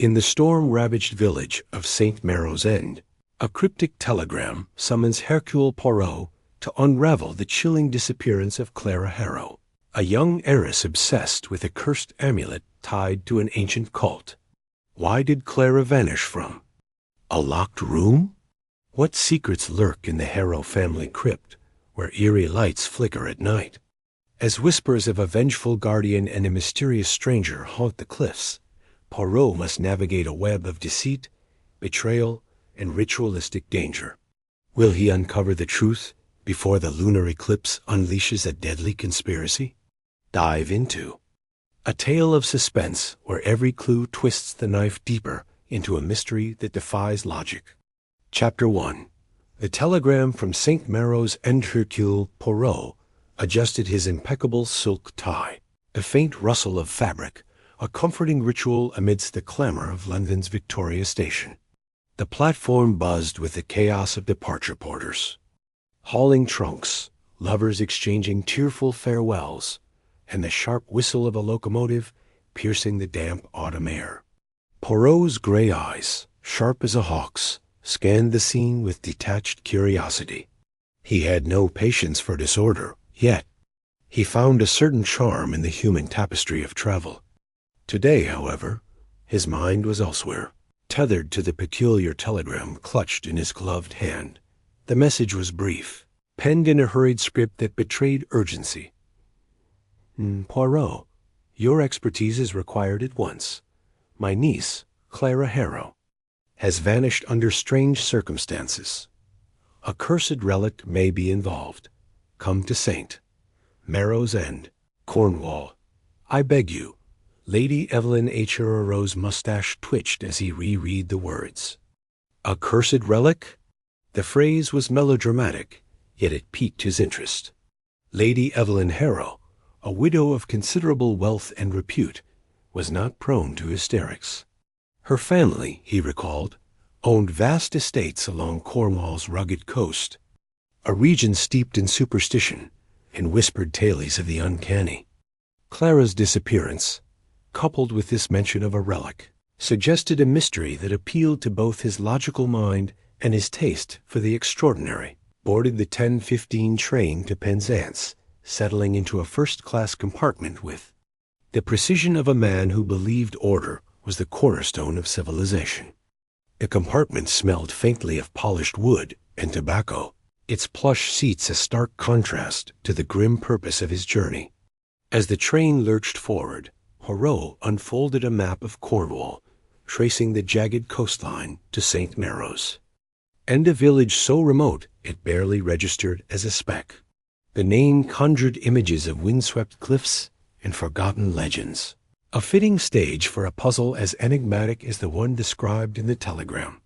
In the storm-ravaged village of St. Marrow's End, a cryptic telegram summons Hercule Poirot to unravel the chilling disappearance of Clara Harrow, a young heiress obsessed with a cursed amulet tied to an ancient cult. Why did Clara vanish from a locked room? What secrets lurk in the Harrow family crypt, where eerie lights flicker at night? As whispers of a vengeful guardian and a mysterious stranger haunt the cliffs, Poirot must navigate a web of deceit, betrayal, and ritualistic danger. Will he uncover the truth before the lunar eclipse unleashes a deadly conspiracy? Dive into a tale of suspense where every clue twists the knife deeper into a mystery that defies logic. Chapter 1. The telegram from St. Marrow's End. Hercule Poirot adjusted his impeccable silk tie. A faint rustle of fabric, a comforting ritual amidst the clamor of London's Victoria Station. The platform buzzed with the chaos of departure porters, hauling trunks, lovers exchanging tearful farewells, and the sharp whistle of a locomotive piercing the damp autumn air. Poirot's gray eyes, sharp as a hawk's, scanned the scene with detached curiosity. He had no patience for disorder, yet he found a certain charm in the human tapestry of travel. Today, however, his mind was elsewhere, tethered to the peculiar telegram clutched in his gloved hand. The message was brief, penned in a hurried script that betrayed urgency. Poirot, your expertise is required at once. My niece, Clara Harrow, has vanished under strange circumstances. A cursed relic may be involved. Come to St. Marrow's End, Cornwall. I beg you. Lady Evelyn Poirot's mustache twitched as he reread the words. A cursed relic? The phrase was melodramatic, yet it piqued his interest. Lady Evelyn Harrow, a widow of considerable wealth and repute, was not prone to hysterics. Her family, he recalled, owned vast estates along Cornwall's rugged coast, a region steeped in superstition and whispered tales of the uncanny. Clara's disappearance, coupled with this mention of a relic, suggested a mystery that appealed to both his logical mind and his taste for the extraordinary. Boarded the 10:15 train to Penzance, settling into a first-class compartment with the precision of a man who believed order was the cornerstone of civilization. The compartment smelled faintly of polished wood and tobacco, its plush seats a stark contrast to the grim purpose of his journey. As the train lurched forward, Poirot unfolded a map of Cornwall, tracing the jagged coastline to St. Marrow's, and a village so remote it barely registered as a speck. The name conjured images of windswept cliffs and forgotten legends, a fitting stage for a puzzle as enigmatic as the one described in the telegram.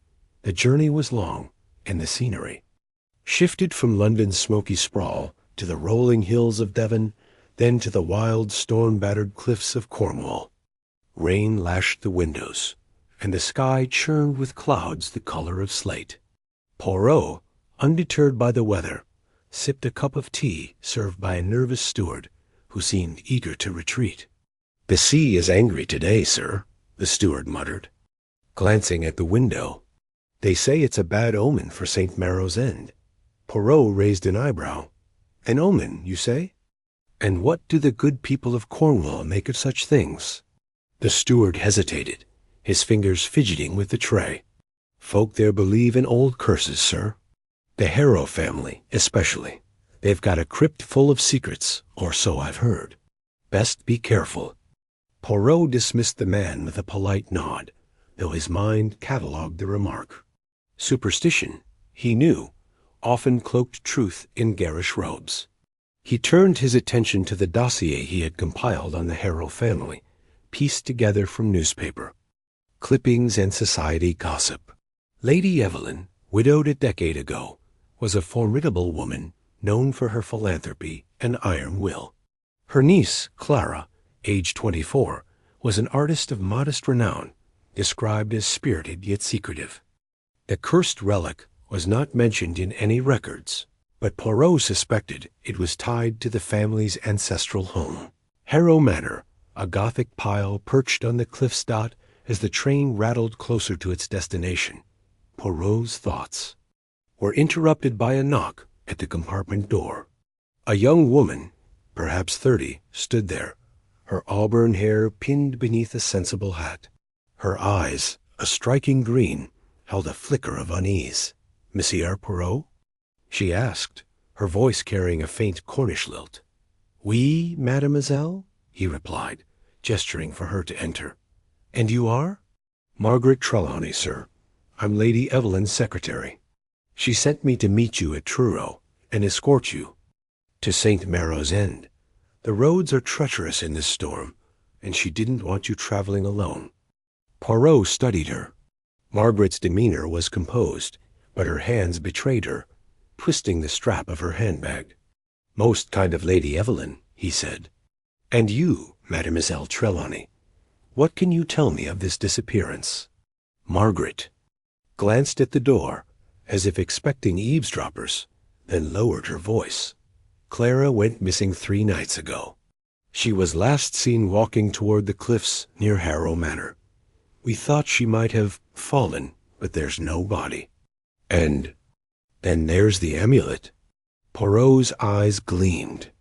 The journey was long, and the scenery shifted from London's smoky sprawl to the rolling hills of Devon, then to the wild, storm-battered cliffs of Cornwall. Rain lashed the windows, and the sky churned with clouds the color of slate. Poirot, undeterred by the weather, sipped a cup of tea served by a nervous steward who seemed eager to retreat. "The sea is angry today, sir," the steward muttered, glancing at the window. "They say it's a bad omen for St. Marrow's End." Poirot raised an eyebrow. "An omen, you say? And what do the good people of Cornwall make of such things?" The steward hesitated, his fingers fidgeting with the tray. "Folk there believe in old curses, sir. The Harrow family, especially. They've got a crypt full of secrets, or so I've heard. Best be careful." Poirot dismissed the man with a polite nod, though his mind catalogued the remark. Superstition, he knew, often cloaked truth in garish robes. He turned his attention to the dossier he had compiled on the Harrow family, pieced together from newspaper clippings and society gossip. Lady Evelyn, widowed a decade ago, was a formidable woman known for her philanthropy and iron will. Her niece, Clara, aged 24, was an artist of modest renown, described as spirited yet secretive. The cursed relic was not mentioned in any records, but Poirot suspected it was tied to the family's ancestral home. Harrow Manor, a Gothic pile perched on the cliff's dot As the train rattled closer to its destination, Poirot's thoughts were interrupted by a knock at the compartment door. A young woman, perhaps 30, stood there, her auburn hair pinned beneath a sensible hat. Her eyes, a striking green, held a flicker of unease. "Monsieur Poirot?" she asked, her voice carrying a faint Cornish lilt. "Oui, mademoiselle," he replied, gesturing for her to enter. "And you are?" "Margaret Trelawney, sir. I'm Lady Evelyn's secretary. She sent me to meet you at Truro and escort you to St. Maro's End. The roads are treacherous in this storm, and she didn't want you traveling alone." Poirot studied her. Margaret's demeanor was composed, but her hands betrayed her, twisting the strap of her handbag. "Most kind of Lady Evelyn," he said. "And you, Mademoiselle Trelawney, what can you tell me of this disappearance?" Margaret glanced at the door, as if expecting eavesdroppers, then lowered her voice. "Clara went missing 3 nights ago. She was last seen walking toward the cliffs near Harrow Manor. We thought she might have fallen, but there's no body. And then there's the amulet." Poirot's eyes gleamed.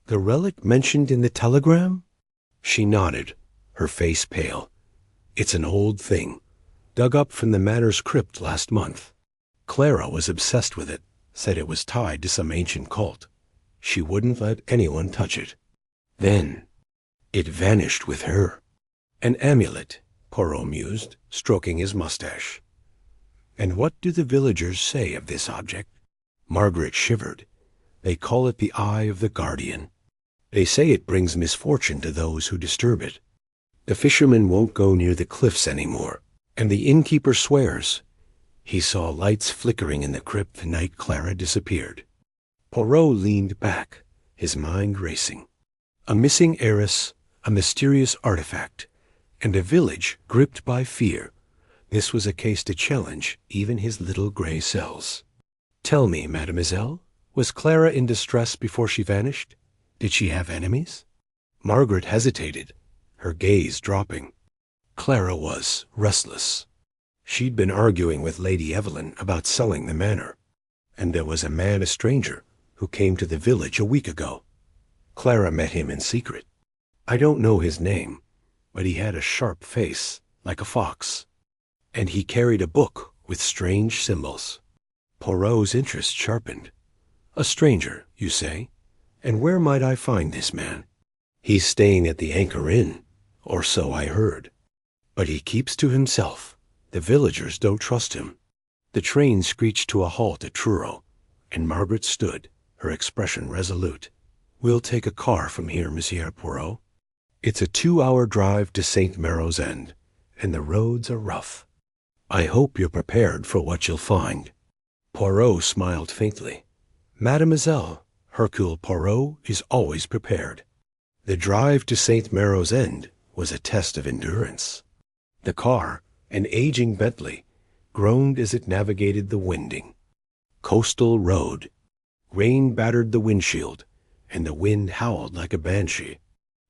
"The relic mentioned in the telegram?" She nodded, her face pale. "It's an old thing, dug up from the manor's crypt last month. Clara was obsessed with it, said it was tied to some ancient cult. She wouldn't let anyone touch it. Then it vanished with her." "An amulet," Poirot mused, stroking his mustache. "And what do the villagers say of this object?" Margaret shivered. "They call it the Eye of the Guardian. They say it brings misfortune to those who disturb it. The fishermen won't go near the cliffs anymore, and the innkeeper swears he saw lights flickering in the crypt the night Clara disappeared." Poirot leaned back, his mind racing. A missing heiress, a mysterious artifact, and a village gripped by fear. This was a case to challenge even his little gray cells. "Tell me, mademoiselle, was Clara in distress before she vanished? Did she have enemies?" Margaret hesitated, her gaze dropping. "Clara was restless. She'd been arguing with Lady Evelyn about selling the manor, and there was a stranger, who came to the village a week ago. Clara met him in secret. I don't know his name, but he had a sharp face, like a fox, and he carried a book with strange symbols." Poirot's interest sharpened. "A stranger, you say? And where might I find this man?" "He's staying at the Anchor Inn, or so I heard. But he keeps to himself. The villagers don't trust him." The train screeched to a halt at Truro, and Margaret stood, her expression resolute. "We'll take a car from here, Monsieur Poirot. It's a 2-hour drive to St. Maro's End, and the roads are rough. I hope you're prepared for what you'll find." Poirot smiled faintly. "Mademoiselle, Hercule Poirot is always prepared." The drive to St. Maro's End was a test of endurance. The car, an aging Bentley, groaned as it navigated the winding coastal road. Rain battered the windshield, and the wind howled like a banshee.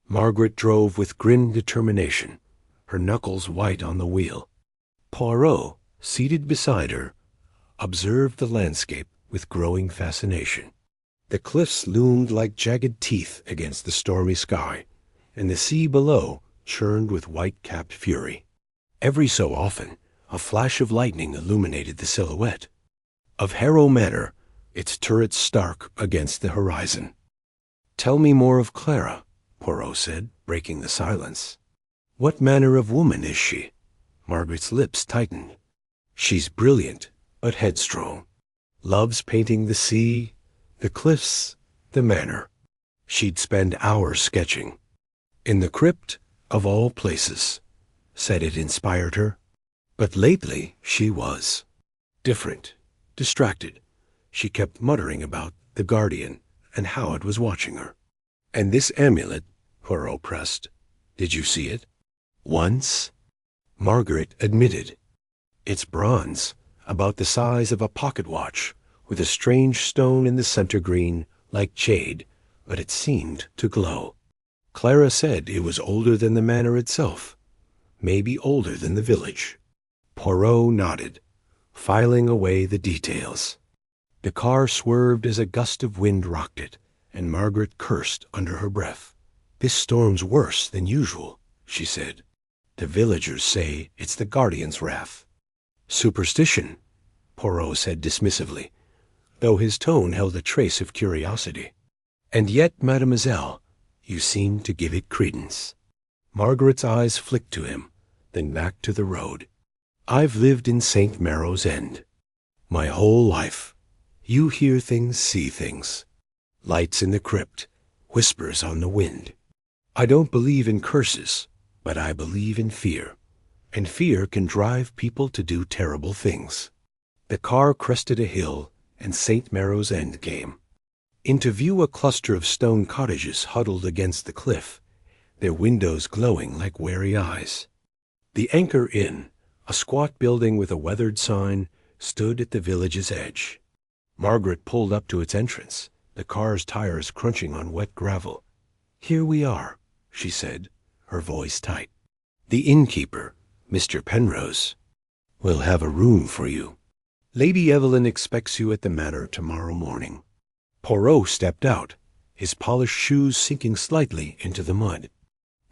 Margaret drove with grim determination, her knuckles white on the wheel. Poirot, seated beside her, observed the landscape with growing fascination. The cliffs loomed like jagged teeth against the stormy sky, and the sea below churned with white-capped fury. Every so often, a flash of lightning illuminated the silhouette of Harrow Manor, its turrets stark against the horizon. "Tell me more of Clara," Poirot said, breaking the silence. "What manner of woman is she?" Margaret's lips tightened. "She's brilliant, but headstrong. Loves painting the sea, the cliffs, the manor. She'd spend hours sketching. In the crypt, of all places," said it inspired her. But lately she was different, distracted. She kept muttering about the Guardian and how it was watching her. "And this amulet," Poirot pressed, "did you see it?" "Once," Margaret admitted. "It's bronze, about the size of a pocket watch, with a strange stone in the center green, like jade, but it seemed to glow. Clara said it was older than the manor itself. may be older than the village. Poirot nodded, filing away the details. The car swerved as a gust of wind rocked it, and Margaret cursed under her breath. "This storm's worse than usual," she said. "The villagers say it's the Guardian's wrath." "Superstition," Poirot said dismissively, though his tone held a trace of curiosity. "And yet, mademoiselle, you seem to give it credence." Margaret's eyes flicked to him, then back to the road. "I've lived in St. Marrow's End my whole life. You hear things, see things. Lights in the crypt, whispers on the wind. I don't believe in curses, but I believe in fear, and fear can drive people to do terrible things." The car crested a hill, and St. Marrow's End came. Into view a cluster of stone cottages huddled against the cliff, their windows glowing like wary eyes. The Anchor Inn, a squat building with a weathered sign, stood at the village's edge. Margaret pulled up to its entrance, the car's tires crunching on wet gravel. "Here we are," she said, her voice tight. "The innkeeper, Mr. Penrose, will have a room for you. Lady Evelyn expects you at the manor tomorrow morning." Poirot stepped out, his polished shoes sinking slightly into the mud.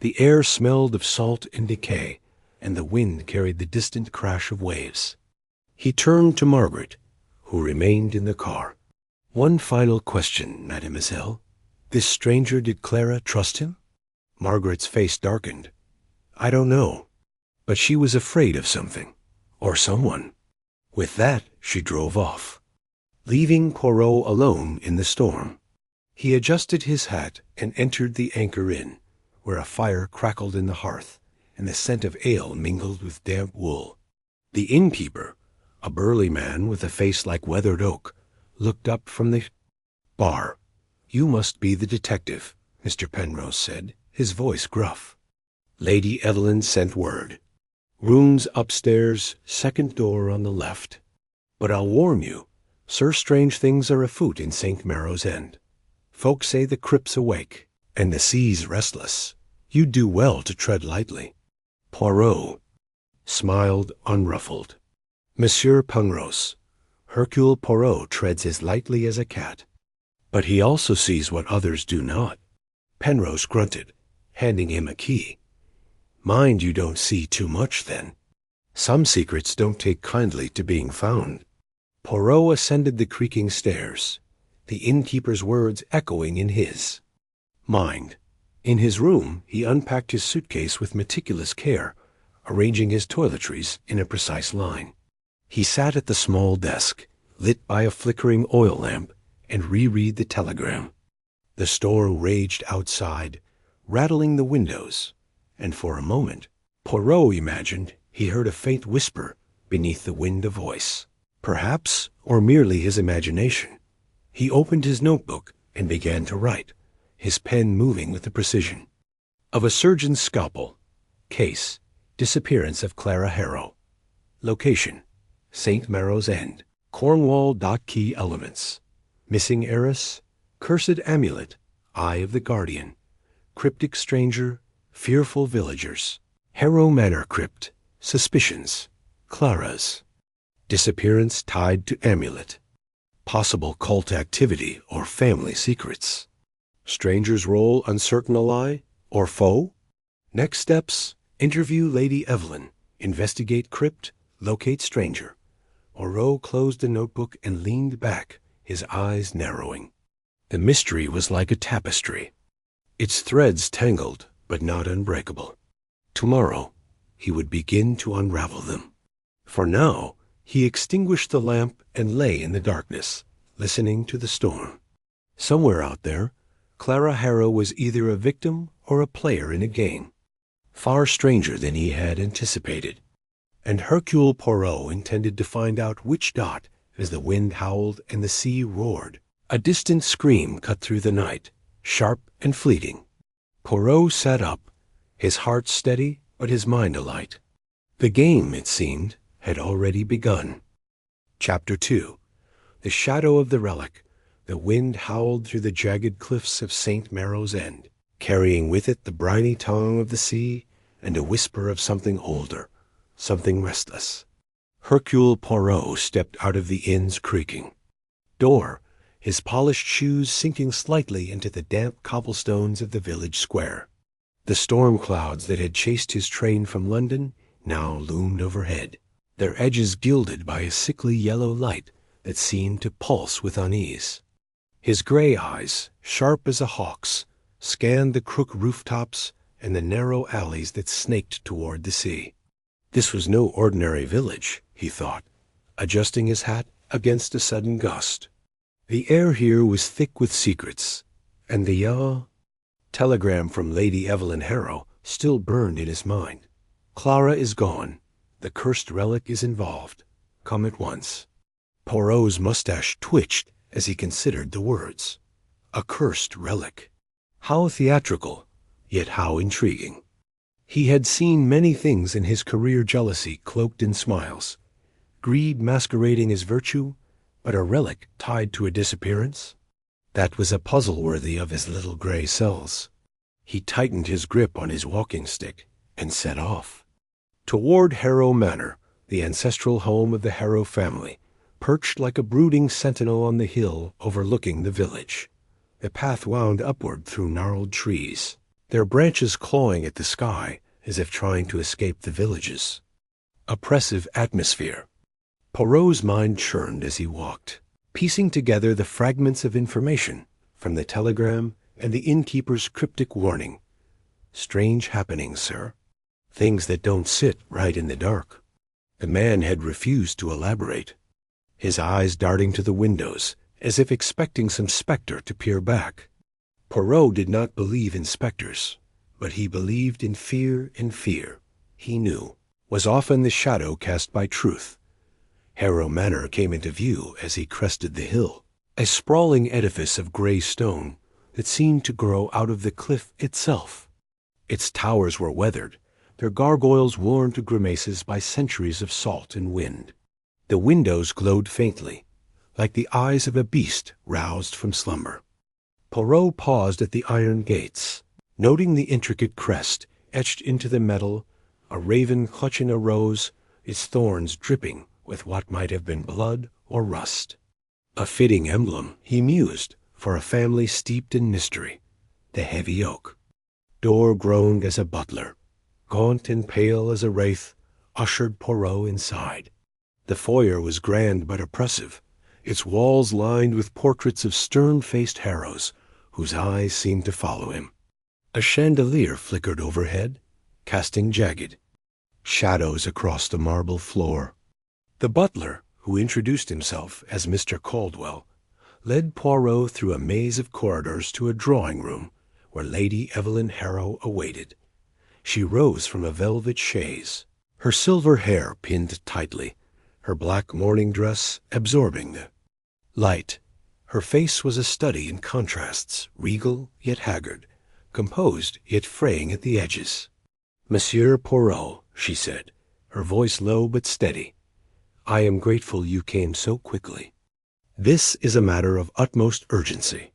The air smelled of salt and decay, and the wind carried the distant crash of waves. He turned to Margaret, who remained in the car. "One final question, mademoiselle. This stranger, did Clara trust him?" Margaret's face darkened. "I don't know. But she was afraid of something, or someone." With that, she drove off, leaving Poirot alone in the storm. He adjusted his hat and entered the Anchor Inn, where a fire crackled in the hearth, and the scent of ale mingled with damp wool. The innkeeper, a burly man with a face like weathered oak, looked up from the bar. "You must be the detective," Mr. Penrose said, his voice gruff. "Lady Evelyn sent word. Rooms upstairs, second door on the left. But I'll warn you, sir, strange things are afoot in St. Marrow's End. Folks say the crypt's awake, and the sea's restless. You'd do well to tread lightly." Poirot smiled unruffled. "Monsieur Penrose, Hercule Poirot treads as lightly as a cat. But he also sees what others do not." Penrose grunted, handing him a key. "Mind you don't see too much, then. Some secrets don't take kindly to being found." Poirot ascended the creaking stairs, the innkeeper's words echoing in his mind. In his room, he unpacked his suitcase with meticulous care, arranging his toiletries in a precise line. He sat at the small desk, lit by a flickering oil lamp, and reread the telegram. The storm raged outside, rattling the windows, and for a moment, Poirot imagined he heard a faint whisper beneath the wind a voice. Perhaps, or merely his imagination. He opened his notebook and began to write, his pen moving with the precision. "Of a surgeon's scalpel. Case, disappearance of Clara Harrow. Location, St. Marrow's End. Cornwall dot key elements. Missing heiress, cursed amulet, eye of the guardian. Cryptic stranger, fearful villagers. Harrow Manor crypt, suspicions, Clara's. Disappearance tied to amulet. Possible cult activity or family secrets. Stranger's role uncertain ally or foe. Next steps, interview Lady Evelyn, investigate crypt, locate stranger." Poirot closed the notebook and leaned back, his eyes narrowing. The mystery was like a tapestry, its threads tangled but not unbreakable. Tomorrow, he would begin to unravel them. For now, he extinguished the lamp and lay in the darkness, listening to the storm. Somewhere out there, Clara Harrow was either a victim or a player in a game, far stranger than he had anticipated. And Hercule Poirot intended to find out which dot as the wind howled and the sea roared. A distant scream cut through the night, sharp and fleeting. Poirot sat up, his heart steady but his mind alight. The game, it seemed, had already begun. Chapter 2. The shadow of the relic. The wind howled through the jagged cliffs of St. Marrow's End, carrying with it the briny tongue of the sea and a whisper of something older, something restless. Hercule Poirot stepped out of the inn's creaking door, his polished shoes sinking slightly into the damp cobblestones of the village square. The storm clouds that had chased his train from London now loomed overhead, their edges gilded by a sickly yellow light that seemed to pulse with unease. His gray eyes, sharp as a hawk's, scanned the crook rooftops and the narrow alleys that snaked toward the sea. This was no ordinary village, he thought, adjusting his hat against a sudden gust. The air here was thick with secrets, and the telegram from Lady Evelyn Harrow still burned in his mind. Clara is gone. The cursed relic is involved. Come at once. Poirot's mustache twitched as he considered the words. A cursed relic. How theatrical, yet how intriguing. He had seen many things in his career jealousy cloaked in smiles, greed masquerading as virtue, but a relic tied to a disappearance? That was a puzzle worthy of his little gray cells. He tightened his grip on his walking stick and set off. Toward Harrow Manor, the ancestral home of the Harrow family, perched like a brooding sentinel on the hill overlooking the village. The path wound upward through gnarled trees, their branches clawing at the sky as if trying to escape the villages. Oppressive atmosphere. Poirot's mind churned as he walked, piecing together the fragments of information from the telegram and the innkeeper's cryptic warning. Strange happenings, sir. Things that don't sit right in the dark. The man had refused to elaborate, his eyes darting to the windows as if expecting some spectre to peer back. Poirot did not believe in spectres, but he believed in fear, and fear, he knew, was often the shadow cast by truth. Harrow Manor came into view as he crested the hill, a sprawling edifice of gray stone that seemed to grow out of the cliff itself. Its towers were weathered, their gargoyles worn to grimaces by centuries of salt and wind. The windows glowed faintly, like the eyes of a beast roused from slumber. Poirot paused at the iron gates, noting the intricate crest etched into the metal, a raven clutching a rose, its thorns dripping with what might have been blood or rust. A fitting emblem, he mused, for a family steeped in mystery. The heavy oak. Door groaned as a butler, gaunt and pale as a wraith, ushered Poirot inside. The foyer was grand but oppressive, its walls lined with portraits of stern-faced Harrows, whose eyes seemed to follow him. A chandelier flickered overhead, casting jagged shadows across the marble floor. The butler, who introduced himself as Mr. Caldwell, led Poirot through a maze of corridors to a drawing-room where Lady Evelyn Harrow awaited. She rose from a velvet chaise, her silver hair pinned tightly, her black morning dress absorbing the light. Her face was a study in contrasts, regal yet haggard, composed yet fraying at the edges. "Monsieur Poirot," she said, her voice low but steady, "I am grateful you came so quickly. This is a matter of utmost urgency."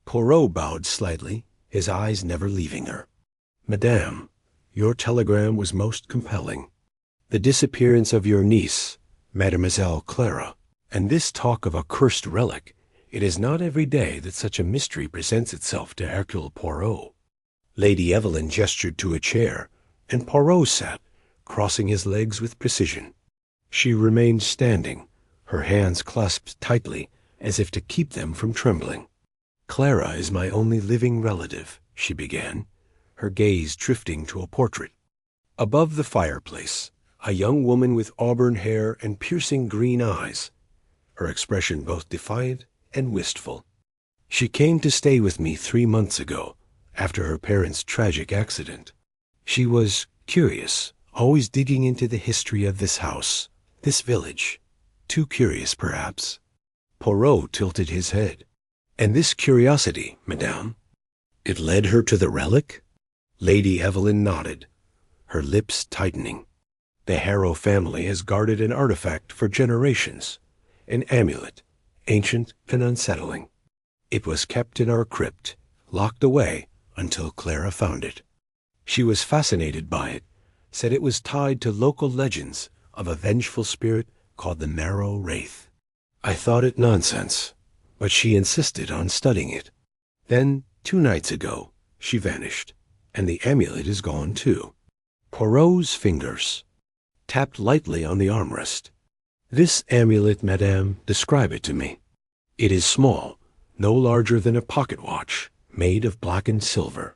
Poirot bowed slightly, his eyes never leaving her. "Madame, your telegram was most compelling. The disappearance of your niece, Mademoiselle Clara, and this talk of a cursed relic, it is not every day that such a mystery presents itself to Hercule Poirot." Lady Evelyn gestured to a chair, and Poirot sat, crossing his legs with precision. She remained standing, her hands clasped tightly as if to keep them from trembling. "Clara is my only living relative," she began, her gaze drifting to a portrait. Above the fireplace, a young woman with auburn hair and piercing green eyes, her expression both defiant and wistful. "She came to stay with me 3 months ago, after her parents' tragic accident. She was curious, always digging into the history of this house, this village. Too curious, perhaps." Poirot tilted his head. "And this curiosity, madame, it led her to the relic?" Lady Evelyn nodded, her lips tightening. "The Harrow family has guarded an artifact for generations, an amulet, ancient and unsettling. It was kept in our crypt, locked away until Clara found it. She was fascinated by it said it was tied to local legends of a vengeful spirit called the Marrow Wraith. I thought it nonsense, but she insisted on studying it. Then, 2 nights ago, she vanished, and the amulet is gone too. Poirot's fingers tapped lightly on the armrest. This amulet, madame, describe it to me. It is small, no larger than a pocket watch, made of blackened silver.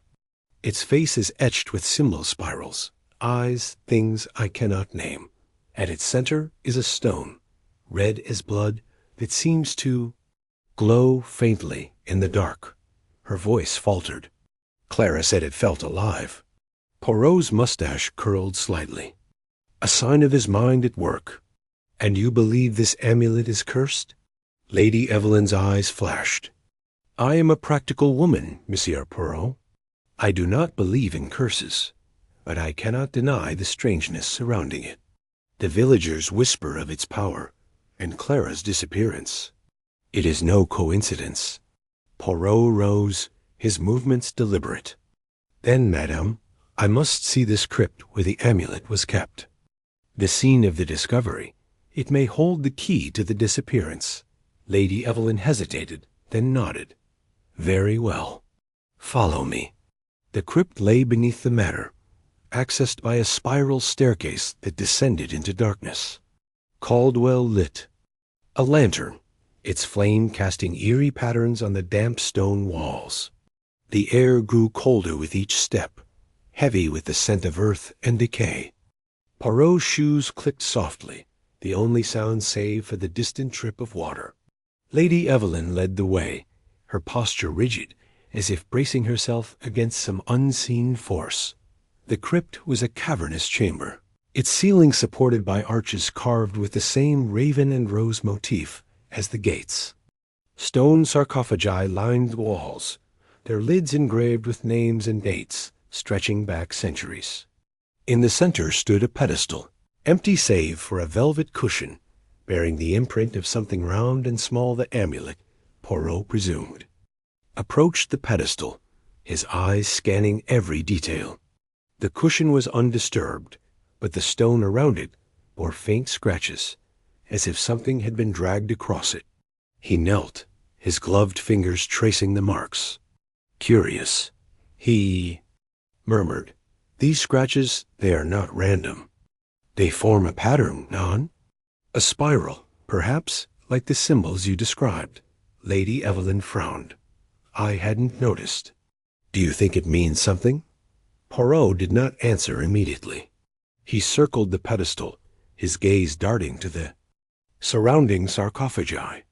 Its face is etched with symbol spirals, eyes, things I cannot name. At its center is a stone, red as blood, that seems to glow faintly in the dark. Her voice faltered. Clara said it felt alive. Poirot's mustache curled slightly, a sign of his mind at work. And you believe this amulet is cursed? Lady Evelyn's eyes flashed. I am a practical woman, Monsieur Poirot. I do not believe in curses, but I cannot deny the strangeness surrounding it. The villagers whisper of its power, and Clara's disappearance. It is no coincidence. Poirot rose, his movements deliberate. Then, madame, I must see this crypt where the amulet was kept. The scene of the discovery. It may hold the key to the disappearance. Lady Evelyn hesitated, then nodded. Very well. Follow me. The crypt lay beneath the Manor, accessed by a spiral staircase that descended into darkness. Caldwell lit a lantern, its flame casting eerie patterns on the damp stone walls. The air grew colder with each step, heavy with the scent of earth and decay. Poirot's shoes clicked softly, the only sound save for the distant drip of water. Lady Evelyn led the way, her posture rigid, as if bracing herself against some unseen force. The crypt was a cavernous chamber, its ceiling supported by arches carved with the same raven and rose motif as the gates. Stone sarcophagi lined the walls, their lids engraved with names and dates stretching back centuries. In the center stood a pedestal, empty save for a velvet cushion, bearing the imprint of something round and small, the amulet, Poirot presumed. Approached the pedestal, his eyes scanning every detail. The cushion was undisturbed, but the stone around it bore faint scratches, as if something had been dragged across it. He knelt, his gloved fingers tracing the marks. Curious, he murmured. These scratches, they are not random. They form a pattern, non? A spiral, perhaps, like the symbols you described. Lady Evelyn frowned. I hadn't noticed. Do you think it means something? Poirot did not answer immediately. He circled the pedestal, his gaze darting to the surrounding sarcophagi.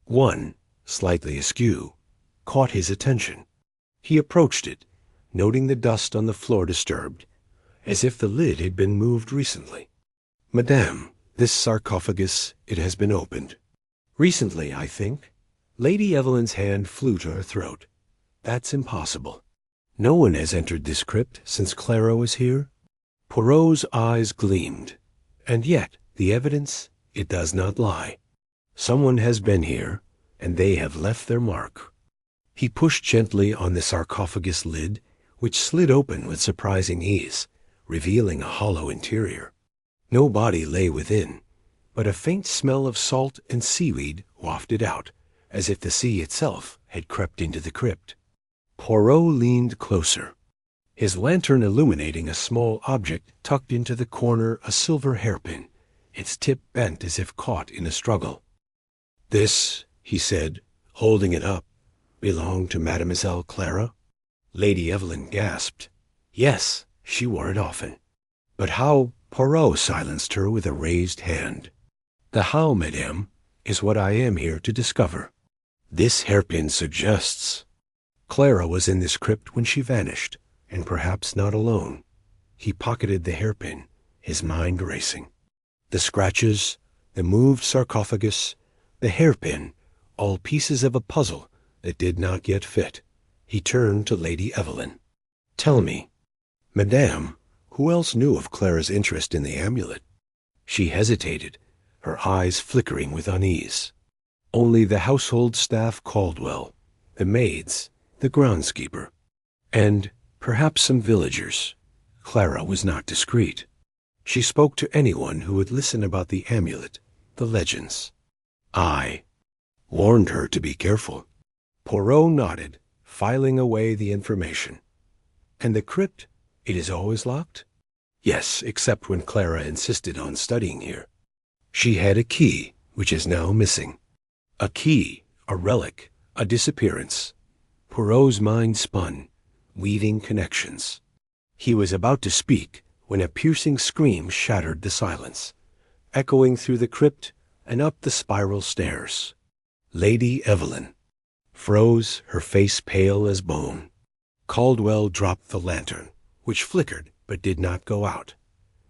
One, slightly askew, caught his attention. He approached it, noting the dust on the floor disturbed, as if the lid had been moved recently. Madame, this sarcophagus, it has been opened. Recently, I think. Lady Evelyn's hand flew to her throat. That's impossible. No one has entered this crypt since Clara was here. Poirot's eyes gleamed. And yet, the evidence, it does not lie. Someone has been here, and they have left their mark. He pushed gently on the sarcophagus lid, which slid open with surprising ease, revealing a hollow interior. No body lay within, but a faint smell of salt and seaweed wafted out, as if the sea itself had crept into the crypt. Poirot leaned closer, his lantern illuminating a small object tucked into the corner, a silver hairpin, its tip bent as if caught in a struggle. This, he said, holding it up, belonged to Mademoiselle Clara? Lady Evelyn gasped. Yes, she wore it often. But how? Poirot silenced her with a raised hand. The how, madame, is what I am here to discover. This hairpin suggests Clara was in this crypt when she vanished, and perhaps not alone. He pocketed the hairpin, his mind racing. The scratches, the moved sarcophagus, the hairpin, all pieces of a puzzle that did not yet fit. He turned to Lady Evelyn. Tell me, madame, who else knew of Clara's interest in the amulet? She hesitated, her eyes flickering with unease. Only the household staff Caldwell, the maids, the groundskeeper, and perhaps some villagers. Clara was not discreet. She spoke to anyone who would listen about the amulet, the legends. I warned her to be careful. Poirot nodded, filing away the information. And the crypt, it is always locked? Yes, except when Clara insisted on studying here. She had a key, which is now missing. A key, a relic, a disappearance. Poirot's mind spun, weaving connections. He was about to speak when a piercing scream shattered the silence, echoing through the crypt and up the spiral stairs. Lady Evelyn froze, her face pale as bone. Caldwell dropped the lantern, which flickered but did not go out.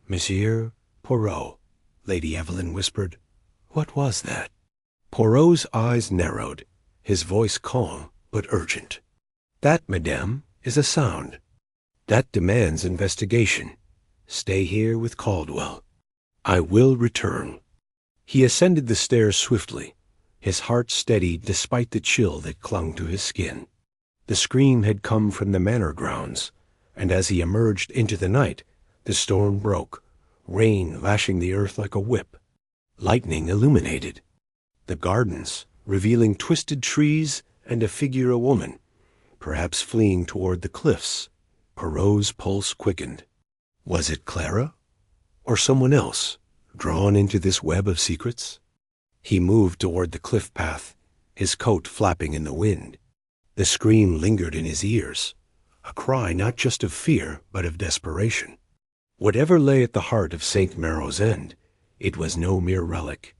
"Monsieur Poirot," Lady Evelyn whispered. "What was that?" Poirot's eyes narrowed, his voice calm but urgent. "That, madame, is a sound. That demands investigation. Stay here with Caldwell. I will return." He ascended the stairs swiftly, his heart steady despite the chill that clung to his skin. The scream had come from the manor grounds, and as he emerged into the night, the storm broke, rain lashing the earth like a whip. Lightning illuminated the gardens, revealing twisted trees and a figure, a woman, perhaps fleeing toward the cliffs. Poirot's pulse quickened. Was it Clara? Or someone else, drawn into this web of secrets? He moved toward the cliff path, his coat flapping in the wind. The scream lingered in his ears, a cry not just of fear, but of desperation. Whatever lay at the heart of St. Maro's End, it was no mere relic.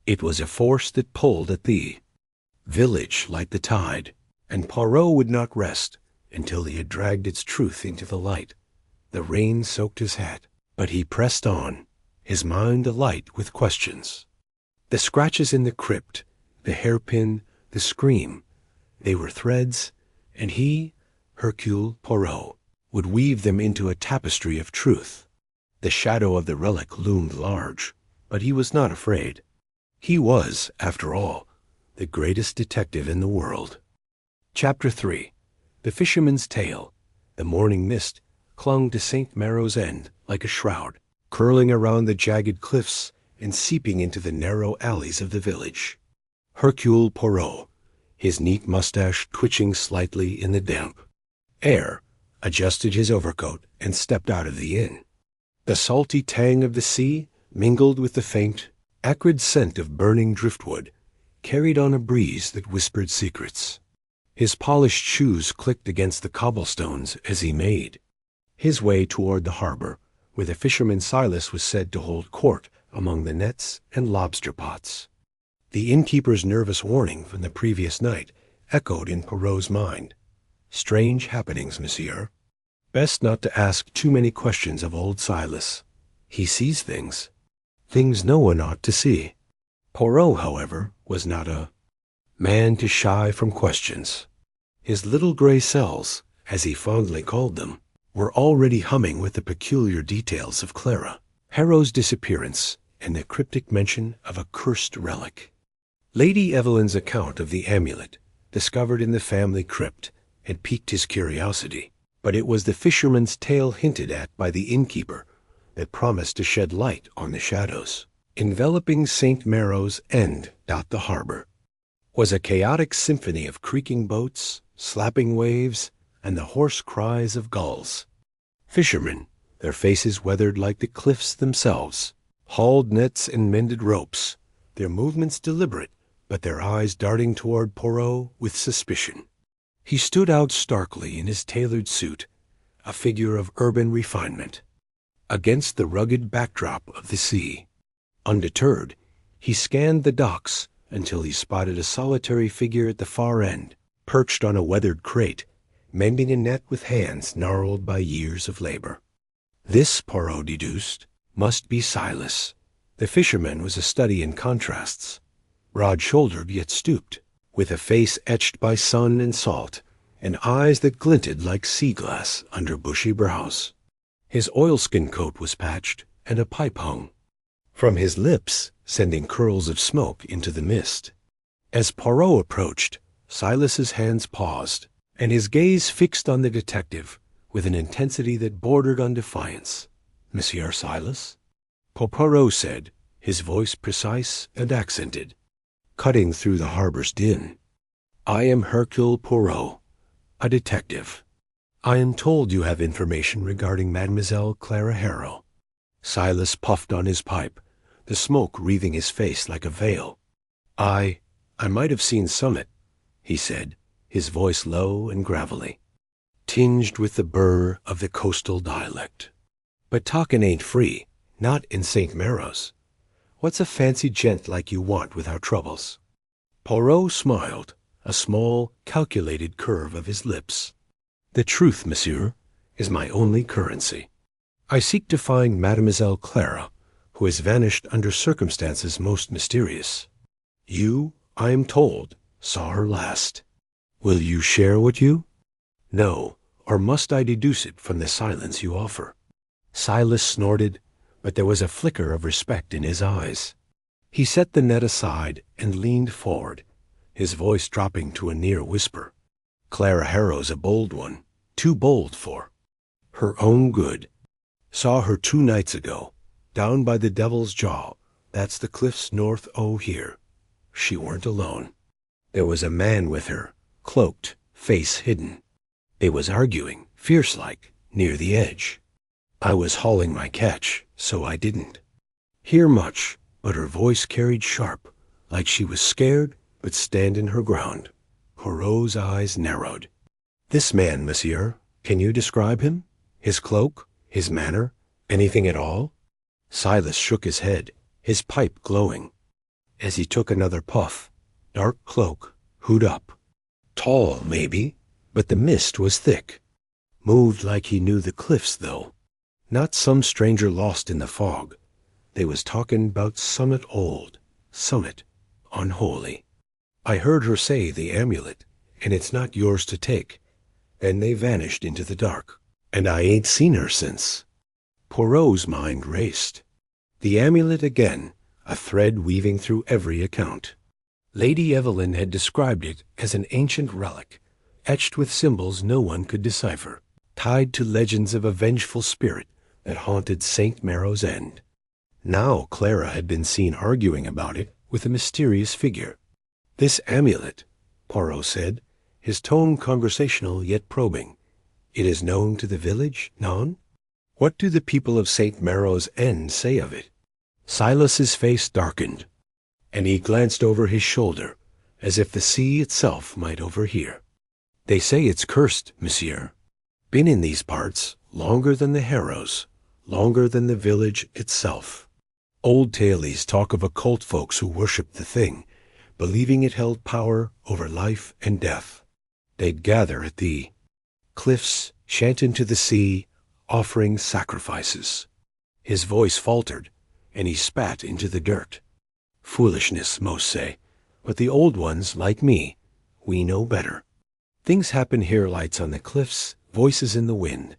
It was a force that pulled at the village like the tide, and Poirot would not rest until he had dragged its truth into the light. The rain soaked his hat, but he pressed on, his mind alight with questions. The scratches in the crypt, the hairpin, the scream, they were threads, and he, Hercule Poirot, would weave them into a tapestry of truth. The shadow of the relic loomed large, but he was not afraid. He was, after all, the greatest detective in the world. Chapter 3. The Fisherman's Tale. The morning mist clung to St. Maro's End like a shroud, curling around the jagged cliffs and seeping into the narrow alleys of the village. Hercule Poirot, his neat mustache twitching slightly in the damp air, adjusted his overcoat and stepped out of the inn. The salty tang of the sea mingled with the faint, acrid scent of burning driftwood, carried on a breeze that whispered secrets. His polished shoes clicked against the cobblestones as he made his way toward the harbor, where the fisherman Silas was said to hold court among the nets and lobster pots. The innkeeper's nervous warning from the previous night echoed in Poirot's mind. Strange happenings, monsieur. Best not to ask too many questions of old Silas. He sees things no one ought to see. Poirot, however, was not a man to shy from questions. His little gray cells, as he fondly called them, were already humming with the peculiar details of Clara, Harrow's disappearance, and the cryptic mention of a cursed relic. Lady Evelyn's account of the amulet, discovered in the family crypt, had piqued his curiosity, but it was the fisherman's tale hinted at by the innkeeper that promised to shed light on the shadows. Enveloping St. Maro's End, the harbor, was a chaotic symphony of creaking boats, slapping waves, and the hoarse cries of gulls. Fishermen, their faces weathered like the cliffs themselves, hauled nets and mended ropes, their movements deliberate, but their eyes darting toward Poirot with suspicion. He stood out starkly in his tailored suit, a figure of urban refinement, against the rugged backdrop of the sea. Undeterred, he scanned the docks until he spotted a solitary figure at the far end, perched on a weathered crate, mending a net with hands gnarled by years of labor. This, Poirot deduced, must be Silas. The fisherman was a study in contrasts, broad-shouldered yet stooped, with a face etched by sun and salt, and eyes that glinted like sea-glass under bushy brows. His oilskin coat was patched, and a pipe hung from his lips, sending curls of smoke into the mist. As Poirot approached, Silas's hands paused, and his gaze fixed on the detective with an intensity that bordered on defiance. "Monsieur Silas?" Poirot said, his voice precise and accented, cutting through the harbor's din. "I am Hercule Poirot, a detective. I am told you have information regarding Mademoiselle Clara Harrow." Silas puffed on his pipe, the smoke wreathing his face like a veil. I might have seen Summit," he said, his voice low and gravelly, tinged with the burr of the coastal dialect. "But talkin' ain't free, not in St. Maro's. What's a fancy gent like you want with our troubles?" Poirot smiled, a small, calculated curve of his lips. "The truth, monsieur, is my only currency. I seek to find Mademoiselle Clara, who has vanished under circumstances most mysterious. You, I am told, saw her last. Will you share what you? No, or must I deduce it from the silence you offer?" Silas snorted, but there was a flicker of respect in his eyes. He set the net aside and leaned forward, his voice dropping to a near whisper. "Clara Harrow's a bold one, too bold for her own good. Saw her 2 nights ago, down by the Devil's Jaw. That's the cliffs north o' here. She weren't alone. There was a man with her, cloaked, face hidden. They was arguing, fierce-like, near the edge. I was hauling my catch, so I didn't hear much, but her voice carried sharp, like she was scared, but standin' her ground." Poirot's eyes narrowed. "This man, monsieur, can you describe him? His cloak, his manner, anything at all?" Silas shook his head, his pipe glowing. As he took another puff, dark cloak, hood up. Tall, maybe, but the mist was thick. Moved like he knew the cliffs, though. Not some stranger lost in the fog. They was talkin' 'bout Summit old, Summit unholy. I heard her say the amulet, and it's not yours to take. Then they vanished into the dark, and I ain't seen her since." Poirot's mind raced. The amulet again, a thread weaving through every account. Lady Evelyn had described it as an ancient relic, etched with symbols no one could decipher, tied to legends of a vengeful spirit that haunted St. Maro's End. Now Clara had been seen arguing about it with a mysterious figure. "This amulet," Poirot said, his tone conversational yet probing. "It is known to the village, non? What do the people of St. Maro's End say of it?" Silas's face darkened, and he glanced over his shoulder, as if the sea itself might overhear. "They say it's cursed, monsieur. Been in these parts longer than the Harrows, longer than the village itself. Old tailies talk of occult folks who worshipped the thing, believing it held power over life and death. They'd gather at the cliffs, chanting to the sea, offering sacrifices." His voice faltered, and he spat into the dirt. "Foolishness, most say, but the old ones, like me, we know better. Things happen here lights on the cliffs, voices in the wind.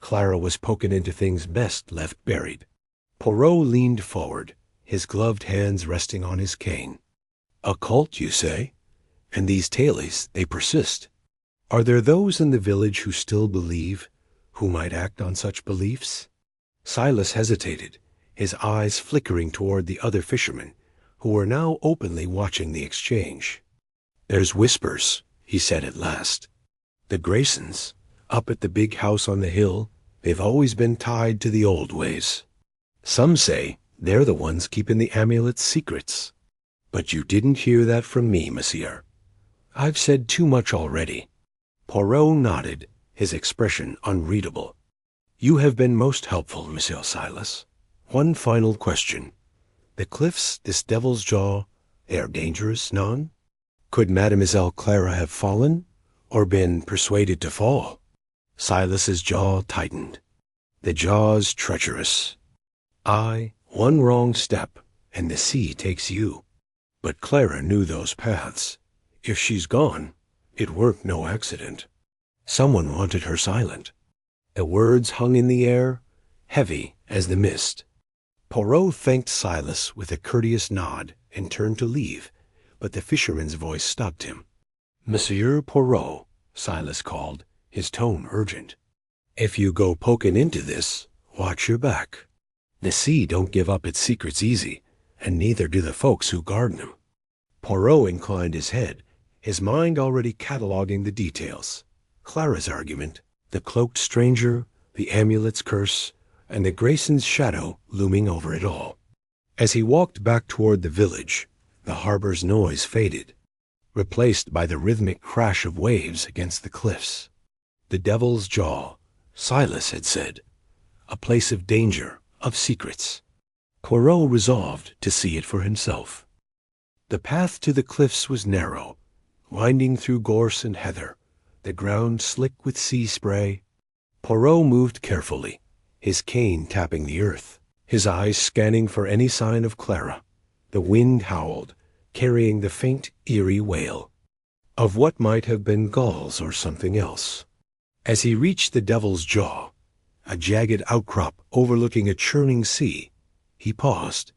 Clara was poking into things best left buried." Poirot leaned forward, his gloved hands resting on his cane. "Occult, you say? And these tailies, they persist. Are there those in the village who still believe, who might act on such beliefs?" Silas hesitated, his eyes flickering toward the other fishermen, who were now openly watching the exchange. "There's whispers," he said at last. "The Graysons, up at the big house on the hill, they've always been tied to the old ways. Some say they're the ones keeping the amulet's secrets. But you didn't hear that from me, monsieur. I've said too much already." Poirot nodded, his expression unreadable. "You have been most helpful, Monsieur Silas. One final question. The cliffs, this Devil's Jaw, they are dangerous, non? Could Mademoiselle Clara have fallen, or been persuaded to fall?" Silas's jaw tightened. "The jaw's treacherous. One wrong step, and the sea takes you. But Clara knew those paths. If she's gone, it weren't no accident. Someone wanted her silent." The words hung in the air, heavy as the mist. Poirot thanked Silas with a courteous nod and turned to leave, but the fisherman's voice stopped him. "Monsieur Poirot," Silas called, his tone urgent. If you go poking into this, watch your back. The sea don't give up its secrets easy, and neither do the folks who guard them. Poirot inclined his head, his mind already cataloging the details. Clara's argument, the cloaked stranger, the amulet's curse, and the Grayson's shadow looming over it all. As he walked back toward the village, the harbor's noise faded, replaced by the rhythmic crash of waves against the cliffs. The Devil's Jaw, Silas had said, a place of danger, of secrets. Poirot resolved to see it for himself. The path to the cliffs was narrow, winding through gorse and heather, the ground slick with sea spray. Poirot moved carefully, his cane tapping the earth, his eyes scanning for any sign of Clara. The wind howled, carrying the faint, eerie wail of what might have been gulls or something else. As he reached the Devil's Jaw, a jagged outcrop overlooking a churning sea, he paused.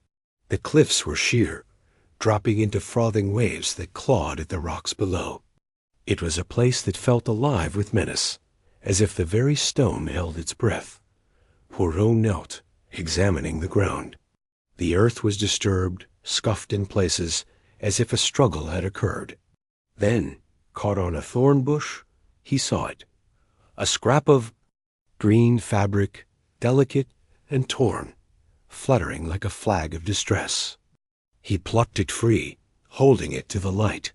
The cliffs were sheer, dropping into frothing waves that clawed at the rocks below. It was a place that felt alive with menace, as if the very stone held its breath. Poirot knelt, examining the ground. The earth was disturbed, scuffed in places, as if a struggle had occurred. Then, caught on a thorn bush, he saw it. A scrap of green fabric, delicate and torn, fluttering like a flag of distress. He plucked it free, holding it to the light.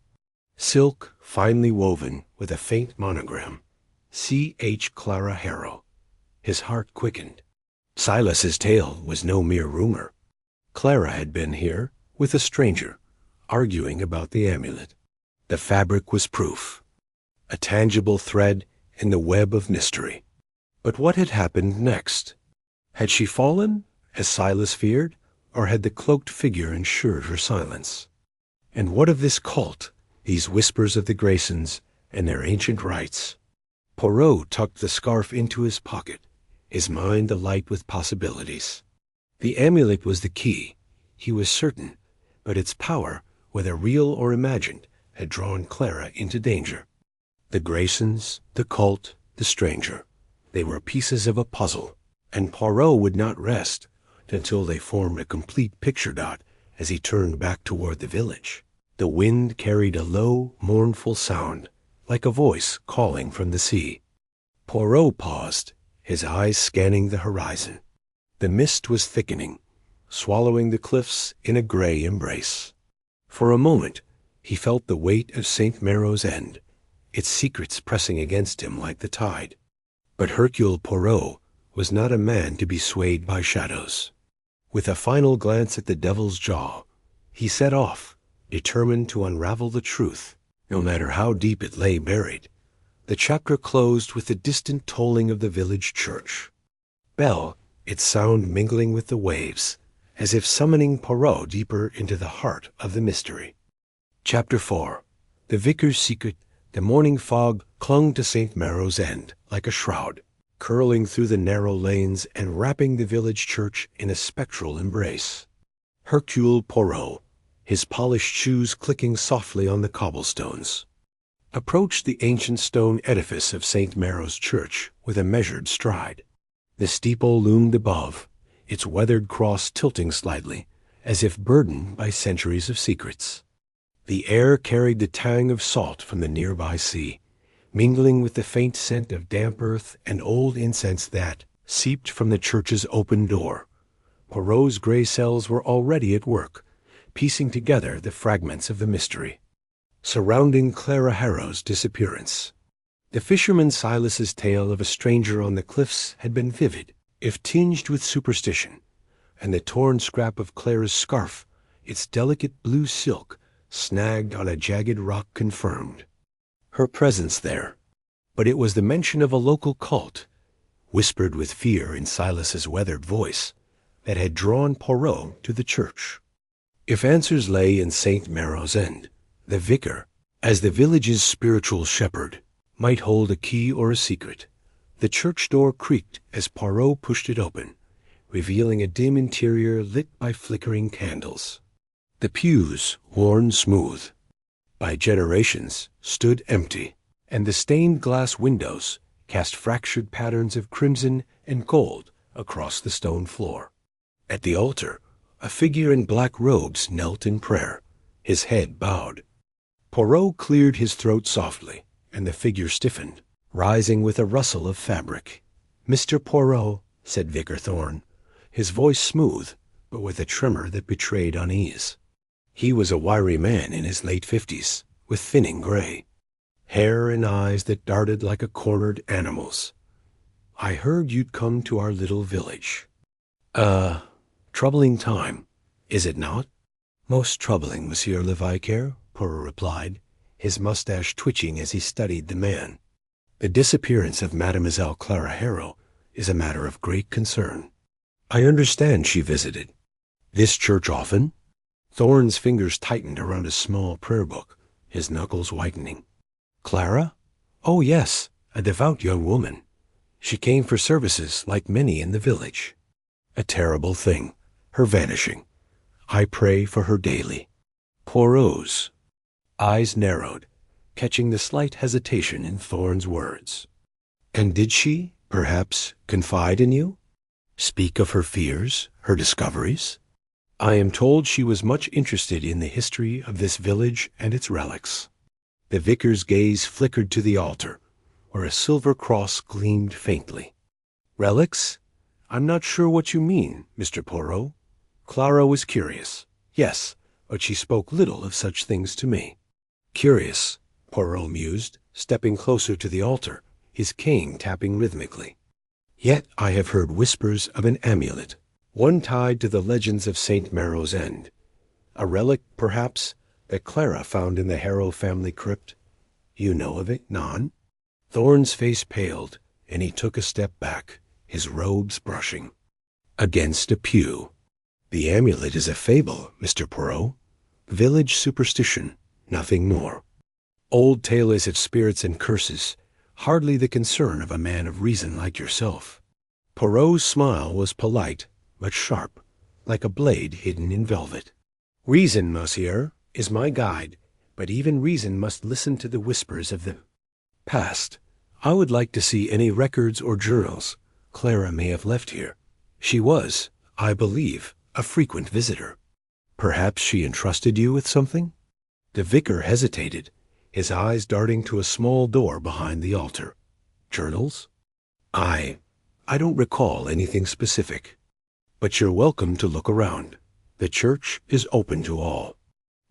Silk, finely woven, with a faint monogram. C.H. Clara Harrow. His heart quickened. Silas's tale was no mere rumor. Clara had been here, with a stranger, arguing about the amulet. The fabric was proof, a tangible thread in the web of mystery. But what had happened next? Had she fallen, as Silas feared, or had the cloaked figure ensured her silence? And what of this cult, these whispers of the Graysons and their ancient rites? Poirot tucked the scarf into his pocket, his mind alight with possibilities. The amulet was the key, he was certain, but its power, whether real or imagined, had drawn Clara into danger. The Graysons, the cult, the stranger, they were pieces of a puzzle, and Poirot would not rest until they formed a complete picture dot as he turned back toward the village. The wind carried a low, mournful sound, like a voice calling from the sea. Poirot paused, his eyes scanning the horizon. The mist was thickening, swallowing the cliffs in a gray embrace. For a moment, he felt the weight of St. Maro's End, its secrets pressing against him like the tide. But Hercule Poirot was not a man to be swayed by shadows. With a final glance at the Devil's Jaw, he set off, determined to unravel the truth, no matter how deep it lay buried. The chapter closed with the distant tolling of the village church bell, its sound mingling with the waves, as if summoning Poirot deeper into the heart of the mystery. Chapter 4. The vicar's secret. The morning fog clung to St. Maro's End like a shroud, curling through the narrow lanes and wrapping the village church in a spectral embrace. Hercule Poirot, his polished shoes clicking softly on the cobblestones, approached the ancient stone edifice of St. Maro's Church with a measured stride. The steeple loomed above, its weathered cross tilting slightly, as if burdened by centuries of secrets. The air carried the tang of salt from the nearby sea, mingling with the faint scent of damp earth and old incense that seeped from the church's open door. Poirot's gray cells were already at work, piecing together the fragments of the mystery surrounding Clara Harrow's disappearance. The fisherman Silas's tale of a stranger on the cliffs had been vivid, if tinged with superstition, and the torn scrap of Clara's scarf, its delicate blue silk, snagged on a jagged rock confirmed her presence there. But it was the mention of a local cult, whispered with fear in Silas's weathered voice, that had drawn Poirot to the church. If answers lay in St. Maro's End, the vicar, as the village's spiritual shepherd, might hold a key or a secret. The church door creaked as Poirot pushed it open, revealing a dim interior lit by flickering candles. The pews, worn smooth by generations, stood empty, and the stained glass windows, cast fractured patterns of crimson and gold across the stone floor. At the altar, a figure in black robes knelt in prayer, his head bowed. Poirot cleared his throat softly, and the figure stiffened, rising with a rustle of fabric. "Mr. Poirot," said Vicar Thorne, his voice smooth, but with a tremor that betrayed unease. He was a wiry man in his late 50s, with thinning gray hair and eyes that darted like a cornered animal's. "I heard you'd come to our little village. Troubling time, is it not?" "Most troubling, Monsieur le Vicaire," Poirot replied, his mustache twitching as he studied the man. "The disappearance of Mademoiselle Clara Harrow is a matter of great concern. I understand she visited this church often?" Thorne's fingers tightened around a small prayer book, his knuckles whitening. "Clara? Oh, yes, a devout young woman. She came for services like many in the village. A terrible thing, her vanishing. I pray for her daily." Poirot's eyes narrowed, catching the slight hesitation in Thorne's words. "And did she, perhaps, confide in you? Speak of her fears, her discoveries?" "I am told she was much interested in the history of this village and its relics." The vicar's gaze flickered to the altar, where a silver cross gleamed faintly. "Relics? I'm not sure what you mean, Mr. Poirot." Clara was curious, yes, but she spoke little of such things to me. "Curious," Poirot mused, stepping closer to the altar, his cane tapping rhythmically. "Yet I have heard whispers of an amulet, one tied to the legends of St. Marrow's End. A relic, perhaps, that Clara found in the Harrow family crypt. You know of it, non?" Thorne's face paled, and he took a step back, his robes brushing. "Against a pew. The amulet is a fable, Mr. Poirot. Village superstition, nothing more. Old tales of spirits and curses, hardly the concern of a man of reason like yourself." Poirot's smile was polite, but sharp, like a blade hidden in velvet. "Reason, monsieur, is my guide, but even reason must listen to the whispers of the past. I would like to see any records or journals Clara may have left here. She was, I believe, a frequent visitor. Perhaps she entrusted you with something?" The vicar hesitated, his eyes darting to a small door behind the altar. "Journals? I don't recall anything specific. But you're welcome to look around. The church is open to all."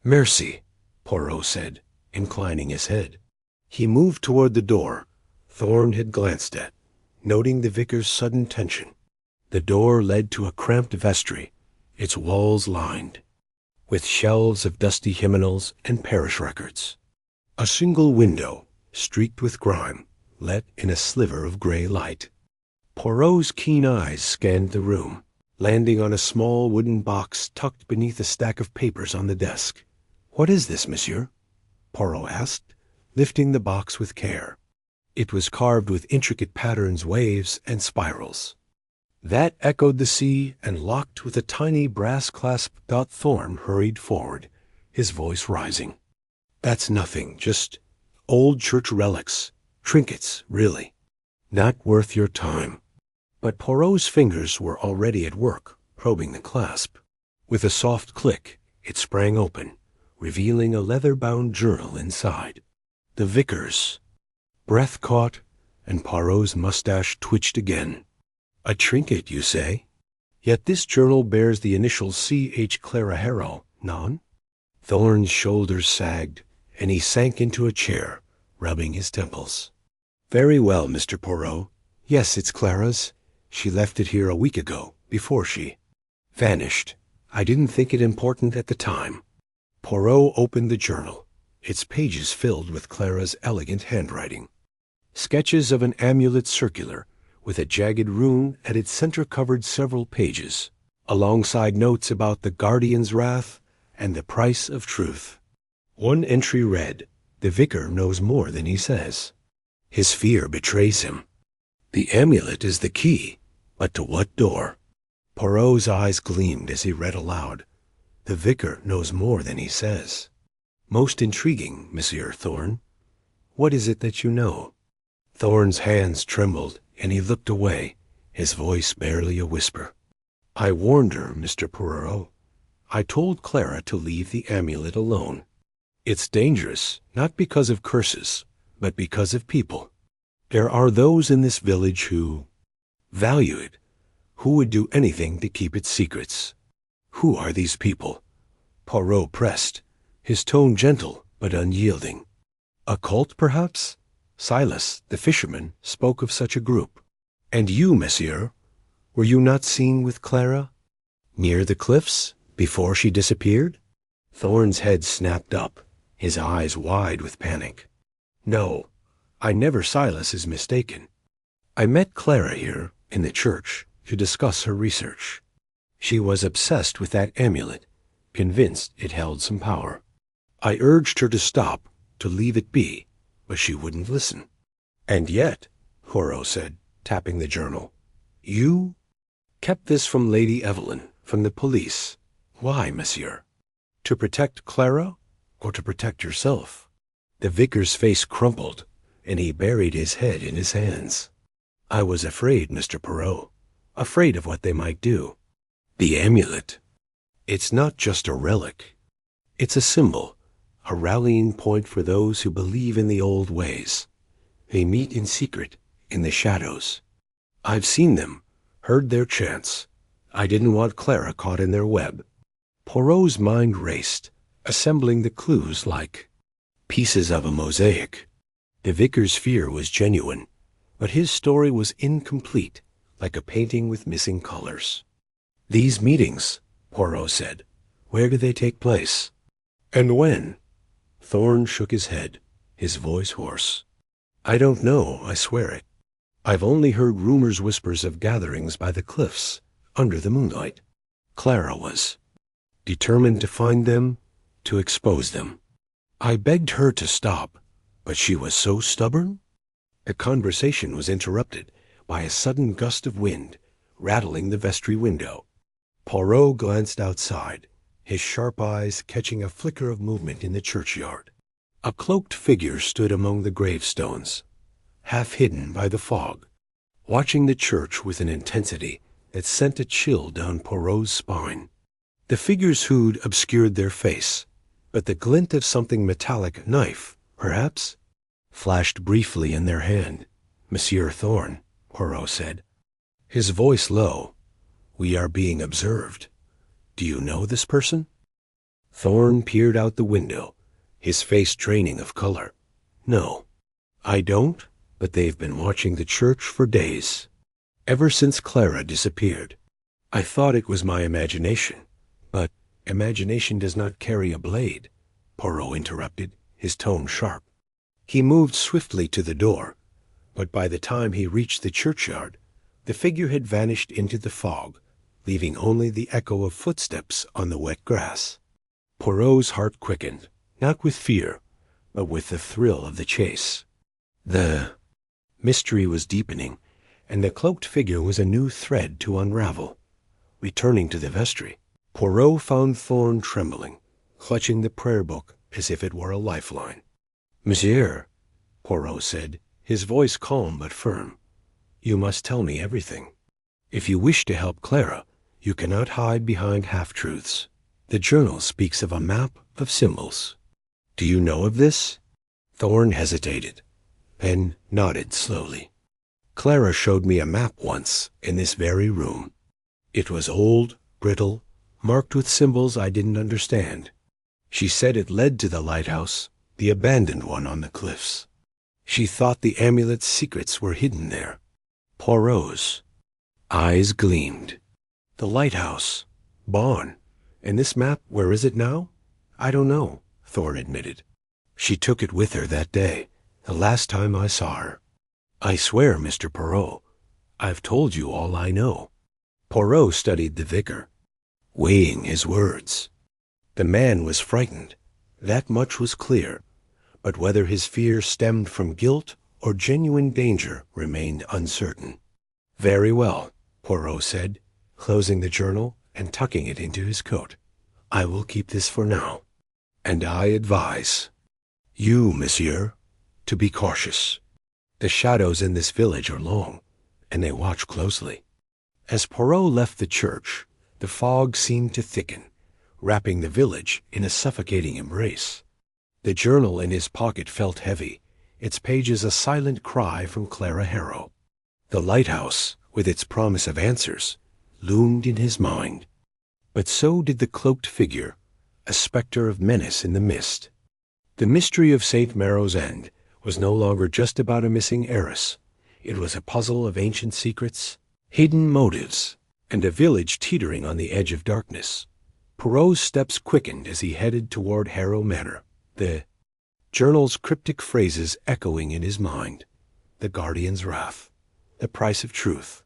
"Merci," Poirot said, inclining his head. He moved toward the door Thorne had glanced at, noting the vicar's sudden tension. The door led to a cramped vestry, its walls lined with shelves of dusty hymnals and parish records. A single window, streaked with grime, let in a sliver of gray light. Poirot's keen eyes scanned the room, landing on a small wooden box tucked beneath a stack of papers on the desk. "What is this, monsieur?" Poirot asked, lifting the box with care. It was carved with intricate patterns, waves, and spirals. That echoed the sea and locked with a tiny brass clasp. Thorne hurried forward, his voice rising. "That's nothing, just old church relics, trinkets, really. Not worth your time." But Poirot's fingers were already at work, probing the clasp. With a soft click, it sprang open, revealing a leather-bound journal inside. The vicar's breath caught, and Poirot's mustache twitched again. "A trinket, you say? Yet this journal bears the initials C.H. Clara Harrow, non?" Thorne's shoulders sagged, and he sank into a chair, rubbing his temples. "Very well, Mr. Poirot. Yes, it's Clara's. She left it here a week ago, before she vanished. I didn't think it important at the time." Poirot opened the journal, its pages filled with Clara's elegant handwriting. Sketches of an amulet circular, with a jagged rune at its center, covered several pages, alongside notes about the guardian's wrath and the price of truth. One entry read, "The vicar knows more than he says. His fear betrays him. The amulet is the key, but to what door?" Poirot's eyes gleamed as he read aloud, "The vicar knows more than he says. Most intriguing, Monsieur Thorne. What is it that you know?" Thorne's hands trembled, and he looked away, his voice barely a whisper. I warned her, Mr. Poirot. I told Clara to leave the amulet alone. It's dangerous, not because of curses, but because of people. There are those in this village who value it, who would do anything to keep its secrets. Who are these people? Poirot pressed, his tone gentle but unyielding. A cult, perhaps? Silas, the fisherman, spoke of such a group. And you, monsieur, were you not seen with Clara? Near the cliffs, before she disappeared? Thorne's head snapped up, his eyes wide with panic. No, I never. Silas is mistaken. I met Clara here, in the church, to discuss her research. She was obsessed with that amulet, convinced it held some power. I urged her to stop, to leave it be, but she wouldn't listen. And yet, Poirot said, tapping the journal, you kept this from Lady Evelyn, from the police. Why, monsieur? To protect Clara, or to protect yourself? The vicar's face crumpled, and he buried his head in his hands. I was afraid, Mr. Poirot, afraid of what they might do. The amulet. It's not just a relic. It's a symbol, a rallying point for those who believe in the old ways. They meet in secret, in the shadows. I've seen them, heard their chants. I didn't want Clara caught in their web. Poirot's mind raced, assembling the clues like pieces of a mosaic. The vicar's fear was genuine, but his story was incomplete, like a painting with missing colors. These meetings, Poirot said, where do they take place? And when? Thorne shook his head, his voice hoarse. I don't know, I swear it. I've only heard rumors, whispers of gatherings by the cliffs, under the moonlight. Clara was determined to find them, to expose them. I begged her to stop, but she was so stubborn. The conversation was interrupted by a sudden gust of wind, rattling the vestry window. Poirot glanced outside, his sharp eyes catching a flicker of movement in the churchyard. A cloaked figure stood among the gravestones, half hidden by the fog, watching the church with an intensity that sent a chill down Poirot's spine. The figure's hood obscured their face, but the glint of something metallic, knife, perhaps, flashed briefly in their hand. Monsieur Thorne, Poirot said, his voice low. We are being observed. Do you know this person? Thorne peered out the window, his face draining of color. No, I don't, but they've been watching the church for days. Ever since Clara disappeared. I thought it was my imagination, but imagination does not carry a blade, Poirot interrupted, his tone sharp. He moved swiftly to the door, but by the time he reached the churchyard, the figure had vanished into the fog, leaving only the echo of footsteps on the wet grass. Poirot's heart quickened, not with fear, but with the thrill of the chase. The mystery was deepening, and the cloaked figure was a new thread to unravel. Returning to the vestry, Poirot found Thorne trembling, clutching the prayer book as if it were a lifeline. Monsieur, Poirot said, his voice calm but firm, you must tell me everything. If you wish to help Clara, you cannot hide behind half-truths. The journal speaks of a map of symbols. Do you know of this? Thorne hesitated, then nodded slowly. Clara showed me a map once in this very room. It was old, brittle, marked with symbols I didn't understand. She said it led to the lighthouse, the abandoned one on the cliffs. She thought the amulet's secrets were hidden there. Poirot's eyes gleamed. The lighthouse, Bonn. And this map, where is it now? I don't know, Thorne admitted. She took it with her that day, the last time I saw her. I swear, Mr. Poirot, I've told you all I know. Poirot studied the vicar, weighing his words. The man was frightened, that much was clear, but whether his fear stemmed from guilt or genuine danger remained uncertain. Very well, Poirot said, closing the journal and tucking it into his coat. I will keep this for now, and I advise you, monsieur, to be cautious. The shadows in this village are long, and they watch closely. As Poirot left the church, the fog seemed to thicken, wrapping the village in a suffocating embrace. The journal in his pocket felt heavy, its pages a silent cry from Clara Harrow. The lighthouse, with its promise of answers, loomed in his mind. But so did the cloaked figure, a spectre of menace in the mist. The mystery of St. Marrow's End was no longer just about a missing heiress. It was a puzzle of ancient secrets, hidden motives, and a village teetering on the edge of darkness. Poirot's steps quickened as he headed toward Harrow Manor, the journal's cryptic phrases echoing in his mind. The guardian's wrath, the price of truth.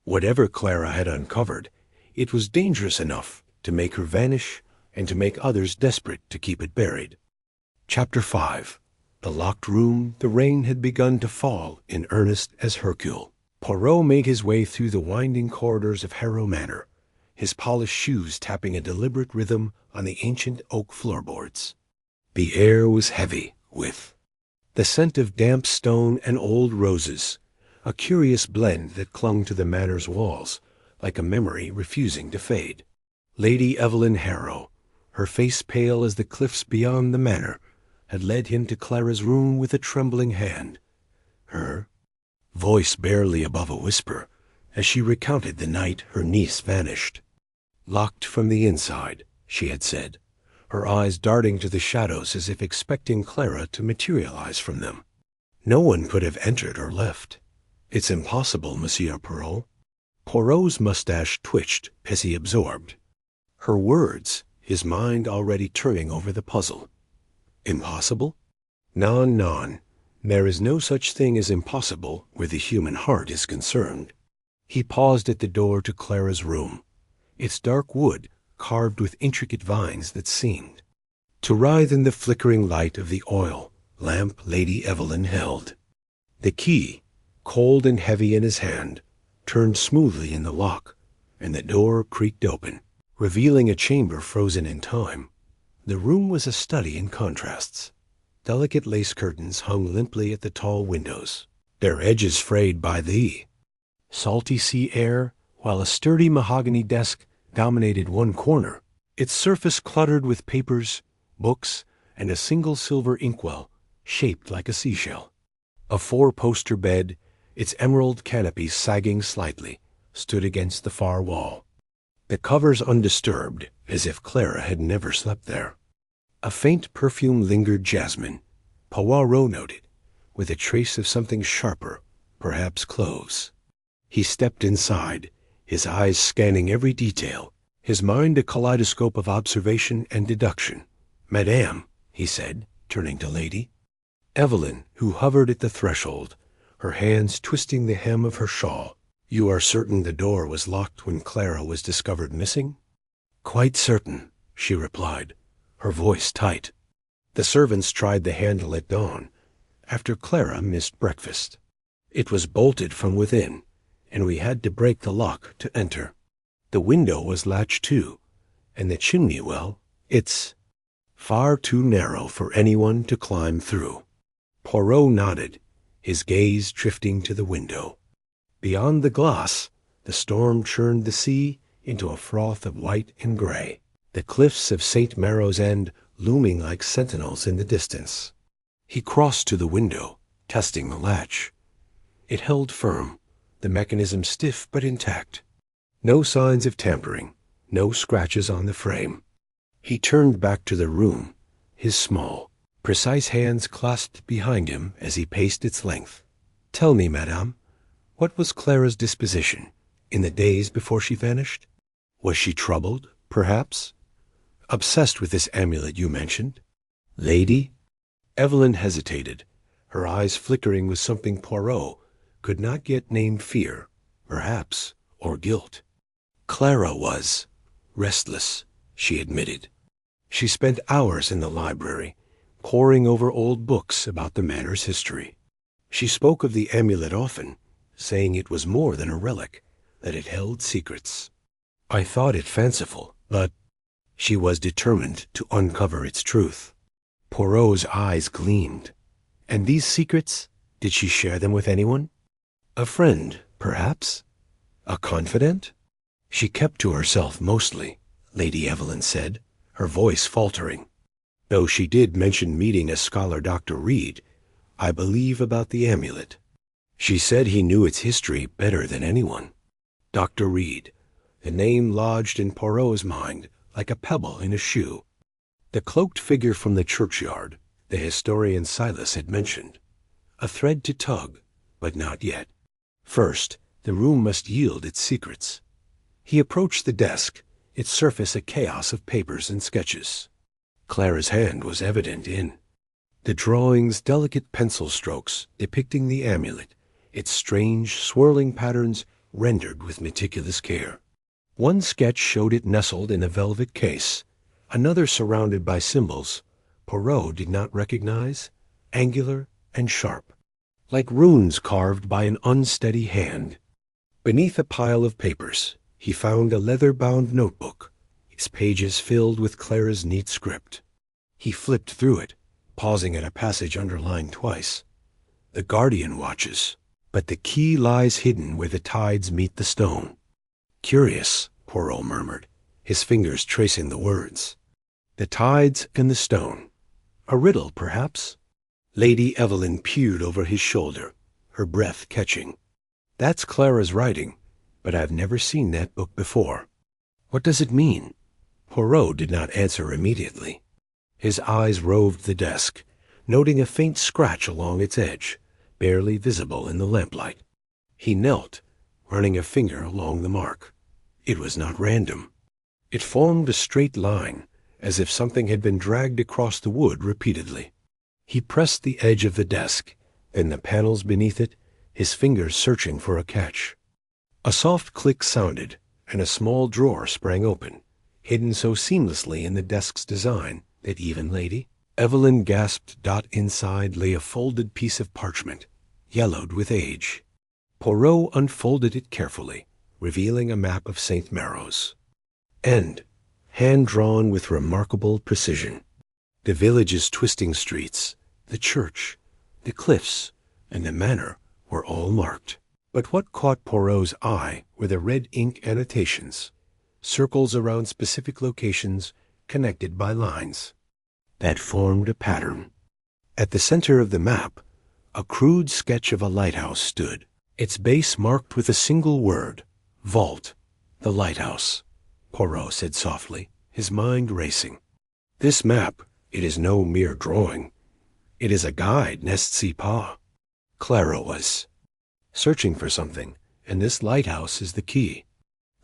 Whatever Clara had uncovered, it was dangerous enough to make her vanish and to make others desperate to keep it buried. Chapter 5. The locked room. The rain had begun to fall in earnest as Hercule Poirot made his way through the winding corridors of Harrow Manor, his polished shoes tapping a deliberate rhythm on the ancient oak floorboards. The air was heavy with the scent of damp stone and old roses, a curious blend that clung to the manor's walls like a memory refusing to fade. Lady Evelyn Harrow, her face pale as the cliffs beyond the manor, had led him to Clara's room with a trembling hand, her voice barely above a whisper, as she recounted the night her niece vanished. Locked from the inside, she had said, her eyes darting to the shadows as if expecting Clara to materialize from them. No one could have entered or left. It's impossible, Monsieur Poirot. Poirot's mustache twitched as he absorbed her words, his mind already turning over the puzzle. Impossible? Non, non. There is no such thing as impossible where the human heart is concerned. He paused at the door to Clara's room, its dark wood carved with intricate vines that seemed to writhe in the flickering light of the oil lamp Lady Evelyn held. The key, cold and heavy in his hand, turned smoothly in the lock, and the door creaked open, revealing a chamber frozen in time. The room was a study in contrasts. Delicate lace curtains hung limply at the tall windows, their edges frayed by the salty sea air, while a sturdy mahogany desk dominated one corner, its surface cluttered with papers, books, and a single silver inkwell shaped like a seashell. A four-poster bed, its emerald canopy sagging slightly, stood against the far wall, the covers undisturbed, as if Clara had never slept there. A faint perfume lingered jasmine, Poirot noted, with a trace of something sharper, perhaps cloves. He stepped inside, his eyes scanning every detail, his mind a kaleidoscope of observation and deduction. "Madame," he said, turning to Lady Evelyn, who hovered at the threshold, her hands twisting the hem of her shawl. "You are certain the door was locked when Clara was discovered missing?" "Quite certain," she replied, her voice tight. "The servants tried the handle at dawn, after Clara missed breakfast. It was bolted from within, and we had to break the lock to enter. The window was latched too, and the chimney, well, it's far too narrow for anyone to climb through." Poirot nodded, his gaze drifting to the window. Beyond the glass, the storm churned the sea into a froth of white and gray, the cliffs of St. Marrow's End looming like sentinels in the distance. He crossed to the window, testing the latch. It held firm, the mechanism stiff but intact. No signs of tampering, no scratches on the frame. He turned back to the room, his small, precise hands clasped behind him as he paced its length. "Tell me, madame, what was Clara's disposition in the days before she vanished? Was she troubled, perhaps? Obsessed with this amulet you mentioned?" "Lady?" Evelyn hesitated, her eyes flickering with something Poirot could not yet name: fear, perhaps, or guilt. "Clara was restless," she admitted. "She spent hours in the library, poring over old books about the manor's history. She spoke of the amulet often, saying it was more than a relic, that it held secrets. I thought it fanciful, but she was determined to uncover its truth." Poirot's eyes gleamed. "And these secrets, Did she share them with anyone? A friend, perhaps? A confidant? She kept to herself mostly, Lady Evelyn said, her voice faltering. Though she did mention meeting a scholar Dr. Reed, I believe about the amulet. She said he knew its history better than anyone. Dr. Reed, the name lodged in Poirot's mind like a pebble in a shoe. The cloaked figure from the churchyard, the historian Silas had mentioned. A thread to tug, but not yet. First, the room must yield its secrets. He approached the desk, its surface a chaos of papers and sketches. Clara's hand was evident in the drawing's delicate pencil strokes depicting the amulet, its strange, swirling patterns rendered with meticulous care. One sketch showed it nestled in a velvet case, another surrounded by symbols Poirot did not recognize, angular and sharp, like runes carved by an unsteady hand. Beneath a pile of papers, he found a leather-bound notebook, its pages filled with Clara's neat script. He flipped through it, pausing at a passage underlined twice. The guardian watches, but the key lies hidden where the tides meet the stone. Curious, Poirot murmured, his fingers tracing the words. The tides and the stone. A riddle, perhaps? Lady Evelyn peered over his shoulder, her breath catching. That's Clara's writing, but I've never seen that book before. What does it mean? Poirot did not answer immediately. His eyes roved the desk, noting a faint scratch along its edge, barely visible in the lamplight. He knelt, running a finger along the mark. It was not random. It formed a straight line, as if something had been dragged across the wood repeatedly. He pressed the edge of the desk, then the panels beneath it, his fingers searching for a catch. A soft click sounded, and a small drawer sprang open, hidden so seamlessly in the desk's design that even Lady Evelyn gasped. Inside lay a folded piece of parchment, yellowed with age. Poirot unfolded it carefully, revealing a map of St. Maro's. And, hand-drawn with remarkable precision, the village's twisting streets, the church, the cliffs, and the manor were all marked. But what caught Poirot's eye were the red ink annotations, circles around specific locations connected by lines that formed a pattern. At the center of the map, a crude sketch of a lighthouse stood, its base marked with a single word, vault, the lighthouse. Poirot said softly, his mind racing. This map, it is no mere drawing. It is a guide, n'est-ce pas? Clara was searching for something, and this lighthouse is the key.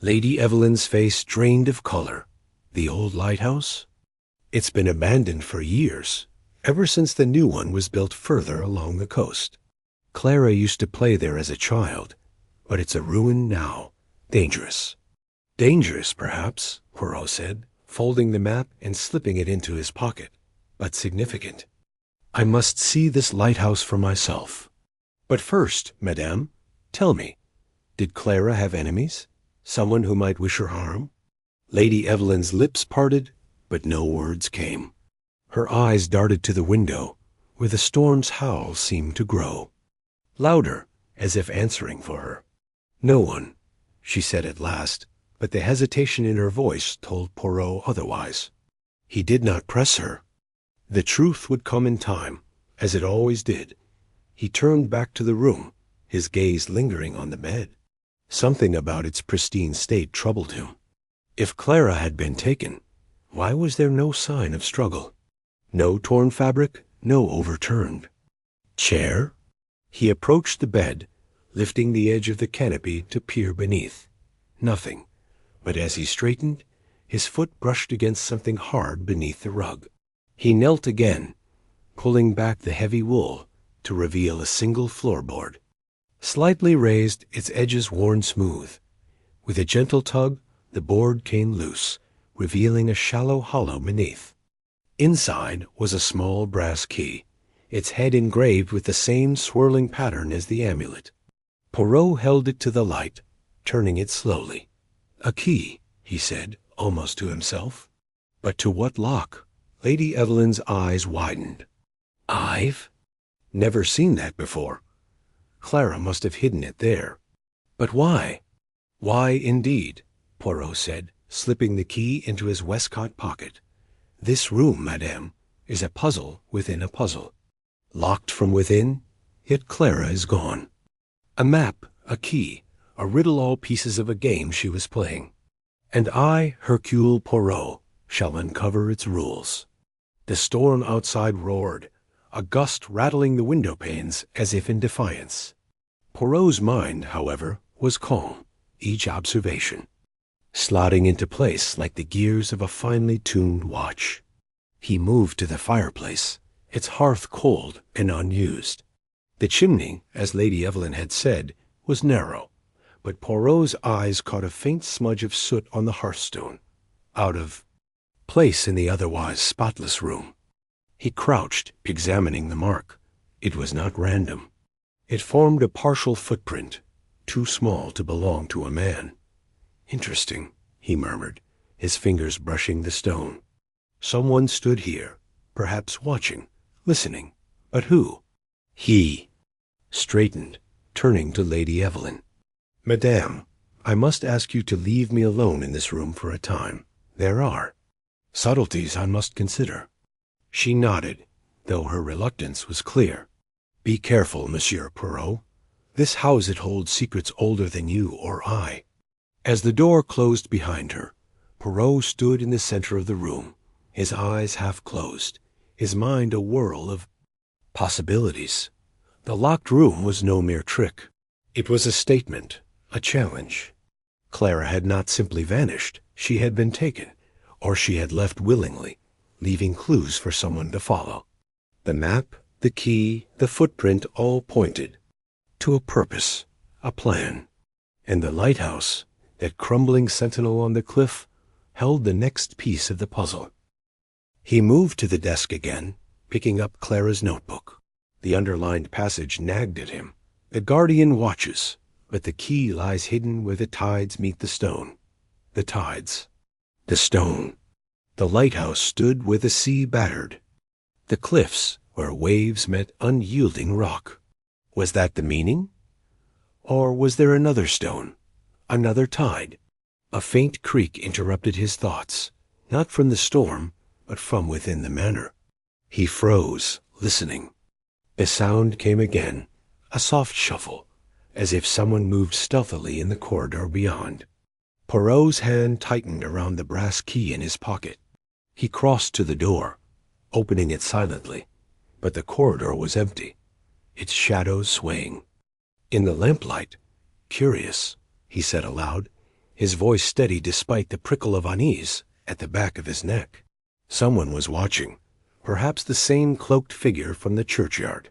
Lady Evelyn's face drained of color. The old lighthouse? It's been abandoned for years, ever since the new one was built further along the coast. Clara used to play there as a child, but it's a ruin now. Dangerous. Dangerous, perhaps, Poirot said, folding the map and slipping it into his pocket, but significant. I must see this lighthouse for myself. But first, madame, tell me, did Clara have enemies? Someone who might wish her harm? Lady Evelyn's lips parted, but no words came. Her eyes darted to the window, where the storm's howl seemed to grow. Louder, as if answering for her. No one, she said at last, but the hesitation in her voice told Poirot otherwise. He did not press her. The truth would come in time, as it always did. He turned back to the room, his gaze lingering on the bed. Something about its pristine state troubled him. If Clara had been taken, why was there no sign of struggle? No torn fabric, no overturned chair? He approached the bed, lifting the edge of the canopy to peer beneath. Nothing, but as he straightened, his foot brushed against something hard beneath the rug. He knelt again, pulling back the heavy wool to reveal a single floorboard. Slightly raised, its edges worn smooth. With a gentle tug, the board came loose, revealing a shallow hollow beneath. Inside was a small brass key, its head engraved with the same swirling pattern as the amulet. Poirot held it to the light, turning it slowly. A key, he said, almost to himself. But to what lock? Lady Evelyn's eyes widened. I've never seen that before, Clara must have hidden it there. But why? Why, indeed, Poirot said, slipping the key into his waistcoat pocket. This room, madame, is a puzzle within a puzzle. Locked from within, yet Clara is gone. A map, a key, a riddle, all pieces of a game she was playing. And I, Hercule Poirot, shall uncover its rules. The storm outside roared, a gust rattling the window panes as if in defiance. Poirot's mind, however, was calm, each observation slotting into place like the gears of a finely tuned watch. He moved to the fireplace, its hearth cold and unused. The chimney, as Lady Evelyn had said, was narrow, but Poirot's eyes caught a faint smudge of soot on the hearthstone, out of place in the otherwise spotless room. He crouched, examining the mark. It was not random. It formed a partial footprint, too small to belong to a man. Interesting, he murmured, his fingers brushing the stone. Someone stood here, perhaps watching, listening. But who? He straightened, turning to Lady Evelyn. Madame, I must ask you to leave me alone in this room for a time. There are subtleties I must consider. She nodded, though her reluctance was clear. Be careful, Monsieur Poirot. This house, it holds secrets older than you or I. As the door closed behind her, Poirot stood in the center of the room, his eyes half closed, his mind a whirl of possibilities. The locked room was no mere trick. It was a statement, a challenge. Clara had not simply vanished. She had been taken, or she had left willingly, leaving clues for someone to follow. The map, the key, the footprint all pointed to a purpose, a plan. And the lighthouse, that crumbling sentinel on the cliff, held the next piece of the puzzle. He moved to the desk again, picking up Clara's notebook. The underlined passage nagged at him. The guardian watches, but the key lies hidden where the tides meet the stone. The tides. The stone. The lighthouse stood where the sea battered. The cliffs, where waves met unyielding rock. Was that the meaning? Or was there another stone, another tide? A faint creak interrupted his thoughts, not from the storm, but from within the manor. He froze, listening. The sound came again, a soft shuffle, as if someone moved stealthily in the corridor beyond. Poirot's hand tightened around the brass key in his pocket. He crossed to the door, opening it silently, but the corridor was empty, its shadows swaying. In the lamplight, curious, he said aloud, his voice steady despite the prickle of unease at the back of his neck. Someone was watching, perhaps the same cloaked figure from the churchyard,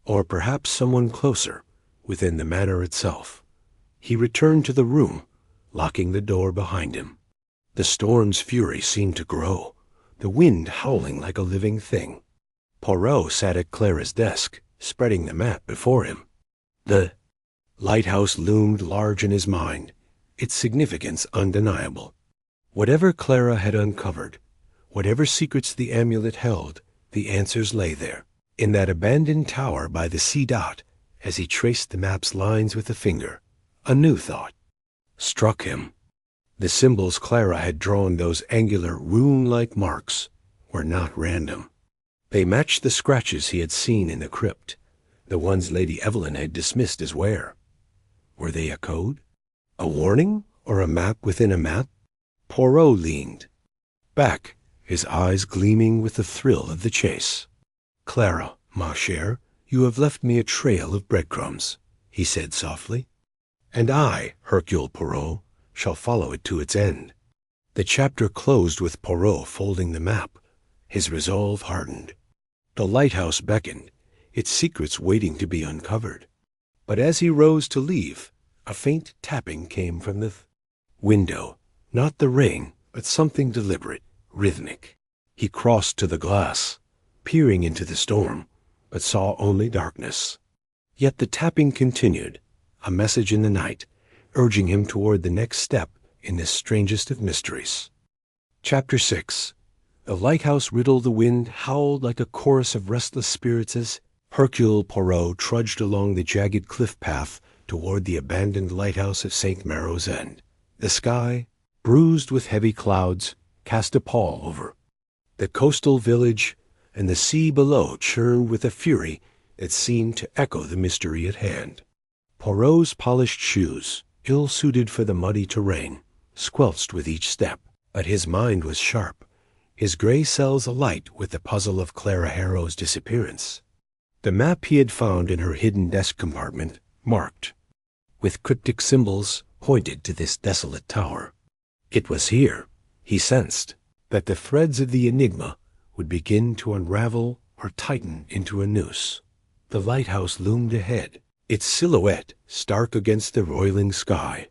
or perhaps someone closer, within the manor itself. He returned to the room, locking the door behind him. The storm's fury seemed to grow, the wind howling like a living thing. Poirot sat at Clara's desk, spreading the map before him. The lighthouse loomed large in his mind, its significance undeniable. Whatever Clara had uncovered, whatever secrets the amulet held, the answers lay there, in that abandoned tower by the sea dot. As he traced the map's lines with a finger, a new thought struck him. The symbols Clara had drawn, those angular, rune-like marks, were not random. They matched the scratches he had seen in the crypt, the ones Lady Evelyn had dismissed as wear. Were they a code? A warning? Or a map within a map? Poirot leaned back, his eyes gleaming with the thrill of the chase. Clara, ma chère, you have left me a trail of breadcrumbs, he said softly. And I, Hercule Poirot, shall follow it to its end. The chapter closed with Poirot folding the map, his resolve hardened. The lighthouse beckoned, its secrets waiting to be uncovered. But as he rose to leave, a faint tapping came from the window, not the rain, but something deliberate, rhythmic. He crossed to the glass, peering into the storm, but saw only darkness. Yet the tapping continued, a message in the night, urging him toward the next step in this strangest of mysteries. Chapter 6. The lighthouse riddle. The wind howled like a chorus of restless spirits as Hercule Poirot trudged along the jagged cliff path toward the abandoned lighthouse of St. Maro's End. The sky, bruised with heavy clouds, cast a pall over the coastal village, and the sea below churned with a fury that seemed to echo the mystery at hand. Poirot's polished shoes, ill-suited for the muddy terrain, squelched with each step, but his mind was sharp, his gray cells alight with the puzzle of Clara Harrow's disappearance. The map he had found in her hidden desk compartment, marked, with cryptic symbols, pointed to this desolate tower. It was here, he sensed, that the threads of the enigma would begin to unravel or tighten into a noose. The lighthouse loomed ahead, its silhouette stark against the roiling sky.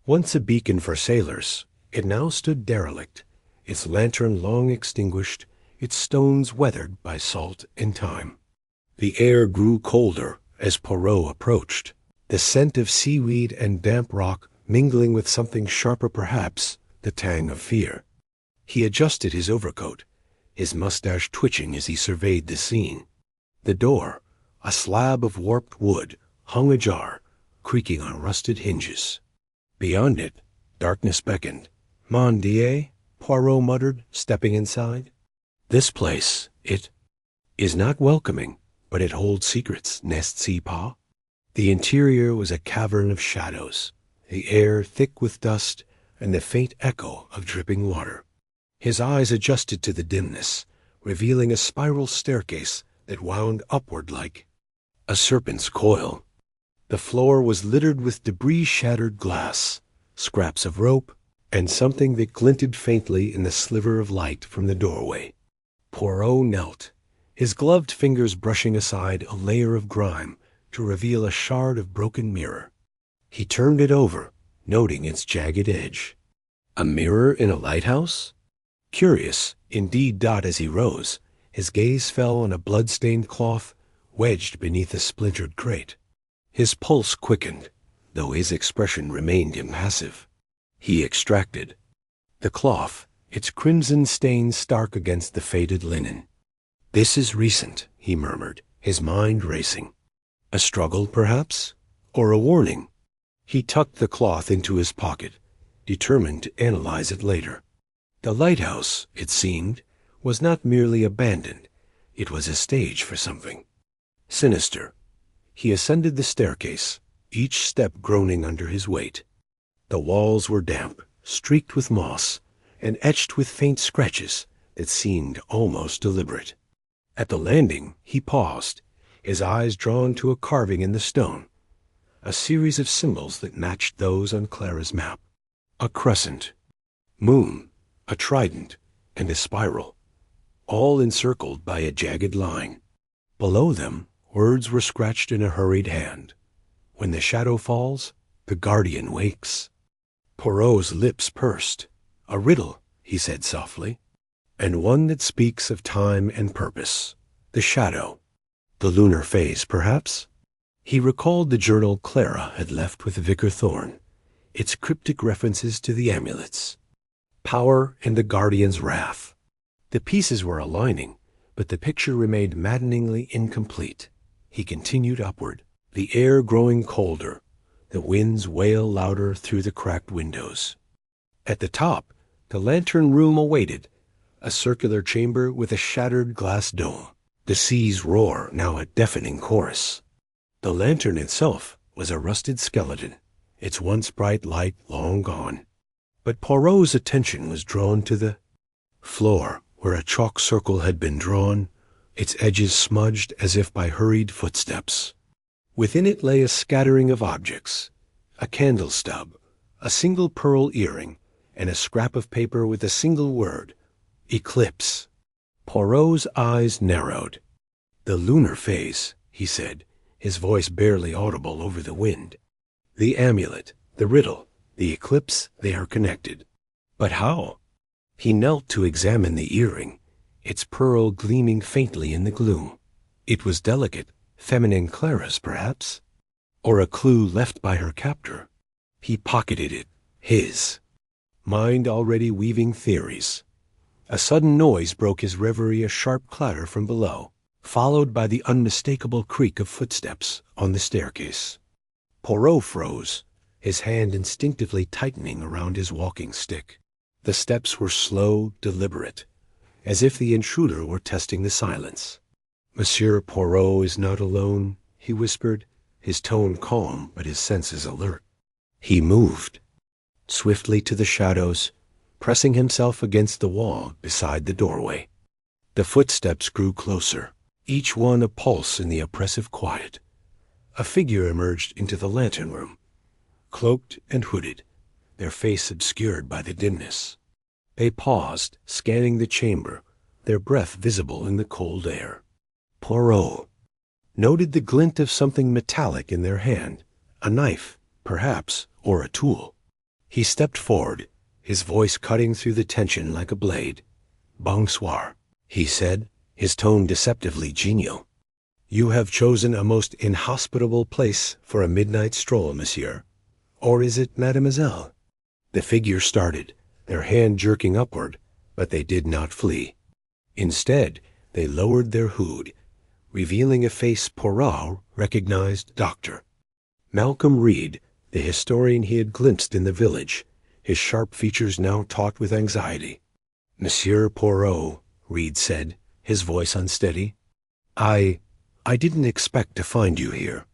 Once a beacon for sailors, it now stood derelict, its lantern long extinguished, its stones weathered by salt and time. The air grew colder as Poirot approached, the scent of seaweed and damp rock mingling with something sharper perhaps, the tang of fear. He adjusted his overcoat, his mustache twitching as he surveyed the scene. The door, a slab of warped wood, hung ajar, creaking on rusted hinges. Beyond it, darkness beckoned. "Mon Dieu," Poirot muttered, stepping inside. "This place, it is not welcoming, but it holds secrets, n'est-ce pas?" The interior was a cavern of shadows, the air thick with dust and the faint echo of dripping water. His eyes adjusted to the dimness, revealing a spiral staircase that wound upward like a serpent's coil. The floor was littered with debris-shattered glass, scraps of rope, and something that glinted faintly in the sliver of light from the doorway. Poirot knelt, his gloved fingers brushing aside a layer of grime to reveal a shard of broken mirror. He turned it over, noting its jagged edge. A mirror in a lighthouse? Curious, indeed. As he rose, his gaze fell on a blood-stained cloth wedged beneath a splintered crate. His pulse quickened, though his expression remained impassive. He extracted the cloth, its crimson stain stark against the faded linen. "This is recent," he murmured, his mind racing. "A struggle, perhaps? Or a warning?" He tucked the cloth into his pocket, determined to analyze it later. The lighthouse, it seemed, was not merely abandoned. It was a stage for something sinister. He ascended the staircase, each step groaning under his weight. The walls were damp, streaked with moss, and etched with faint scratches that seemed almost deliberate. At the landing, he paused, his eyes drawn to a carving in the stone, a series of symbols that matched those on Clara's map. A crescent, moon, a trident, and a spiral, all encircled by a jagged line. Below them, words were scratched in a hurried hand. "When the shadow falls, the guardian wakes." Poirot's lips pursed. "A riddle," he said softly, "and one that speaks of time and purpose. The shadow. The lunar phase, perhaps?" He recalled the journal Clara had left with Vicar Thorne, its cryptic references to the amulets. Power and the guardian's wrath. The pieces were aligning, but the picture remained maddeningly incomplete. He continued upward, the air growing colder, the winds wail louder through the cracked windows. At the top, the lantern room awaited, a circular chamber with a shattered glass dome. The sea's roar now a deafening chorus. The lantern itself was a rusted skeleton, its once bright light long gone. But Poirot's attention was drawn to the floor, where a chalk circle had been drawn, its edges smudged as if by hurried footsteps. Within it lay a scattering of objects, a candle stub, a single pearl earring, and a scrap of paper with a single word, eclipse. Poirot's eyes narrowed. "The lunar phase," he said, his voice barely audible over the wind. "The amulet, the riddle, the eclipse, they are connected. But how?" He knelt to examine the earring, its pearl gleaming faintly in the gloom. It was delicate, feminine Clara's, perhaps, or a clue left by her captor. He pocketed it, his mind already weaving theories. A sudden noise broke his reverie, a sharp clatter from below. followed by the unmistakable creak of footsteps on the staircase. Poirot froze, his hand instinctively tightening around his walking stick. The steps were slow, deliberate, as if the intruder were testing the silence. "Monsieur Poirot is not alone," he whispered, his tone calm but his senses alert. He moved swiftly to the shadows, pressing himself against the wall beside the doorway. The footsteps grew closer, each one a pulse in the oppressive quiet. A figure emerged into the lantern room, cloaked and hooded, their face obscured by the dimness. They paused, scanning the chamber, their breath visible in the cold air. Poirot noted the glint of something metallic in their hand, a knife, perhaps, or a tool. He stepped forward, his voice cutting through the tension like a blade. "Bonsoir," he said, his tone deceptively genial. "You have chosen a most inhospitable place for a midnight stroll, monsieur. Or is it mademoiselle?" The figure started, their hand jerking upward, but they did not flee. Instead, they lowered their hood, revealing a face Poirot recognized. Dr. Malcolm Reed, the historian he had glimpsed in the village, his sharp features now taut with anxiety. "Monsieur Poirot," Reed said, his voice unsteady, I didn't expect to find you here."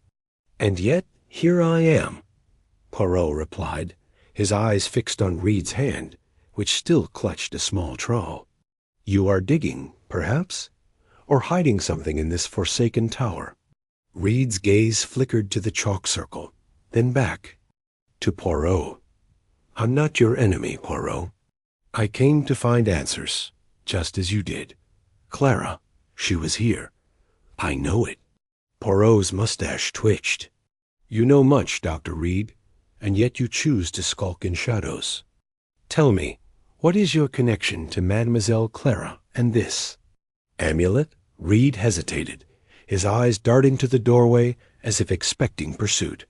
"And yet, here I am," Poirot replied, his eyes fixed on Reed's hand, which still clutched a small trowel. "You are digging, perhaps? Or hiding something in this forsaken tower?" Reed's gaze flickered to the chalk circle, then back to Poirot. "I'm not your enemy, Poirot. I came to find answers, just as you did. Clara, she was here. I know it." Poirot's mustache twitched. "You know much, Dr. Reed, and yet you choose to skulk in shadows. Tell me, what is your connection to Mademoiselle Clara and this amulet?" Reed hesitated, his eyes darting to the doorway as if expecting pursuit.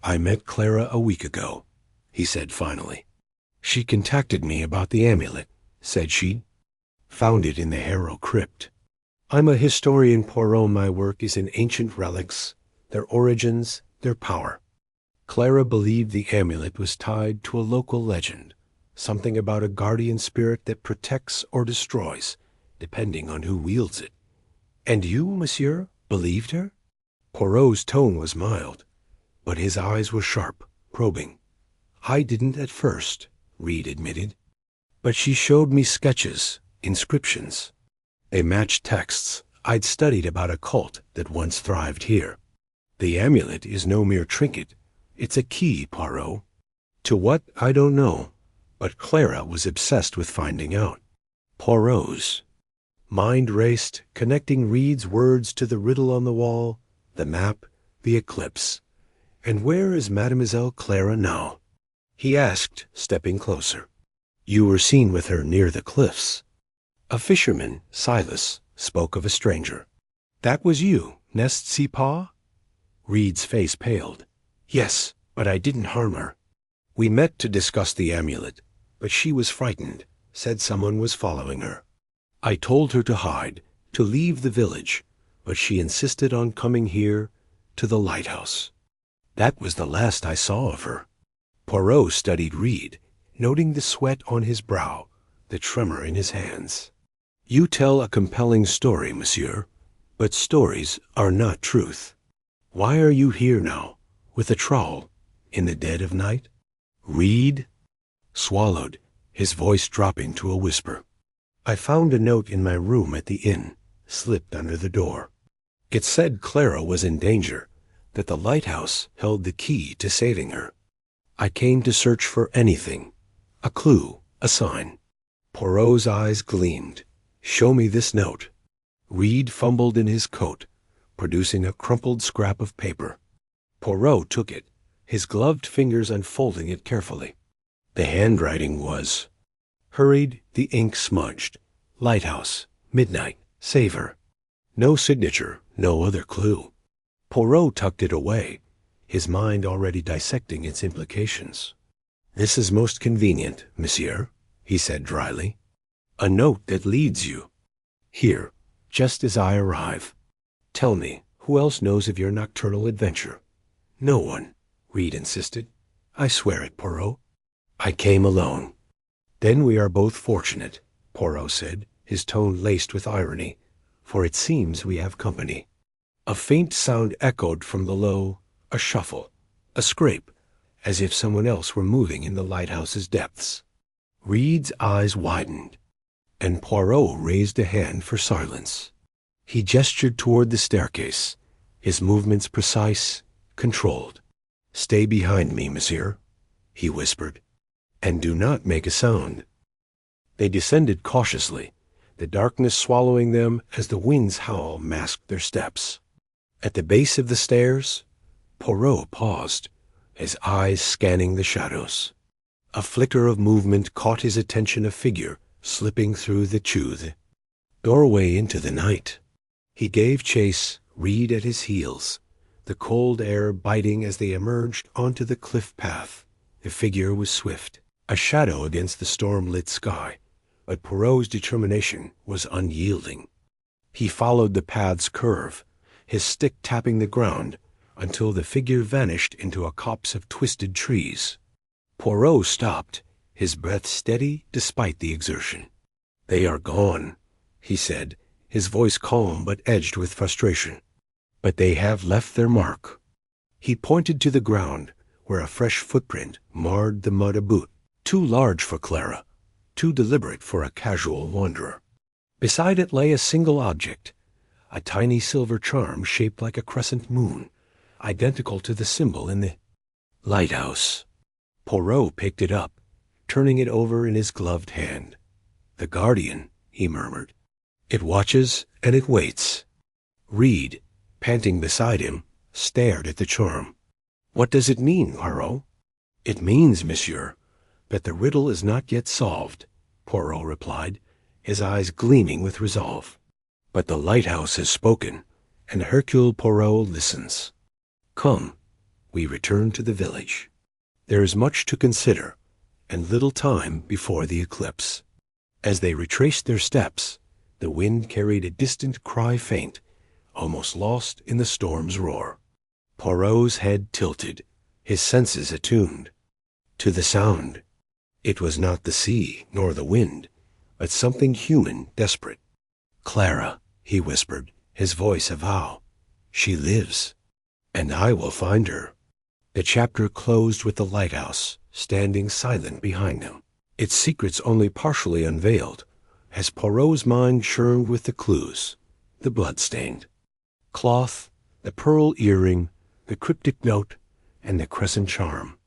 "I met Clara a week ago," he said finally. "She contacted me about the amulet, said she'd found it in the Harrow crypt. I'm a historian, Poirot. My work is in ancient relics, their origins, their power. Clara believed the amulet was tied to a local legend, something about a guardian spirit that protects or destroys, depending on who wields it. And you, monsieur, believed her?" Poirot's tone was mild, but his eyes were sharp, probing. "I didn't at first," Reed admitted. "But she showed me sketches, inscriptions. They matched texts I'd studied about a cult that once thrived here. The amulet is no mere trinket. It's a key, Poirot. To what, I don't know, but Clara was obsessed with finding out." Poirot's mind raced, connecting Reed's words to the riddle on the wall, the map, the eclipse. "And where is Mademoiselle Clara now?" he asked, stepping closer. "You were seen with her near the cliffs." A fisherman, Silas, spoke of a stranger. "That was you, n'est-ce pas?" Reed's face paled. "Yes, but I didn't harm her. We met to discuss the amulet, but she was frightened, said someone was following her. I told her to hide, to leave the village, but she insisted on coming here, to the lighthouse. That was the last I saw of her." Poirot studied Reed, noting the sweat on his brow, the tremor in his hands. "You tell a compelling story, monsieur, but stories are not truth. Why are you here now, with a trowel, in the dead of night?" Reed swallowed, his voice dropping to a whisper. "I found a note in my room at the inn, slipped under the door. It said Clara was in danger, that the lighthouse held the key to saving her. I came to search for anything, a clue, a sign." Poirot's eyes gleamed. "Show me this note." Reed fumbled in his coat, producing a crumpled scrap of paper. Poirot took it, his gloved fingers unfolding it carefully. The handwriting was hurried, the ink smudged. Lighthouse, midnight, save her. No signature, no other clue. Poirot tucked it away, his mind already dissecting its implications. "This is most convenient, monsieur," he said dryly. "A note that leads you. Here, just as I arrive. Tell me, who else knows of your nocturnal adventure? No one, Reed insisted. I swear it, Poirot. I came alone. Then we are both fortunate, Poirot said, his tone laced with irony, for it seems we have company. A faint sound echoed from below, a shuffle, a scrape, as if someone else were moving in the lighthouse's depths. Reed's eyes widened, and Poirot raised a hand for silence. He gestured toward the staircase, his movements precise, controlled. "Stay behind me, monsieur," he whispered, "and do not make a sound." They descended cautiously, the darkness swallowing them as the wind's howl masked their steps. At the base of the stairs, Poirot paused, his eyes scanning the shadows. A flicker of movement caught his attention, a figure slipping through the doorway into the night. He gave chase, Reed at his heels, the cold air biting as they emerged onto the cliff path. The figure was swift, a shadow against the storm-lit sky, but Poirot's determination was unyielding. He followed the path's curve, his stick tapping the ground, until the figure vanished into a copse of twisted trees. Poirot stopped, his breath steady despite the exertion. "They are gone," he said, his voice calm but edged with frustration. "But they have left their mark." He pointed to the ground, where a fresh footprint marred the mud a boot, too large for Clara, too deliberate for a casual wanderer. Beside it lay a single object, a tiny silver charm shaped like a crescent moon, identical to the symbol in the lighthouse. Poirot picked it up, turning it over in his gloved hand. "The guardian," he murmured. "It watches and it waits." Reed, panting beside him, stared at the charm. "What does it mean, Poirot?" "It means, monsieur, that the riddle is not yet solved," Poirot replied, his eyes gleaming with resolve. "But the lighthouse has spoken, and Hercule Poirot listens. Come, we return to the village. There is much to consider, and little time before the eclipse." As they retraced their steps, the wind carried a distant cry, faint, almost lost in the storm's roar. Poirot's head tilted, his senses attuned to the sound. It was not the sea nor the wind, but something human, desperate. "Clara," he whispered, his voice a vow. "She lives, and I will find her." The chapter closed with the lighthouse standing silent behind them, its secrets only partially unveiled, as Poirot's mind churned with the clues: the blood-stained cloth, the pearl earring, the cryptic note, and the crescent charm.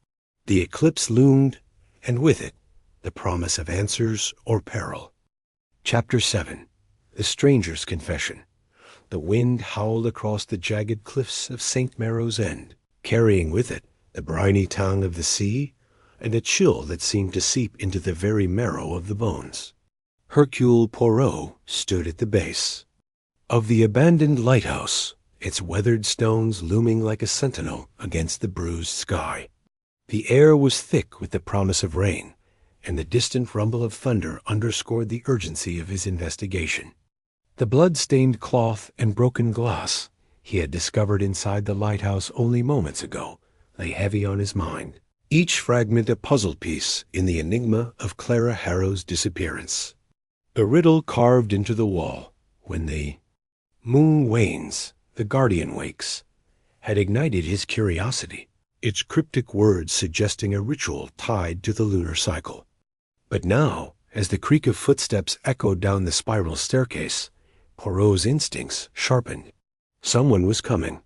The eclipse loomed, and with it, the promise of answers or peril. Chapter 7. The Stranger's Confession. The wind howled across the jagged cliffs of St. Maro's End, carrying with it the briny tongue of the sea and a chill that seemed to seep into the very marrow of the bones. Hercule Poirot stood at the base of the abandoned lighthouse, its weathered stones looming like a sentinel against the bruised sky. The air was thick with the promise of rain, and the distant rumble of thunder underscored the urgency of his investigation. The blood-stained cloth and broken glass he had discovered inside the lighthouse only moments ago lay heavy on his mind, each fragment a puzzle piece in the enigma of Clara Harrow's disappearance. The riddle carved into the wall, when the moon wanes, the guardian wakes, had ignited his curiosity, its cryptic words suggesting a ritual tied to the lunar cycle. But now, as the creak of footsteps echoed down the spiral staircase, Poirot's instincts sharpened. Someone was coming.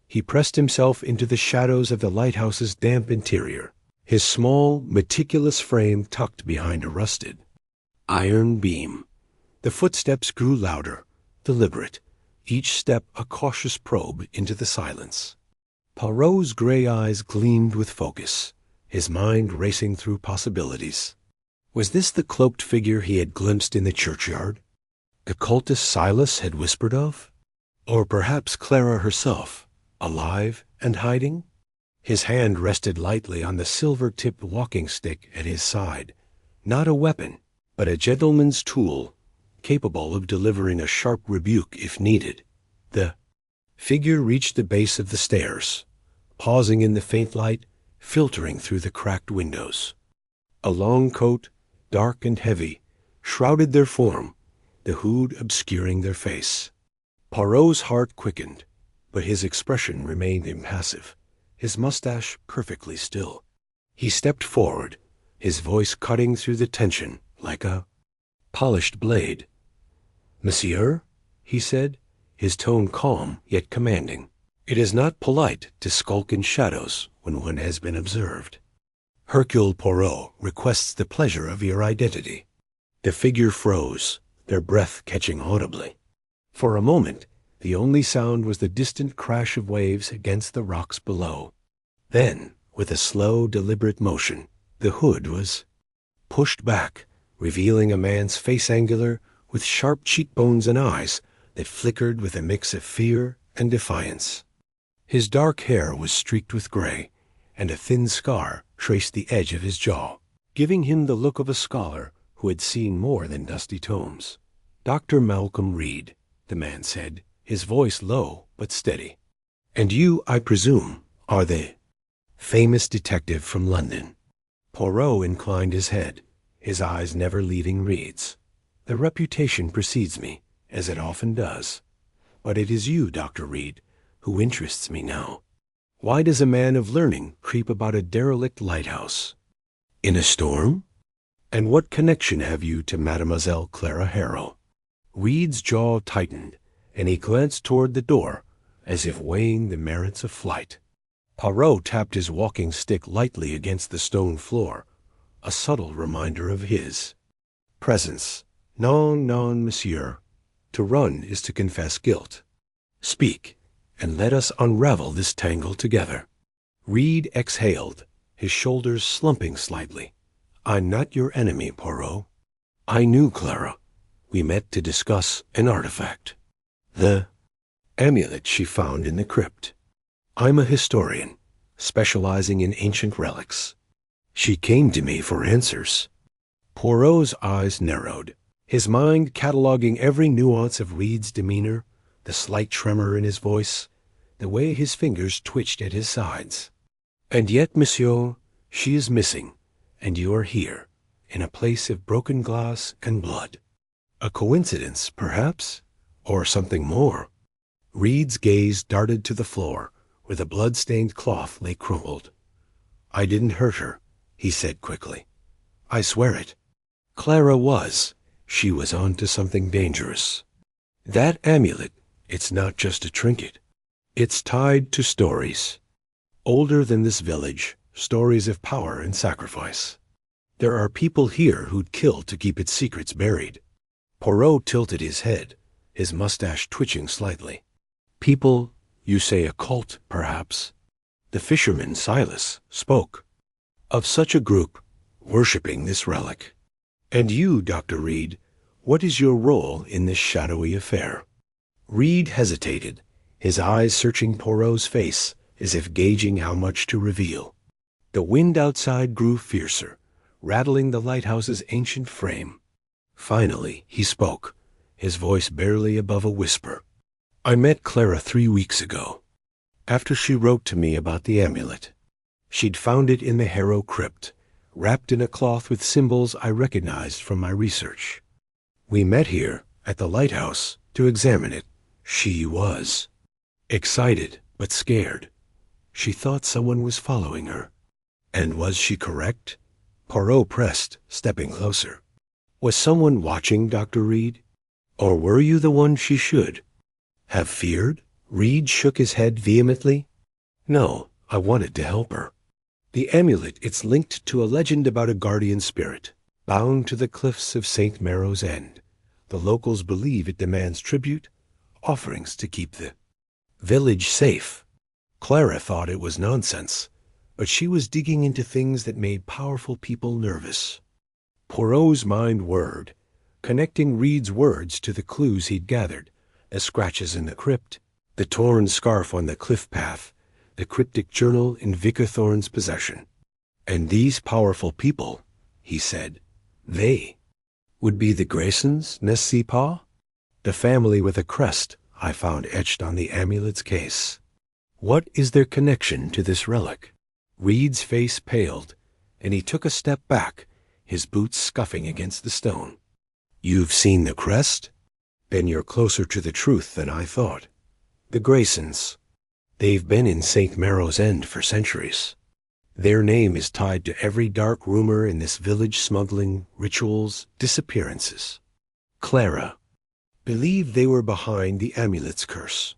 He pressed himself into the shadows of the lighthouse's damp interior, his small, meticulous frame tucked behind a rusted iron beam. The footsteps grew louder, deliberate, each step a cautious probe into the silence. Poirot's gray eyes gleamed with focus, his mind racing through possibilities. Was this the cloaked figure he had glimpsed in the churchyard, the cultist Silas had whispered of? Or perhaps Clara herself, alive and hiding? His hand rested lightly on the silver-tipped walking stick at his side, not a weapon, but a gentleman's tool, capable of delivering a sharp rebuke if needed. The figure reached the base of the stairs, pausing in the faint light filtering through the cracked windows. A long coat, dark and heavy, shrouded their form, the hood obscuring their face. Poirot's heart quickened, but his expression remained impassive, his mustache perfectly still. He stepped forward, his voice cutting through the tension like a polished blade. "Monsieur," he said, his tone calm yet commanding. "It is not polite to skulk in shadows when one has been observed. Hercule Poirot requests the pleasure of your identity." The figure froze, their breath catching audibly. For a moment, the only sound was the distant crash of waves against the rocks below. Then, with a slow, deliberate motion, the hood was pushed back, revealing a man's face angular, with sharp cheekbones and eyes that flickered with a mix of fear and defiance. His dark hair was streaked with gray, and a thin scar traced the edge of his jaw, giving him the look of a scholar who had seen more than dusty tomes. "Dr. Malcolm Reed," the man said, his voice low but steady. "And you, I presume, are the famous detective from London." Poirot inclined his head, his eyes never leaving Reed's. "The reputation precedes me, as it often does. But it is you, Dr. Reed, who interests me now. Why does a man of learning creep about a derelict lighthouse? In a storm? And what connection have you to Mademoiselle Clara Harrow?" Reed's jaw tightened, and he glanced toward the door, as if weighing the merits of flight. Poirot tapped his walking stick lightly against the stone floor, a subtle reminder of his presence. "Non, non, monsieur. To run is to confess guilt. Speak, and let us unravel this tangle together." Reed exhaled, his shoulders slumping slightly. "I'm not your enemy, Poirot. I knew Clara. We met to discuss an artifact. The amulet she found in the crypt. I'm a historian, specializing in ancient relics. She came to me for answers." Poirot's eyes narrowed, his mind cataloging every nuance of Reed's demeanor, the slight tremor in his voice, the way his fingers twitched at his sides. "And yet, monsieur, she is missing, and you are here, in a place of broken glass and blood. A coincidence, perhaps, or something more?" Reed's gaze darted to the floor, where the blood-stained cloth lay crumpled. "I didn't hurt her," he said quickly. "I swear it. Clara was. She was on to something dangerous. That amulet, it's not just a trinket. It's tied to stories. Older than this village, stories of power and sacrifice. There are people here who'd kill to keep its secrets buried." Poirot tilted his head, his mustache twitching slightly. "People, you say a cult, perhaps?" The fisherman, Silas, spoke of such a group worshipping this relic. "And you, Dr. Reed, what is your role in this shadowy affair?" Reed hesitated, his eyes searching Poirot's face as if gauging how much to reveal. The wind outside grew fiercer, rattling the lighthouse's ancient frame. Finally, he spoke, his voice barely above a whisper. "I met Clara 3 weeks ago, after she wrote to me about the amulet. She'd found it in the Harrow crypt, wrapped in a cloth with symbols I recognized from my research. We met here, at the lighthouse, to examine it. She was excited, but scared. She thought someone was following her." "And was she correct?" Poirot pressed, stepping closer. "Was someone watching, Dr. Reed? Or were you the one she should have feared?" Reed shook his head vehemently. "No, I wanted to help her. The amulet, it's linked to a legend about a guardian spirit, bound to the cliffs of St. Maro's End. The locals believe it demands tribute, offerings to keep the village safe. Clara thought it was nonsense, but she was digging into things that made powerful people nervous." Poirot's mind whirred, connecting Reed's words to the clues he'd gathered, the scratches in the crypt, the torn scarf on the cliff path, the cryptic journal in Vicar Thorne's possession. "And these powerful people," he said, "they would be the Graysons, n'est-ce pas? The family with a crest I found etched on the amulet's case. What is their connection to this relic? Reed's face paled, and he took a step back, his boots scuffing against the stone. You've seen the crest? Then you're closer to the truth than I thought. The Graysons. They've been in St. Marrow's End for centuries. Their name is tied to every dark rumor in this village: smuggling, rituals, disappearances. Clara believed they were behind the amulet's curse,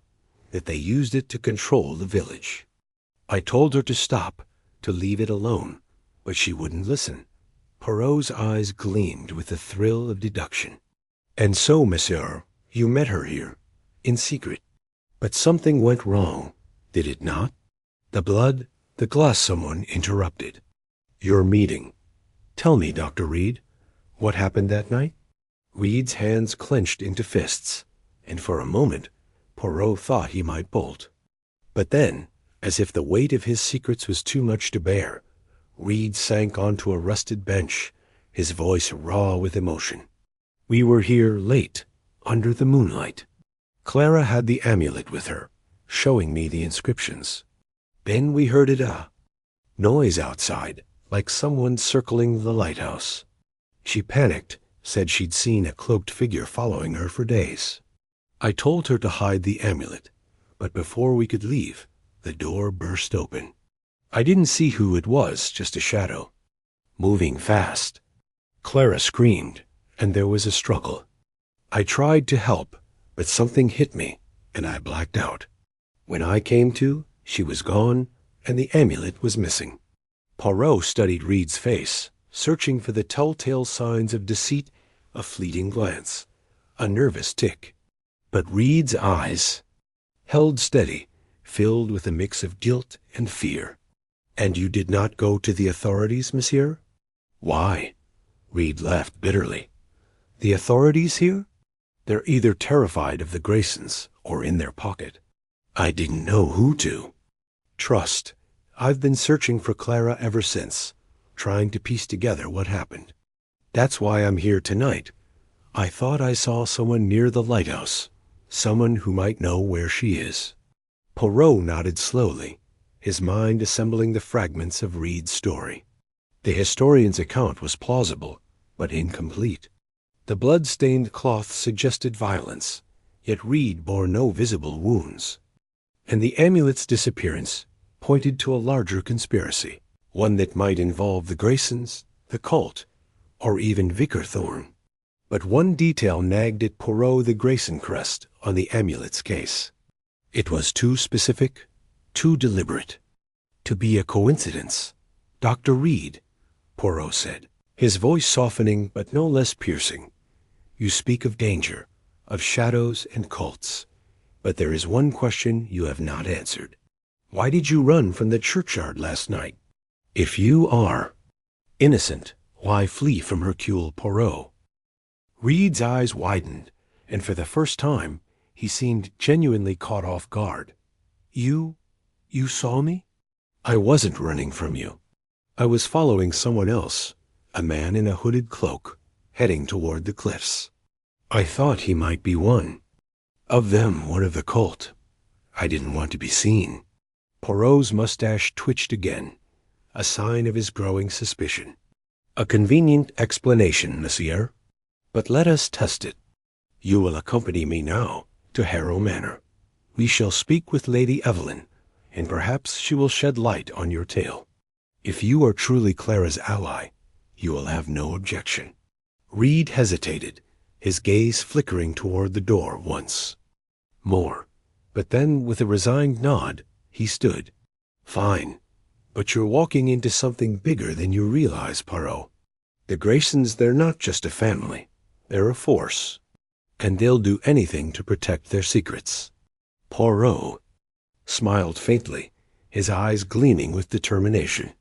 that they used it to control the village. I told her to stop, to leave it alone, but she wouldn't listen. Poirot's eyes gleamed with the thrill of deduction. And so, monsieur, you met her here, in secret. But something went wrong, did it not? The blood, the glass. Someone interrupted. Your meeting. Tell me, Dr. Reed, what happened that night? Reed's hands clenched into fists, and for a moment Poirot thought he might bolt. But then, as if the weight of his secrets was too much to bear, Reed sank onto a rusted bench, his voice raw with emotion. We were here late, under the moonlight. Clara had the amulet with her, showing me the inscriptions. Then we heard a noise outside, like someone circling the lighthouse. She panicked, said she'd seen a cloaked figure following her for days. I told her to hide the amulet, but before we could leave, the door burst open. I didn't see who it was, just a shadow, moving fast. Clara screamed, and there was a struggle. I tried to help, but something hit me, and I blacked out. When I came to, she was gone, and the amulet was missing. Poirot studied Reed's face, searching for the telltale signs of deceit: a fleeting glance, a nervous tick. But Reed's eyes held steady, filled with a mix of guilt and fear. And you did not go to the authorities, monsieur? Why? Reed laughed bitterly. The authorities here? They're either terrified of the Graysons or in their pocket. I didn't know who to. Trust. I've been searching for Clara ever since, trying to piece together what happened. That's why I'm here tonight. I thought I saw someone near the lighthouse, someone who might know where she is. Poirot nodded slowly, his mind assembling the fragments of Reed's story. The historian's account was plausible, but incomplete. The blood-stained cloth suggested violence, yet Reed bore no visible wounds. And the amulet's disappearance pointed to a larger conspiracy, one that might involve the Graysons, the cult, or even Vicar Thorne. But one detail nagged at Poirot: the Grayson crest on the amulet's case. It was too specific, too deliberate. To be a coincidence. Dr. Reed, Poirot said, his voice softening but no less piercing. You speak of danger, of shadows and cults. But there is one question you have not answered. Why did you run from the churchyard last night? If you are innocent, why flee from Hercule Poirot? Reed's eyes widened, and for the first time he seemed genuinely caught off guard. You saw me? I wasn't running from you. I was following someone else, a man in a hooded cloak, heading toward the cliffs. I thought he might be one of them, one of the cult. I didn't want to be seen. Poirot's mustache twitched again, a sign of his growing suspicion. A convenient explanation, monsieur. But let us test it. You will accompany me now to Harrow Manor. We shall speak with Lady Evelyn, and perhaps she will shed light on your tale. If you are truly Clara's ally, you will have no objection. Reed hesitated, his gaze flickering toward the door once more. But then, with a resigned nod, he stood. Fine. But you're walking into something bigger than you realize, Poirot. The Graysons, they're not just a family. They're a force. And they'll do anything to protect their secrets. Poirot smiled faintly, his eyes gleaming with determination.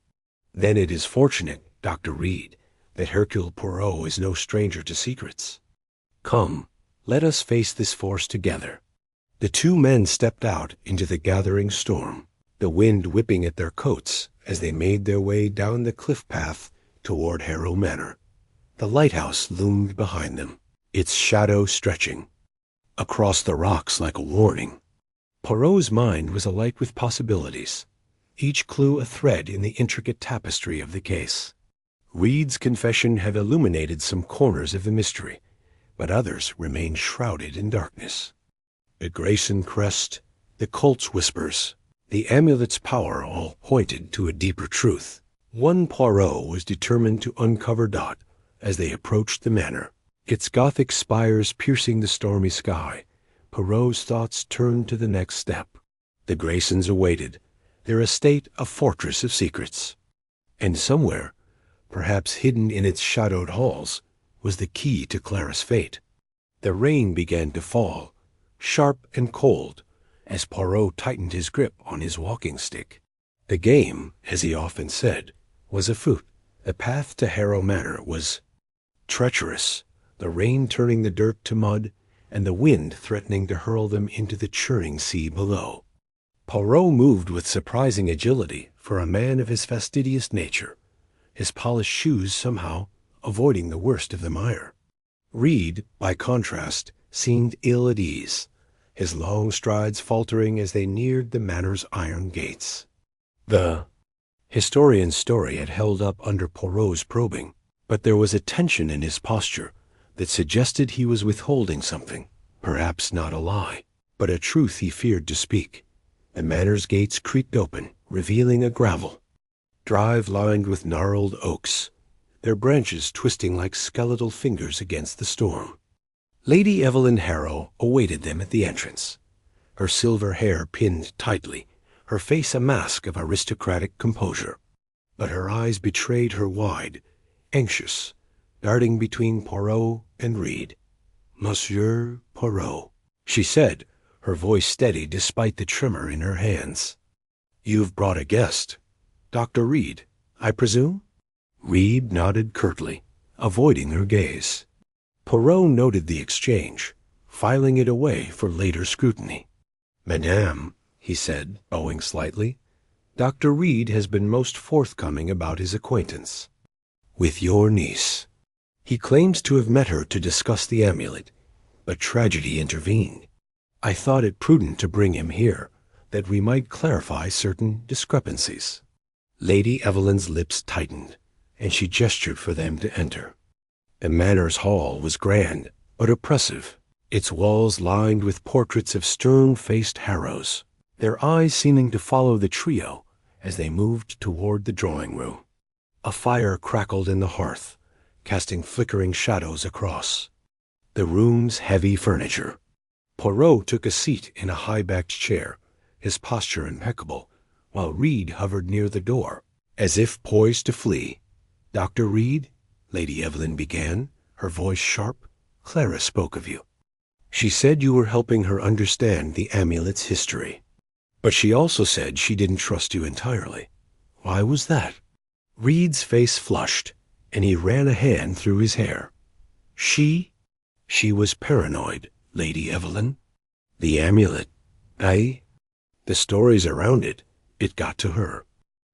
Then it is fortunate, Dr. Reed, that Hercule Poirot is no stranger to secrets. Come, let us face this force together. The two men stepped out into the gathering storm, the wind whipping at their coats as they made their way down the cliff path toward Harrow Manor. The lighthouse loomed behind them, its shadow stretching across the rocks like a warning. Poirot's mind was alight with possibilities, each clue a thread in the intricate tapestry of the case. Reed's confession had illuminated some corners of the mystery, but others remained shrouded in darkness. The Grayson crest, the Colt's whispers, the amulet's power all pointed to a deeper truth. One Poirot was determined to uncover Dot as they approached the manor, its Gothic spires piercing the stormy sky. Poirot's thoughts turned to the next step. The Graysons awaited, their estate a fortress of secrets. And somewhere, perhaps hidden in its shadowed halls, was the key to Clara's fate. The rain began to fall, sharp and cold, as Poirot tightened his grip on his walking stick. The game, as he often said, was afoot. The path to Harrow Manor was treacherous, the rain turning the dirt to mud, and the wind threatening to hurl them into the churning sea below. Poirot moved with surprising agility for a man of his fastidious nature, his polished shoes somehow avoiding the worst of the mire. Reed, by contrast, seemed ill at ease, his long strides faltering as they neared the manor's iron gates. The historian's story had held up under Poirot's probing, but there was a tension in his posture that suggested he was withholding something, perhaps not a lie, but a truth he feared to speak. The manor's gates creaked open, revealing a gravel drive lined with gnarled oaks, their branches twisting like skeletal fingers against the storm. Lady Evelyn Harrow awaited them at the entrance, her silver hair pinned tightly, her face a mask of aristocratic composure. But her eyes betrayed her wide, anxious, darting between Poirot and Reed. "Monsieur Poirot," she said, her voice steady despite the tremor in her hands. "You've brought a guest. Dr. Reed, I presume?" Reed nodded curtly, avoiding her gaze. Poirot noted the exchange, filing it away for later scrutiny. "Madame," he said, bowing slightly, "Dr. Reed has been most forthcoming about his acquaintance with your niece. He claims to have met her to discuss the amulet, but tragedy intervened. I thought it prudent to bring him here, that we might clarify certain discrepancies." Lady Evelyn's lips tightened, and she gestured for them to enter. The manor's hall was grand, but oppressive, its walls lined with portraits of stern-faced Harrows, their eyes seeming to follow the trio as they moved toward the drawing-room. A fire crackled in the hearth, casting flickering shadows across the room's heavy furniture. Poirot took a seat in a high-backed chair, his posture impeccable, while Reed hovered near the door, as if poised to flee. "Dr. Reed," Lady Evelyn began, her voice sharp, "Clara spoke of you. She said you were helping her understand the amulet's history. But she also said she didn't trust you entirely. Why was that?" Reed's face flushed, and he ran a hand through his hair. She was paranoid, Lady Evelyn. The amulet, the stories around it, it got to her.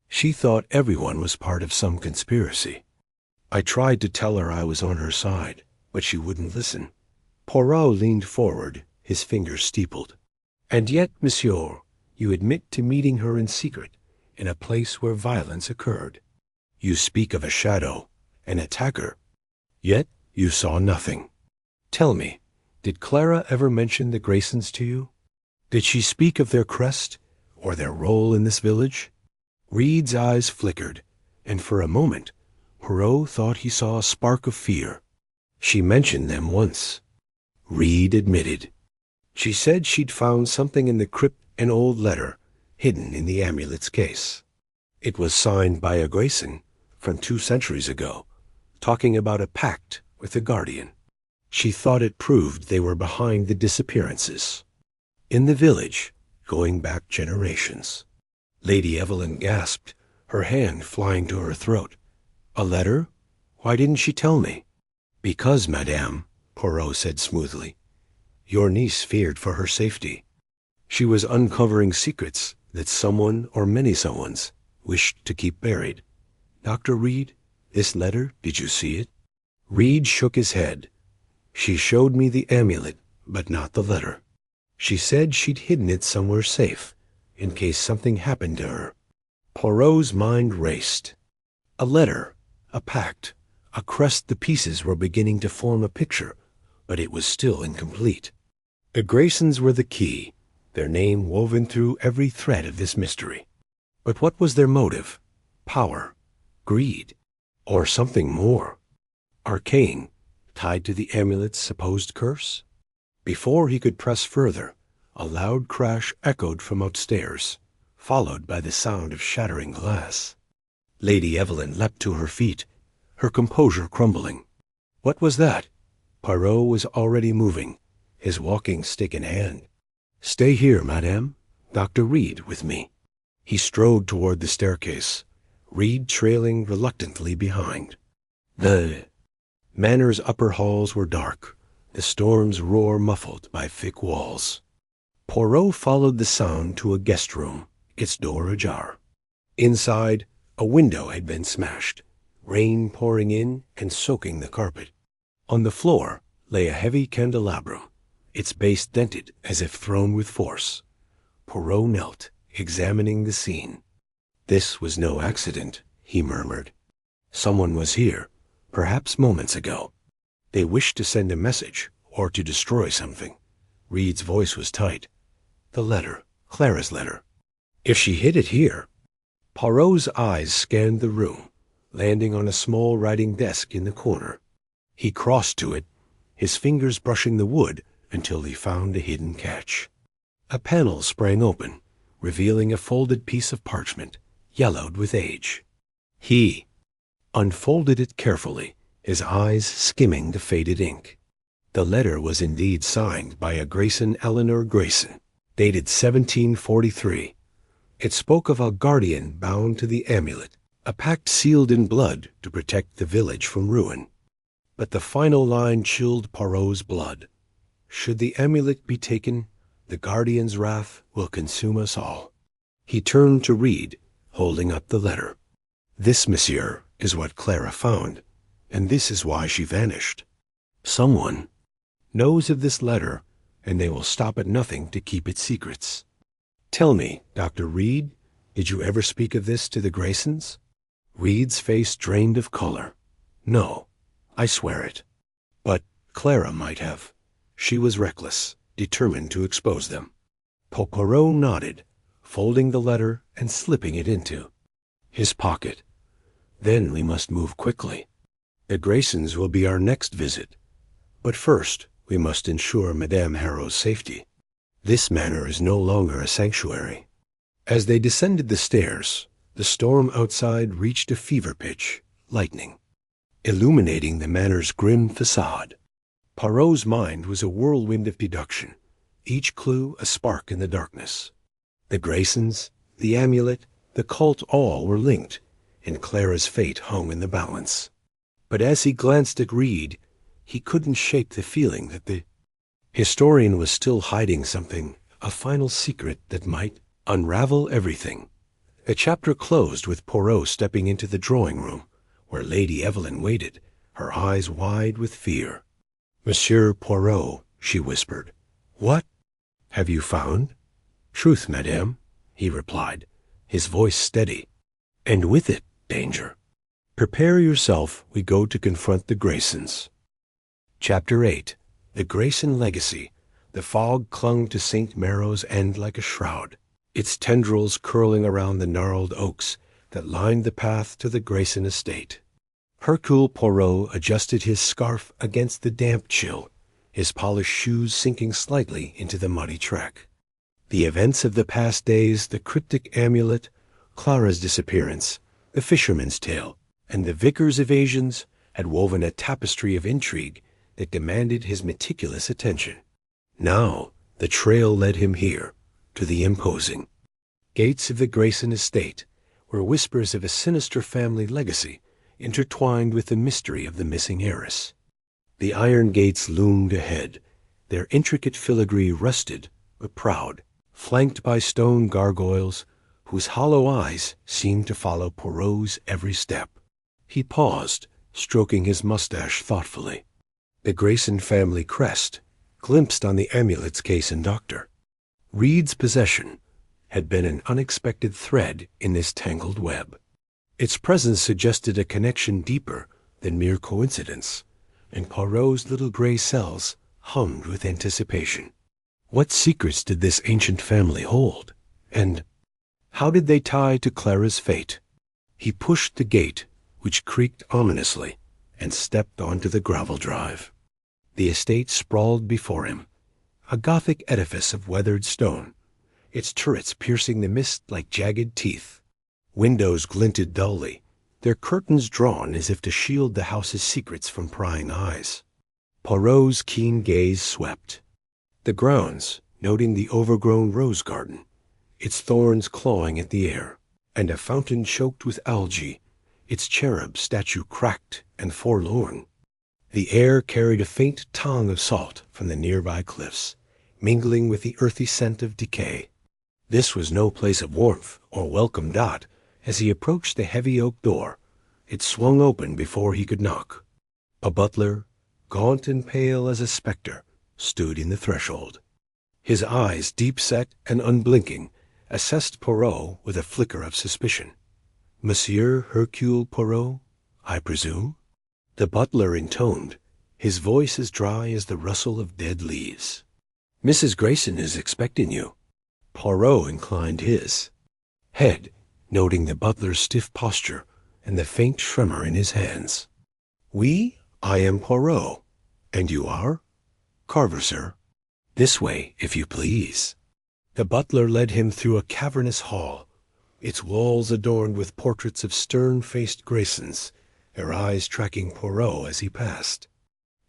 She thought everyone was part of some conspiracy. I tried to tell her I was on her side, but she wouldn't listen. Poirot leaned forward, his fingers steepled. "And yet, monsieur, you admit to meeting her in secret, in a place where violence occurred. You speak of a shadow, an attacker, yet you saw nothing. Tell me, did Clara ever mention the Graysons to you? Did she speak of their crest, or their role in this village?" Reed's eyes flickered, and for a moment Poirot thought he saw a spark of fear. "She mentioned them once," Reed admitted. "She said she'd found something in the crypt, an old letter, hidden in the amulet's case. It was signed by a Grayson from 2 centuries ago, talking about a pact with the Guardian. She thought it proved they were behind the disappearances in the village, going back generations." Lady Evelyn gasped, her hand flying to her throat. "A letter? Why didn't she tell me?" "Because, madame," Poirot said smoothly, "your niece feared for her safety. She was uncovering secrets that someone or many someones wished to keep buried. Dr. Reed, this letter, did you see it?" Reed shook his head. She showed me the amulet, but not the letter. She said she'd hidden it somewhere safe, in case something happened to her. Poirot's mind raced. A letter, a pact, a crest. The pieces were beginning to form a picture, but it was still incomplete. The Graysons were the key, their name woven through every thread of this mystery. But what was their motive? Power, greed, or something more? Arcane, tied to the amulet's supposed curse? Before he could press further, a loud crash echoed from upstairs, followed by the sound of shattering glass. Lady Evelyn leapt to her feet, her composure crumbling. What was that? Poirot was already moving, his walking stick in hand. Stay here, madame. Dr. Reed with me. He strode toward the staircase, Reed trailing reluctantly behind. The Manor's upper halls were dark, the storm's roar muffled by thick walls. Poirot followed the sound to a guest room, its door ajar. Inside, a window had been smashed, rain pouring in and soaking the carpet. On the floor lay a heavy candelabrum, its base dented as if thrown with force. Poirot knelt, examining the scene. This was no accident, he murmured. Someone was here, perhaps moments ago. They wished to send a message or to destroy something. Reed's voice was tight. The letter, Clara's letter. If she hid it here. Poirot's eyes scanned the room, landing on a small writing desk in the corner. He crossed to it, his fingers brushing the wood until he found a hidden catch. A panel sprang open, revealing a folded piece of parchment, yellowed with age. He unfolded it carefully, his eyes skimming the faded ink. The letter was indeed signed by a Grayson Eleanor Grayson, dated 1743. It spoke of a guardian bound to the amulet, a pact sealed in blood to protect the village from ruin. But the final line chilled Poirot's blood. Should the amulet be taken, the guardian's wrath will consume us all. He turned to Reed, holding up the letter. This, monsieur, is what Clara found, and this is why she vanished. Someone knows of this letter, and they will stop at nothing to keep its secrets. Tell me, Dr. Reed, did you ever speak of this to the Graysons? Reed's face drained of color. No, I swear it. But Clara might have. She was reckless, determined to expose them. Poirot nodded, folding the letter and slipping it into his pocket. Then we must move quickly. The Graysons will be our next visit. But first, we must ensure Madame Harrow's safety. This manor is no longer a sanctuary. As they descended the stairs, the storm outside reached a fever pitch, lightning, illuminating the manor's grim facade. Poirot's mind was a whirlwind of deduction, each clue a spark in the darkness. The Graysons, the amulet, the cult, all were linked, and Clara's fate hung in the balance. But as he glanced at Reed, he couldn't shake the feeling that the historian was still hiding something, a final secret that might unravel everything. The chapter closed with Poirot stepping into the drawing room, where Lady Evelyn waited, her eyes wide with fear. Monsieur Poirot, she whispered. What have you found? Truth, madame, he replied, his voice steady. And with it, danger. Prepare yourself, we go to confront the Graysons. Chapter 8. The Grayson Legacy. The fog clung to St. Maro's End like a shroud, its tendrils curling around the gnarled oaks that lined the path to the Grayson estate. Hercule Poirot adjusted his scarf against the damp chill, his polished shoes sinking slightly into the muddy track. The events of the past days, the cryptic amulet, Clara's disappearance, the fisherman's tale, and the vicar's evasions had woven a tapestry of intrigue that demanded his meticulous attention. Now the trail led him here, to the imposing gates of the Grayson estate, where whispers of a sinister family legacy intertwined with the mystery of the missing heiress. The iron gates loomed ahead, their intricate filigree rusted but proud, flanked by stone gargoyles whose hollow eyes seemed to follow Poirot's every step. He paused, stroking his mustache thoughtfully. The Grayson family crest, glimpsed on the amulet's case and doctor. Reed's possession had been an unexpected thread in this tangled web. Its presence suggested a connection deeper than mere coincidence, and Poirot's little gray cells hummed with anticipation. What secrets did this ancient family hold? And how did they tie to Clara's fate? He pushed the gate, which creaked ominously, and stepped onto the gravel drive. The estate sprawled before him, a Gothic edifice of weathered stone, its turrets piercing the mist like jagged teeth. Windows glinted dully, their curtains drawn as if to shield the house's secrets from prying eyes. Poirot's keen gaze swept the grounds, noting the overgrown rose garden, its thorns clawing at the air, and a fountain choked with algae, its cherub statue cracked and forlorn. The air carried a faint tang of salt from the nearby cliffs, mingling with the earthy scent of decay. This was no place of warmth or welcome dot. As he approached the heavy oak door, it swung open before he could knock. A butler, gaunt and pale as a spectre, stood in the threshold. His eyes, deep-set and unblinking, assessed Poirot with a flicker of suspicion. "Monsieur Hercule Poirot, I presume?" The butler intoned, his voice as dry as the rustle of dead leaves. "Mrs. Grayson is expecting you." Poirot inclined his head, noting the butler's stiff posture and the faint tremor in his hands. "Oui, I am Poirot. And you are?" "Carver, sir." "This way, if you please." The butler led him through a cavernous hall, its walls adorned with portraits of stern-faced Graysons, their eyes tracking Poirot as he passed.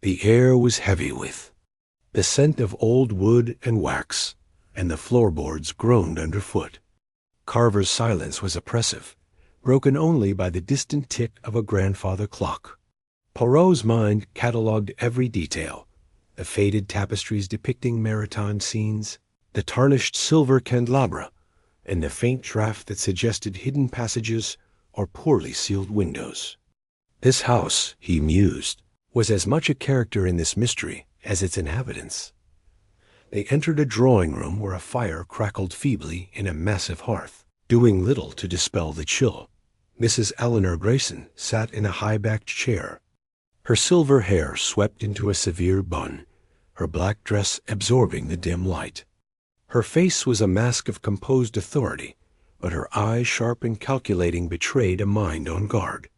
The air was heavy with the scent of old wood and wax, and the floorboards groaned underfoot. Carver's silence was oppressive, broken only by the distant tick of a grandfather clock. Poirot's mind catalogued every detail, the faded tapestries depicting maritime scenes, the tarnished silver candelabra, and the faint draught that suggested hidden passages or poorly sealed windows. This house, he mused, was as much a character in this mystery as its inhabitants. They entered a drawing-room where a fire crackled feebly in a massive hearth, doing little to dispel the chill. Mrs. Eleanor Grayson sat in a high-backed chair, her silver hair swept into a severe bun, her black dress absorbing the dim light. Her face was a mask of composed authority, but her eyes, sharp and calculating, betrayed a mind on guard.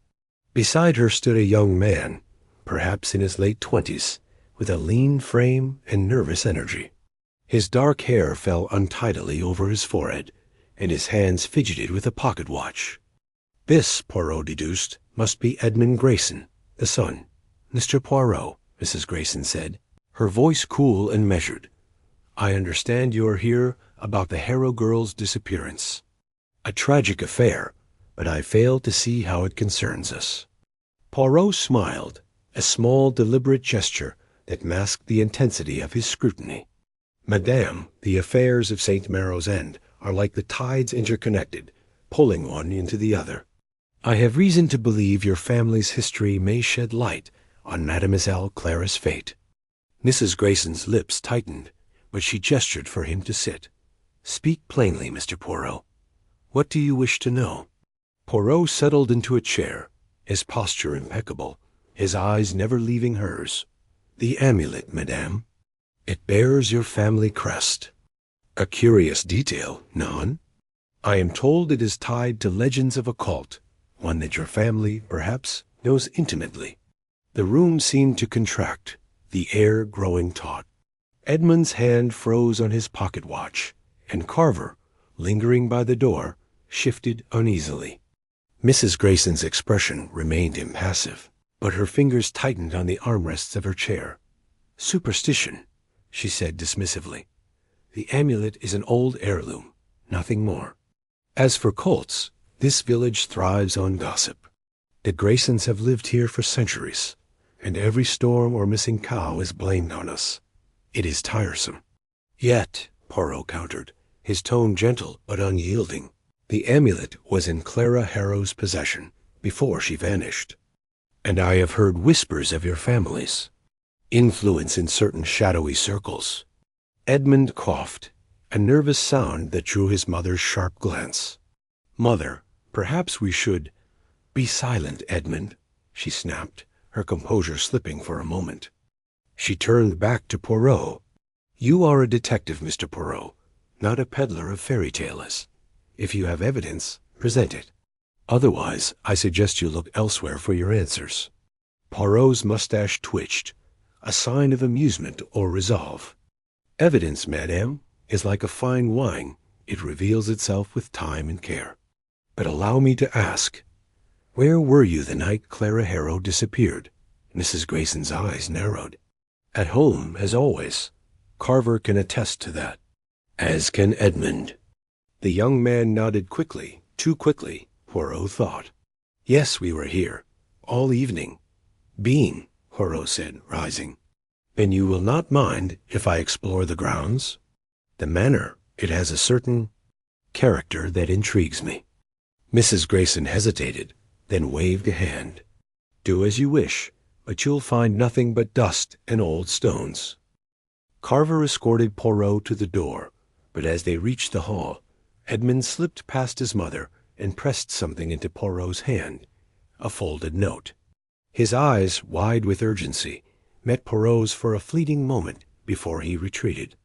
Beside her stood a young man, perhaps in his late 20s, with a lean frame and nervous energy. His dark hair fell untidily over his forehead, and his hands fidgeted with a pocket watch. This, Poirot deduced, must be Edmund Grayson, the son. "Mr. Poirot," Mrs. Grayson said, her voice cool and measured, "I understand you are here about the Harrow girl's disappearance. A tragic affair, but I fail to see how it concerns us." Poirot smiled, a small, deliberate gesture that masked the intensity of his scrutiny. "Madame, the affairs of St. Marrow's End are like the tides interconnected, pulling one into the other. I have reason to believe your family's history may shed light on Mademoiselle Clara's fate." Mrs. Grayson's lips tightened, but she gestured for him to sit. "Speak plainly, Mr. Poirot. What do you wish to know?" Poirot settled into a chair, his posture impeccable, his eyes never leaving hers. "The amulet, madame. It bears your family crest. A curious detail, non? I am told it is tied to legends of occult, one that your family, perhaps, knows intimately." The room seemed to contract, the air growing taut. Edmund's hand froze on his pocket watch, and Carver, lingering by the door, shifted uneasily. Mrs. Grayson's expression remained impassive, but her fingers tightened on the armrests of her chair. "Superstition," she said dismissively. "The amulet is an old heirloom, nothing more. As for cults, this village thrives on gossip. The Graysons have lived here for centuries, and every storm or missing cow is blamed on us. It is tiresome." "Yet," Poirot countered, his tone gentle but unyielding, "the amulet was in Clara Harrow's possession before she vanished." And I have heard whispers of your family's influence in certain shadowy circles. Edmund coughed, a nervous sound that drew his mother's sharp glance. Mother, perhaps we should— Be silent, Edmund, she snapped, her composure slipping for a moment. She turned back to Poirot. You are a detective, Mr. Poirot, not a peddler of fairy tales. If you have evidence, present it. Otherwise, I suggest you look elsewhere for your answers. Poirot's mustache twitched, a sign of amusement or resolve. Evidence, madame, is like a fine wine. It reveals itself with time and care. But allow me to ask, where were you the night Clara Harrow disappeared? Mrs. Grayson's eyes narrowed. At home, as always. Carver can attest to that. As can Edmund. The young man nodded quickly, too quickly, Poirot thought. Yes, we were here, all evening. Being, Poirot said, rising. Then you will not mind if I explore the grounds? The manor, it has a certain character that intrigues me. Mrs. Grayson hesitated, then waved a hand. Do as you wish, but you'll find nothing but dust and old stones. Carver escorted Poirot to the door, but as they reached the hall, Edmund slipped past his mother and pressed something into Poirot's hand, a folded note. His eyes, wide with urgency, met Poirot's for a fleeting moment before he retreated.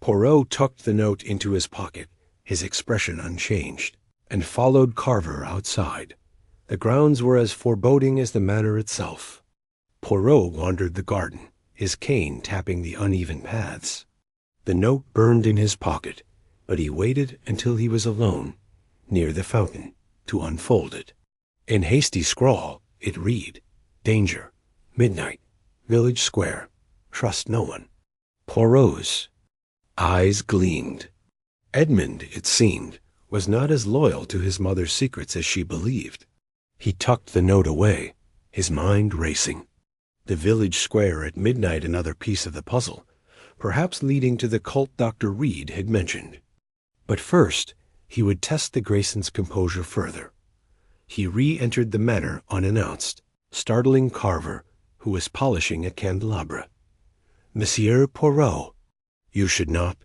Poirot tucked the note into his pocket, his expression unchanged, and followed Carver outside. The grounds were as foreboding as the manor itself. Poirot wandered the garden, his cane tapping the uneven paths. The note burned in his pocket, but he waited until he was alone, near the fountain, to unfold it. In hasty scrawl, it read, Danger, midnight, village square, trust no one. Poirot's eyes gleamed. Edmund, it seemed, was not as loyal to his mother's secrets as she believed. He tucked the note away, his mind racing. The village square at midnight, another piece of the puzzle, perhaps leading to the cult Dr. Reed had mentioned. But first, he would test the Graysons' composure further. He re-entered the manor unannounced, startling Carver, who was polishing a candelabra. Monsieur Poirot, you should not—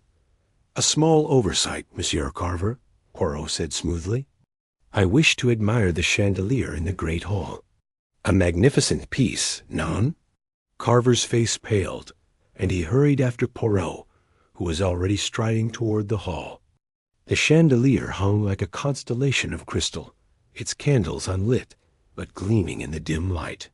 A small oversight, Monsieur Carver, Poirot said smoothly. I wish to admire the chandelier in the great hall. A magnificent piece, non? Carver's face paled, and he hurried after Poirot, who was already striding toward the hall. The chandelier hung like a constellation of crystal, its candles unlit, but gleaming in the dim light.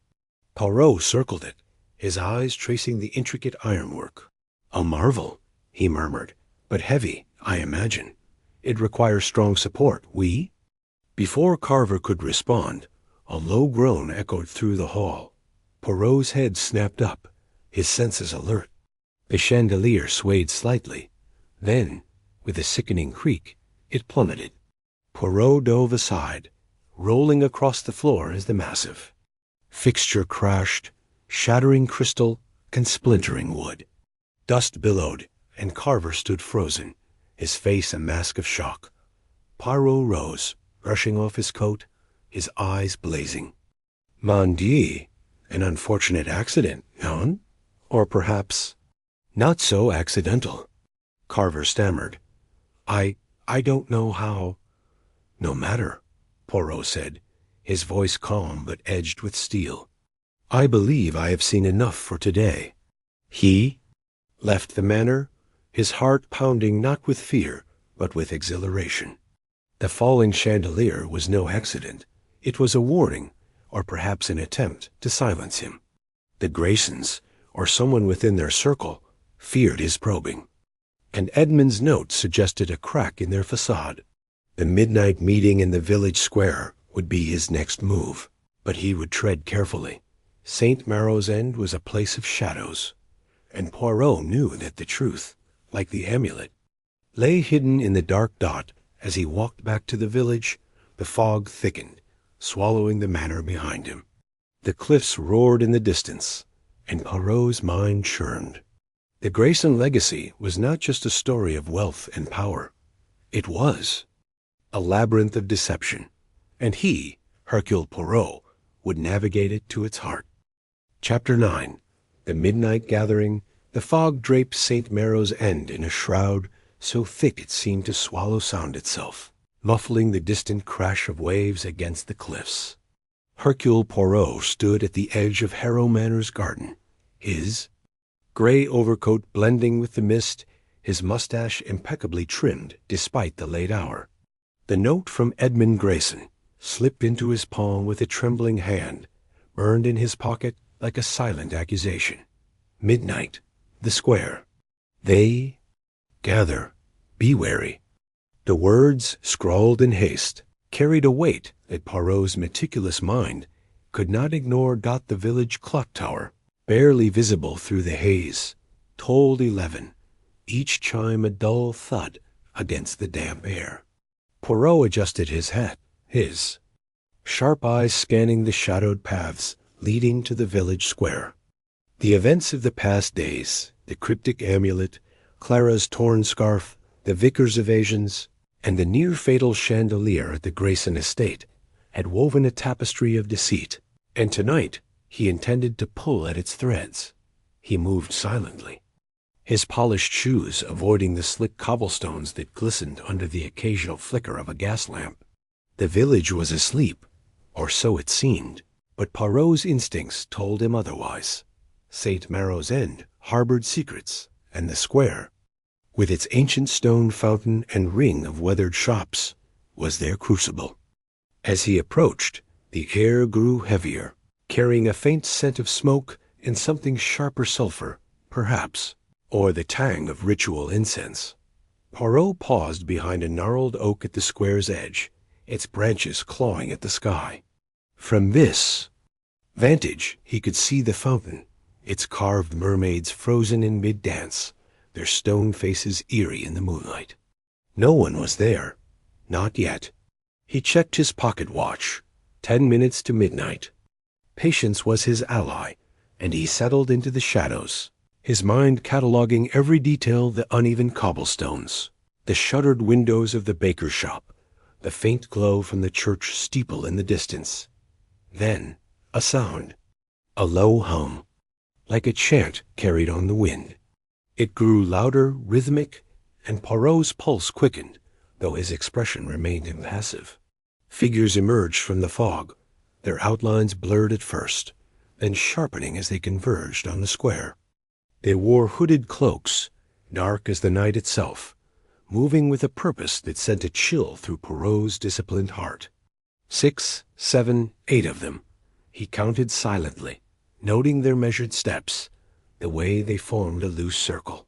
Poirot circled it, his eyes tracing the intricate ironwork. A marvel, he murmured, but heavy, I imagine. It requires strong support, oui? Before Carver could respond, a low groan echoed through the hall. Poirot's head snapped up, his senses alert. The chandelier swayed slightly. Then, with a sickening creak, it plummeted. Poirot dove aside, rolling across the floor as the massive fixture crashed, shattering crystal and splintering wood. Dust billowed, and Carver stood frozen, his face a mask of shock. Poirot rose, brushing off his coat, his eyes blazing. Mon Dieu, an unfortunate accident, non? Or perhaps not so accidental. Carver stammered. I don't know how. No matter, Poirot said, his voice calm but edged with steel. I believe I have seen enough for today. He left the manor, his heart pounding not with fear, but with exhilaration. The falling chandelier was no accident. It was a warning, or perhaps an attempt to silence him. The Graysons, or someone within their circle, feared his probing. And Edmund's note suggested a crack in their facade. The midnight meeting in the village square would be his next move, but he would tread carefully. St. Marrow's End was a place of shadows, and Poirot knew that the truth, like the amulet, lay hidden in the dark dot. As he walked back to the village, the fog thickened, swallowing the manor behind him. The cliffs roared in the distance, and Poirot's mind churned. The Grayson legacy was not just a story of wealth and power. It was a labyrinth of deception, and he, Hercule Poirot, would navigate it to its heart. Chapter 9. The Midnight Gathering. The fog draped St. Maro's End in a shroud so thick it seemed to swallow sound itself, muffling the distant crash of waves against the cliffs. Hercule Poirot stood at the edge of Harrow Manor's garden, his gray overcoat blending with the mist, his mustache impeccably trimmed despite the late hour. The note from Edmund Grayson slipped into his palm with a trembling hand, burned in his pocket like a silent accusation. Midnight, the square. They gather. Be wary. The words, scrawled in haste, carried a weight that Poirot's meticulous mind could not ignore. The village clock tower, barely visible through the haze, tolled 11, each chime a dull thud against the damp air. Poirot adjusted his hat, his sharp eyes scanning the shadowed paths leading to the village square. The events of the past days, the cryptic amulet, Clara's torn scarf, the vicar's evasions, and the near-fatal chandelier at the Grayson estate had woven a tapestry of deceit, and tonight he intended to pull at its threads. He moved silently, his polished shoes avoiding the slick cobblestones that glistened under the occasional flicker of a gas lamp. The village was asleep, or so it seemed, but Poirot's instincts told him otherwise. St. Maro's End harbored secrets, and the square, with its ancient stone fountain and ring of weathered shops, was their crucible. As he approached, the air grew heavier, carrying a faint scent of smoke and something sharper sulfur, perhaps, or the tang of ritual incense. Poirot paused behind a gnarled oak at the square's edge, its branches clawing at the sky. From this vantage he could see the fountain, its carved mermaids frozen in mid-dance, their stone faces eerie in the moonlight. No one was there. Not yet. He checked his pocket watch. 10 minutes to midnight. Patience was his ally, and he settled into the shadows, his mind cataloging every detail: the uneven cobblestones, the shuttered windows of the baker's shop, the faint glow from the church steeple in the distance. Then a sound, a low hum, like a chant carried on the wind. It grew louder, rhythmic, and Poirot's pulse quickened, though his expression remained impassive. Figures emerged from the fog, their outlines blurred at first, then sharpening as they converged on the square. They wore hooded cloaks, dark as the night itself, moving with a purpose that sent a chill through Poirot's disciplined heart. 6, 7, 8 of them. He counted silently, noting their measured steps, the way they formed a loose circle.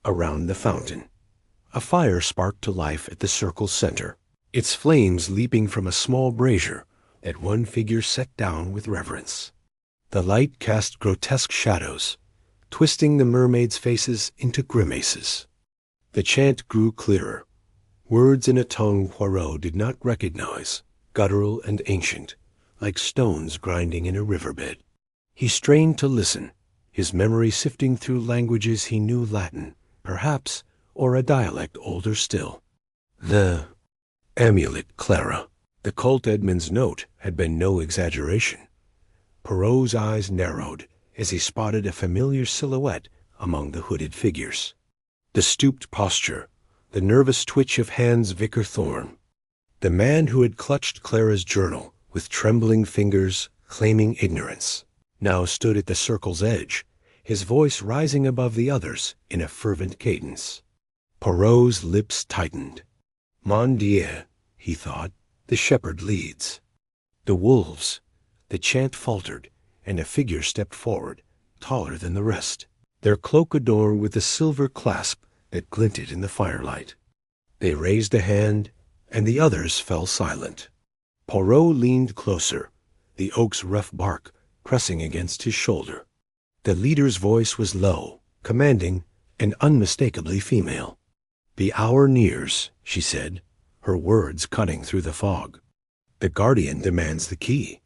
Around the fountain, a fire sparked to life at the circle's center, its flames leaping from a small brazier that one figure set down with reverence. The light cast grotesque shadows, twisting the mermaids' faces into grimaces. The chant grew clearer, words in a tongue Poirot did not recognize, guttural and ancient, like stones grinding in a riverbed. He strained to listen, his memory sifting through languages he knew: Latin, perhaps, or a dialect older still. The amulet, Clara. The cult Edmund's note had been no exaggeration. Poirot's eyes narrowed as he spotted a familiar silhouette among the hooded figures. The stooped posture, the nervous twitch of hands Vicar Thorne. The man who had clutched Clara's journal with trembling fingers, claiming ignorance, now stood at the circle's edge, his voice rising above the others in a fervent cadence. Poirot's lips tightened. Mon Dieu, he thought, the shepherd leads. The wolves. The chant faltered, and a figure stepped forward, taller than the rest, their cloak adorned with a silver clasp that glinted in the firelight. They raised a hand, and the others fell silent. Poirot leaned closer, the oak's rough bark pressing against his shoulder. The leader's voice was low, commanding, and unmistakably female. "The hour nears," she said, her words cutting through the fog. "The guardian demands the key.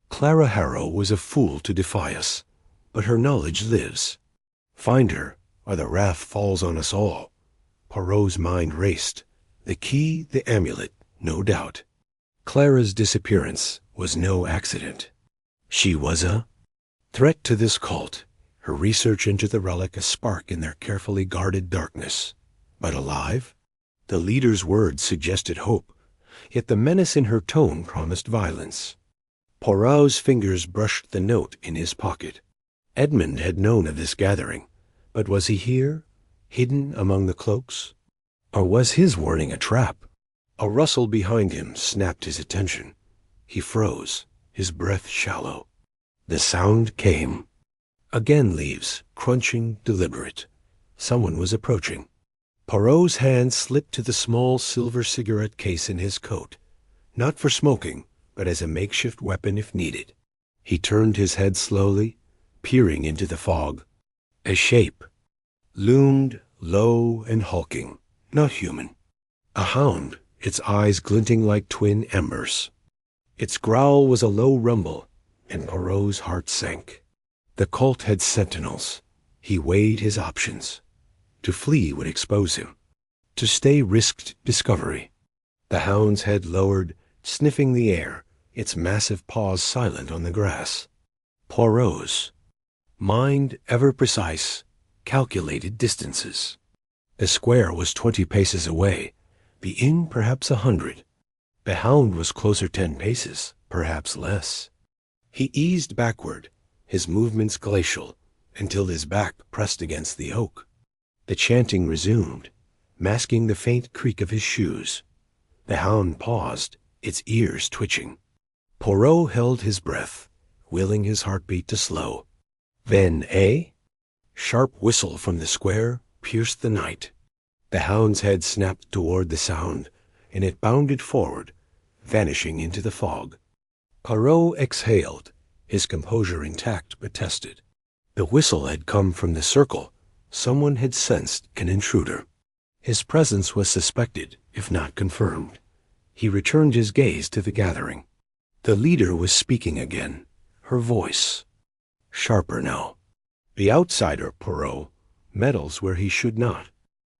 Clara Harrow was a fool to defy us, but her knowledge lives. Find her, or the wrath falls on us all." Poirot's mind raced. The key, the amulet, no doubt. Clara's disappearance was no accident. She was a threat to this cult, her research into the relic a spark in their carefully guarded darkness. But alive? The leader's words suggested hope, yet the menace in her tone promised violence. Poirot's fingers brushed the note in his pocket. Edmund had known of this gathering, but was he here, hidden among the cloaks? Or was his warning a trap? A rustle behind him snapped his attention. He froze, his breath shallow. The sound came. Again leaves, crunching, deliberate. Someone was approaching. Poirot's hand slipped to the small silver cigarette case in his coat, not for smoking, but as a makeshift weapon if needed. He turned his head slowly, peering into the fog. A shape loomed, low and hulking, not human. A hound, its eyes glinting like twin embers. Its growl was a low rumble, and Poirot's heart sank. The cult had sentinels. He weighed his options. To flee would expose him. To stay risked discovery. The hound's head lowered, sniffing the air, its massive paws silent on the grass. Poirot's mind ever precise, calculated distances. The square was 20 paces away, the inn perhaps 100. The hound was closer 10 paces, perhaps less. He eased backward, his movements glacial, until his back pressed against the oak. The chanting resumed, masking the faint creak of his shoes. The hound paused, its ears twitching. Poirot held his breath, willing his heartbeat to slow. Then sharp whistle from the square pierced the night. The hound's head snapped toward the sound, and it bounded forward, vanishing into the fog. Poirot exhaled, his composure intact but tested. The whistle had come from the circle. Someone had sensed an intruder. His presence was suspected, if not confirmed. He returned his gaze to the gathering. The leader was speaking again, her voice sharper now. The outsider, Poirot, meddles where he should not.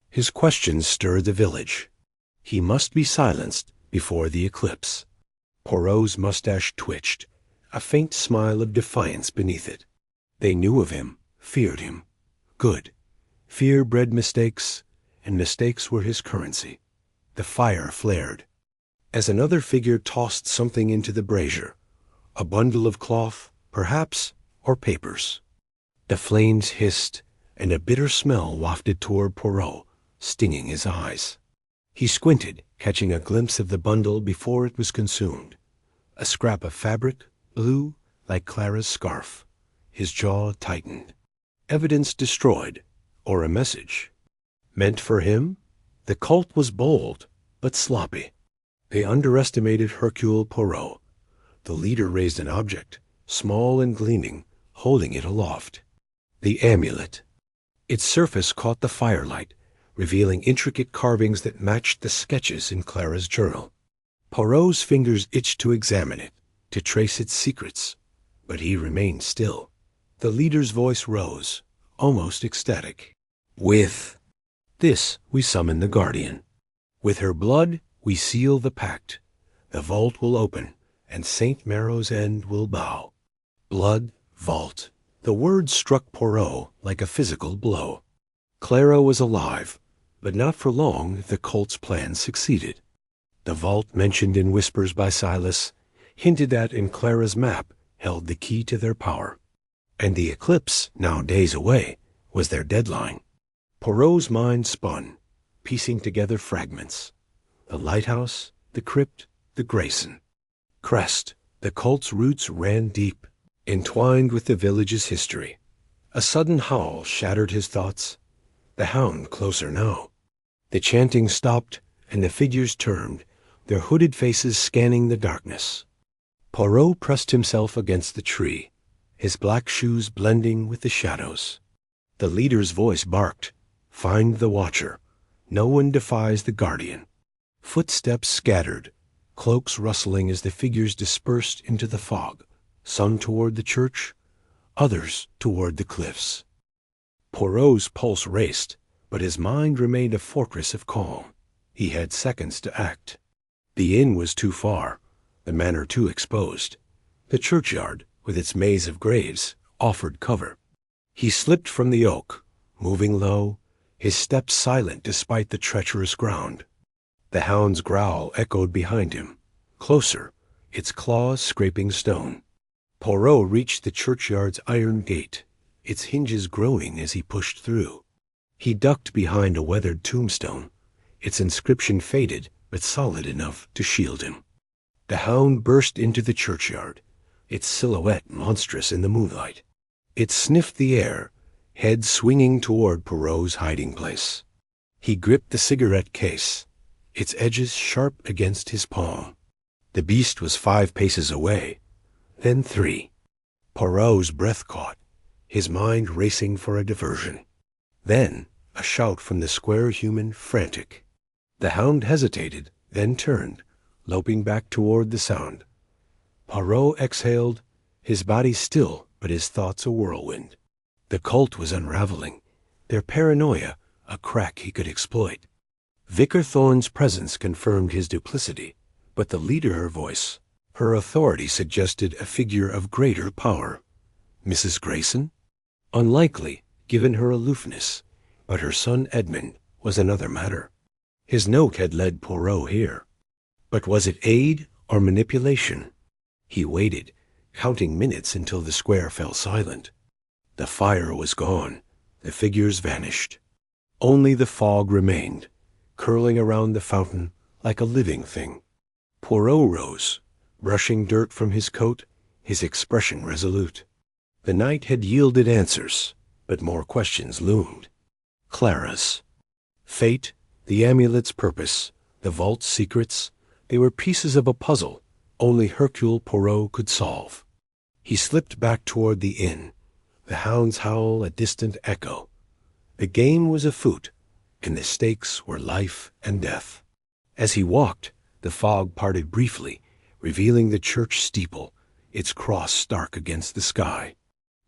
His questions stirred the village. He must be silenced before the eclipse. Poirot's mustache twitched, a faint smile of defiance beneath it. They knew of him, feared him. Good. Fear bred mistakes, and mistakes were his currency. The fire flared. As another figure tossed something into the brazier, a bundle of cloth, perhaps, or papers. The flames hissed, and a bitter smell wafted toward Poirot, stinging his eyes. He squinted, catching a glimpse of the bundle before it was consumed. A scrap of fabric, blue, like Clara's scarf. His jaw tightened. Evidence destroyed, or a message. Meant for him? The cult was bold, but sloppy. They underestimated Hercule Poirot. The leader raised an object, small and gleaming, holding it aloft. The amulet. Its surface caught the firelight, revealing intricate carvings that matched the sketches in Clara's journal. Poirot's fingers itched to examine it, to trace its secrets, but he remained still. The leader's voice rose, almost ecstatic. With this we summon the guardian. With her blood we seal the pact. The vault will open, and St. Marrow's End will bow. Blood, vault. The word struck Poirot like a physical blow. Clara was alive, but not for long if the cult's plan succeeded. The vault mentioned in whispers by Silas, hinted at in Clara's map, held the key to their power. And the eclipse, now days away, was their deadline. Poirot's mind spun, piecing together fragments. The lighthouse, the crypt, the Grayson. Crest, the cult's roots ran deep, entwined with the village's history. A sudden howl shattered his thoughts. The hound closer now. The chanting stopped, and the figures turned, their hooded faces scanning the darkness. Poirot pressed himself against the tree, his black shoes blending with the shadows. The leader's voice barked, "Find the watcher. No one defies the guardian." Footsteps scattered, cloaks rustling as the figures dispersed into the fog, some toward the church, others toward the cliffs. Poirot's pulse raced, but his mind remained a fortress of calm. He had seconds to act. The inn was too far, the manor too exposed. The churchyard with its maze of graves, offered cover. He slipped from the oak, moving low, his steps silent despite the treacherous ground. The hound's growl echoed behind him, closer, its claws scraping stone. Poirot reached the churchyard's iron gate, its hinges groaning as he pushed through. He ducked behind a weathered tombstone, its inscription faded but solid enough to shield him. The hound burst into the churchyard, its silhouette monstrous in the moonlight. It sniffed the air, head swinging toward Poirot's hiding place. He gripped the cigarette case, its edges sharp against his palm. The beast was 5 paces away, then 3. Poirot's breath caught, his mind racing for a diversion. Then a shout from the square human, frantic. The hound hesitated, then turned, loping back toward the sound. Poirot exhaled, his body still but his thoughts a whirlwind. The cult was unraveling, their paranoia a crack he could exploit. Vicar Thorne's presence confirmed his duplicity, but the leader her voice, her authority suggested a figure of greater power. Mrs. Grayson? Unlikely, given her aloofness, but her son Edmund was another matter. His note had led Poirot here. But was it aid or manipulation? He waited, counting minutes until the square fell silent. The fire was gone, the figures vanished. Only the fog remained, curling around the fountain like a living thing. Poirot rose, brushing dirt from his coat, his expression resolute. The night had yielded answers, but more questions loomed. Clara's fate, the amulet's purpose, the vault's secrets, they were pieces of a puzzle only Hercule Poirot could solve. He slipped back toward the inn, the hound's howl a distant echo. The game was afoot, and the stakes were life and death. As he walked, the fog parted briefly, revealing the church steeple, its cross stark against the sky.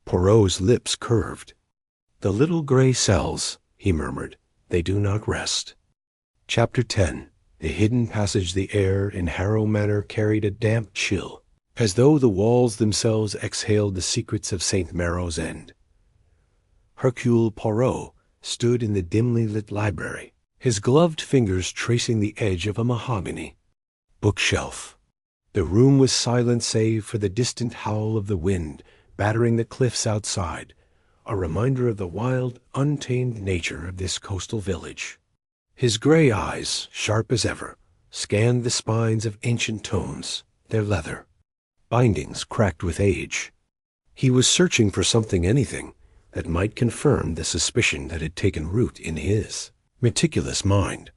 Poirot's lips curved. "The little gray cells," he murmured, "they do not rest." Chapter 10. The hidden passage. The air in Harrow Manor carried a damp chill, as though the walls themselves exhaled the secrets of St. Marrow's End. Hercule Poirot stood in the dimly lit library, his gloved fingers tracing the edge of a mahogany bookshelf. The room was silent save for the distant howl of the wind battering the cliffs outside, a reminder of the wild, untamed nature of this coastal village. His gray eyes, sharp as ever, scanned the spines of ancient tomes, their leather, bindings cracked with age. He was searching for anything that might confirm the suspicion that had taken root in his meticulous mind.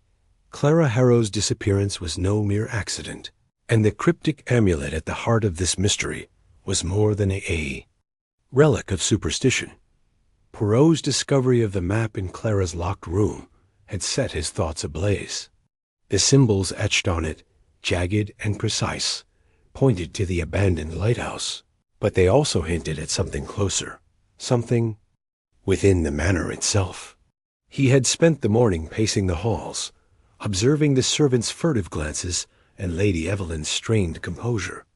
Clara Harrow's disappearance was no mere accident, and the cryptic amulet at the heart of this mystery was more than a relic of superstition. Poirot's discovery of the map in Clara's locked room had set his thoughts ablaze. The symbols etched on it, jagged and precise, pointed to the abandoned lighthouse, but they also hinted at something closer, something within the manor itself. He had spent the morning pacing the halls, observing the servants' furtive glances and Lady Evelyn's strained composure.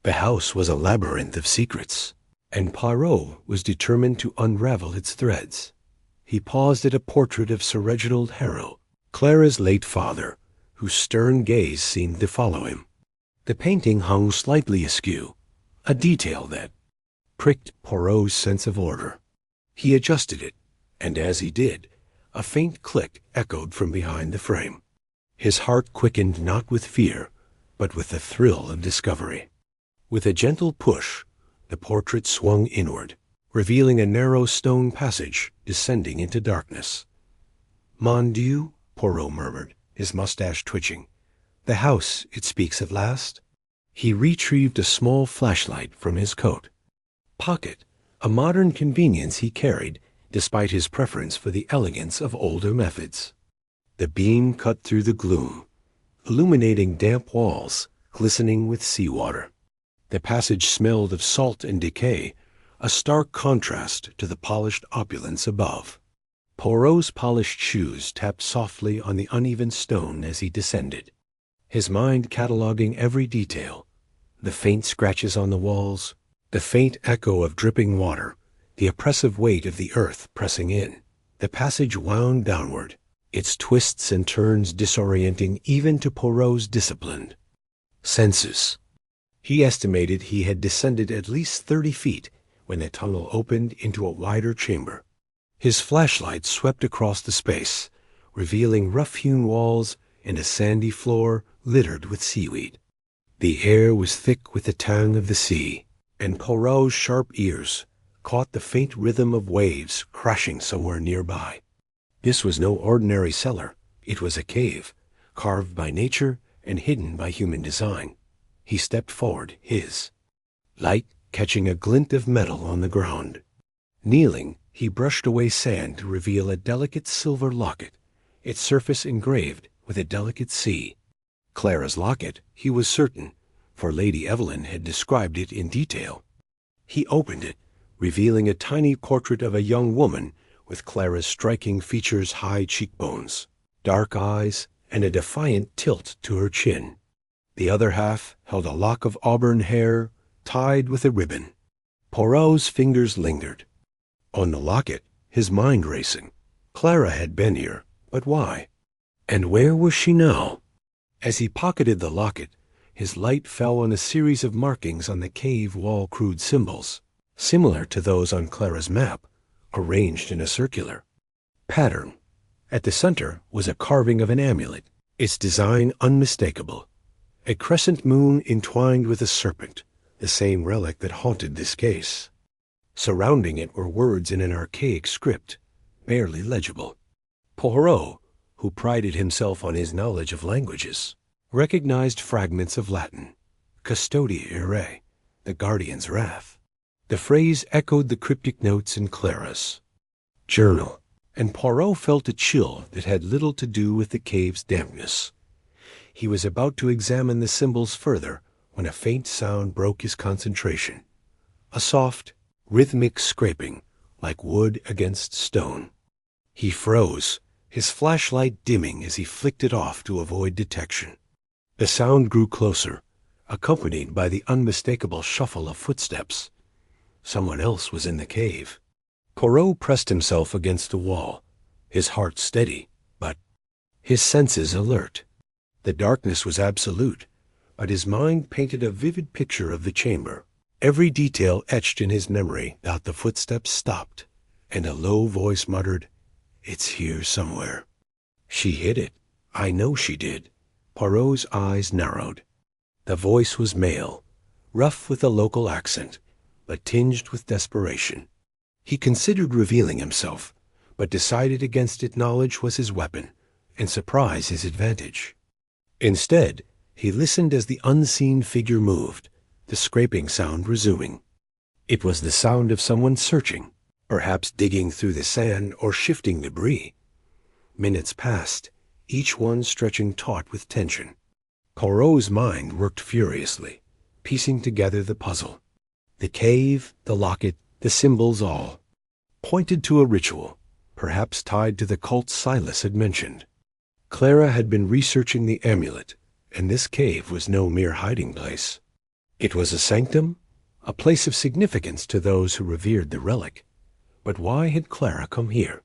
The house was a labyrinth of secrets, and Poirot was determined to unravel its threads. He paused at a portrait of Sir Reginald Harrow, Clara's late father, whose stern gaze seemed to follow him. The painting hung slightly askew, a detail that pricked Poirot's sense of order. He adjusted it, and as he did, a faint click echoed from behind the frame. His heart quickened not with fear, but with the thrill of discovery. With a gentle push, the portrait swung inward, revealing a narrow stone passage descending into darkness. "Mon Dieu," Poirot murmured, his mustache twitching. "The house, it speaks at last." He retrieved a small flashlight from his coat pocket, a modern convenience he carried, despite his preference for the elegance of older methods. The beam cut through the gloom, illuminating damp walls glistening with seawater. The passage smelled of salt and decay, a stark contrast to the polished opulence above. Poirot's polished shoes tapped softly on the uneven stone as he descended, his mind cataloging every detail, the faint scratches on the walls, The faint echo of dripping water, the oppressive weight of the earth pressing in. The passage wound downward, its twists and turns disorienting even to Poirot's disciplined senses. He estimated he had descended at least 30 feet when the tunnel opened into a wider chamber. His flashlight swept across the space, revealing rough-hewn walls and a sandy floor littered with seaweed. The air was thick with the tang of the sea, and Poirot's sharp ears caught the faint rhythm of waves crashing somewhere nearby. This was no ordinary cellar. It was a cave, carved by nature and hidden by human design. He stepped forward, his light catching a glint of metal on the ground. Kneeling, he brushed away sand to reveal a delicate silver locket, its surface engraved with a delicate C. Clara's locket, he was certain, for Lady Evelyn had described it in detail. He opened it, revealing a tiny portrait of a young woman with Clara's striking features, high cheekbones, dark eyes, and a defiant tilt to her chin. The other half held a lock of auburn hair tied with a ribbon. Poirot's fingers lingered on the locket, his mind racing. Clara had been here, but why? And where was she now? As he pocketed the locket, his light fell on a series of markings on the cave wall, crude symbols, similar to those on Clara's map, arranged in a circular pattern. At the center was a carving of an amulet, its design unmistakable. A crescent moon entwined with a serpent, the same relic that haunted this case. Surrounding it were words in an archaic script, barely legible. Poirot, who prided himself on his knowledge of languages, recognized fragments of Latin. Custodia ire, the guardian's wrath. The phrase echoed the cryptic notes in Clara's journal, and Poirot felt a chill that had little to do with the cave's dampness. He was about to examine the symbols further when a faint sound broke his concentration. A soft, rhythmic scraping, like wood against stone. He froze, his flashlight dimming as he flicked it off to avoid detection. The sound grew closer, accompanied by the unmistakable shuffle of footsteps. Someone else was in the cave. Poirot pressed himself against the wall, his heart steady, but his senses alert. The darkness was absolute, but his mind painted a vivid picture of the chamber. Every detail etched in his memory. The footsteps stopped, and a low voice muttered, "It's here somewhere." She hid it. I know she did. Poirot's eyes narrowed. The voice was male, rough with a local accent, but tinged with desperation. He considered revealing himself, but decided against it. Knowledge was his weapon, and surprise his advantage. Instead, he listened as the unseen figure moved, the scraping sound resuming. It was the sound of someone searching, perhaps digging through the sand or shifting debris. Minutes passed, each one stretching taut with tension. Poirot's mind worked furiously, piecing together the puzzle. The cave, the locket, the symbols all pointed to a ritual, perhaps tied to the cult Silas had mentioned. Clara had been researching the amulet, and this cave was no mere hiding place. It was a sanctum, a place of significance to those who revered the relic. But why had Clara come here?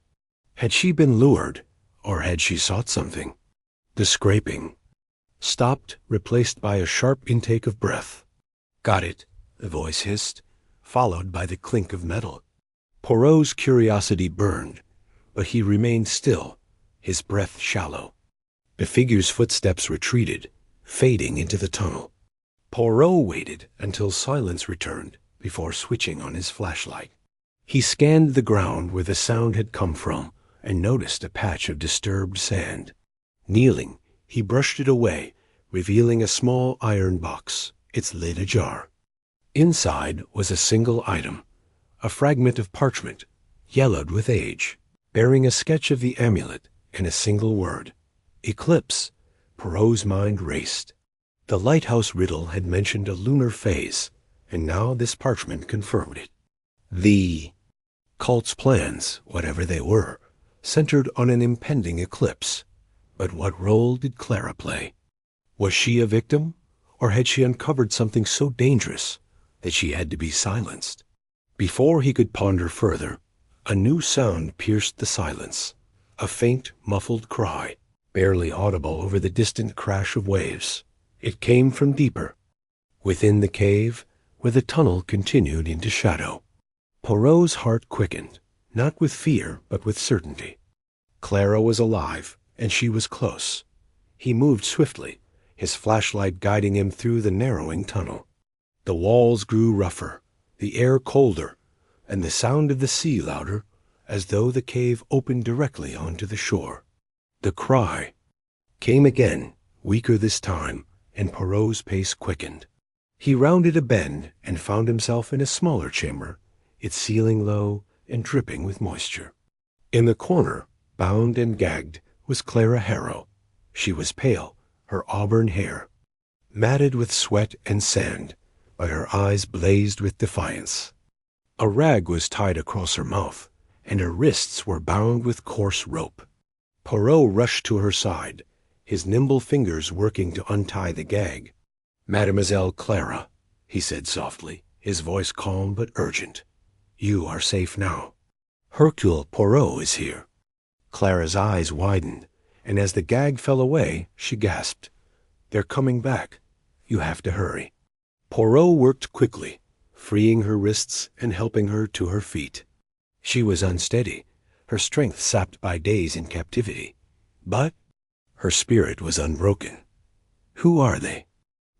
Had she been lured, or had she sought something? The scraping stopped, replaced by a sharp intake of breath. "Got it," the voice hissed, followed by the clink of metal. Poirot's curiosity burned, but he remained still, his breath shallow. The figure's footsteps retreated, fading into the tunnel. Poirot waited until silence returned before switching on his flashlight. He scanned the ground where the sound had come from and noticed a patch of disturbed sand. Kneeling, he brushed it away, revealing a small iron box, its lid ajar. Inside was a single item, a fragment of parchment, yellowed with age, bearing a sketch of the amulet and a single word, "Eclipse." Poirot's mind raced. The lighthouse riddle had mentioned a lunar phase, and now this parchment confirmed it. The cult's plans, whatever they were, centered on an impending eclipse. But what role did Clara play? Was she a victim, or had she uncovered something so dangerous, that she had to be silenced. Before he could ponder further, a new sound pierced the silence, a faint, muffled cry, barely audible over the distant crash of waves. It came from deeper, within the cave, where the tunnel continued into shadow. Poirot's heart quickened, not with fear, but with certainty. Clara was alive, and she was close. He moved swiftly, his flashlight guiding him through the narrowing tunnel. The walls grew rougher, the air colder, and the sound of the sea louder, as though the cave opened directly onto the shore. The cry came again, weaker this time, and Poirot's pace quickened. He rounded a bend and found himself in a smaller chamber, its ceiling low and dripping with moisture. In the corner, bound and gagged, was Clara Harrow. She was pale, her auburn hair matted with sweat and sand, but her eyes blazed with defiance. A rag was tied across her mouth, and her wrists were bound with coarse rope. Poirot rushed to her side, his nimble fingers working to untie the gag. "Mademoiselle Clara," he said softly, his voice calm but urgent. "You are safe now. Hercule Poirot is here." Clara's eyes widened, and as the gag fell away, she gasped, "They're coming back. You have to hurry." Poirot worked quickly, freeing her wrists and helping her to her feet. She was unsteady, her strength sapped by days in captivity, but her spirit was unbroken. "Who are they?"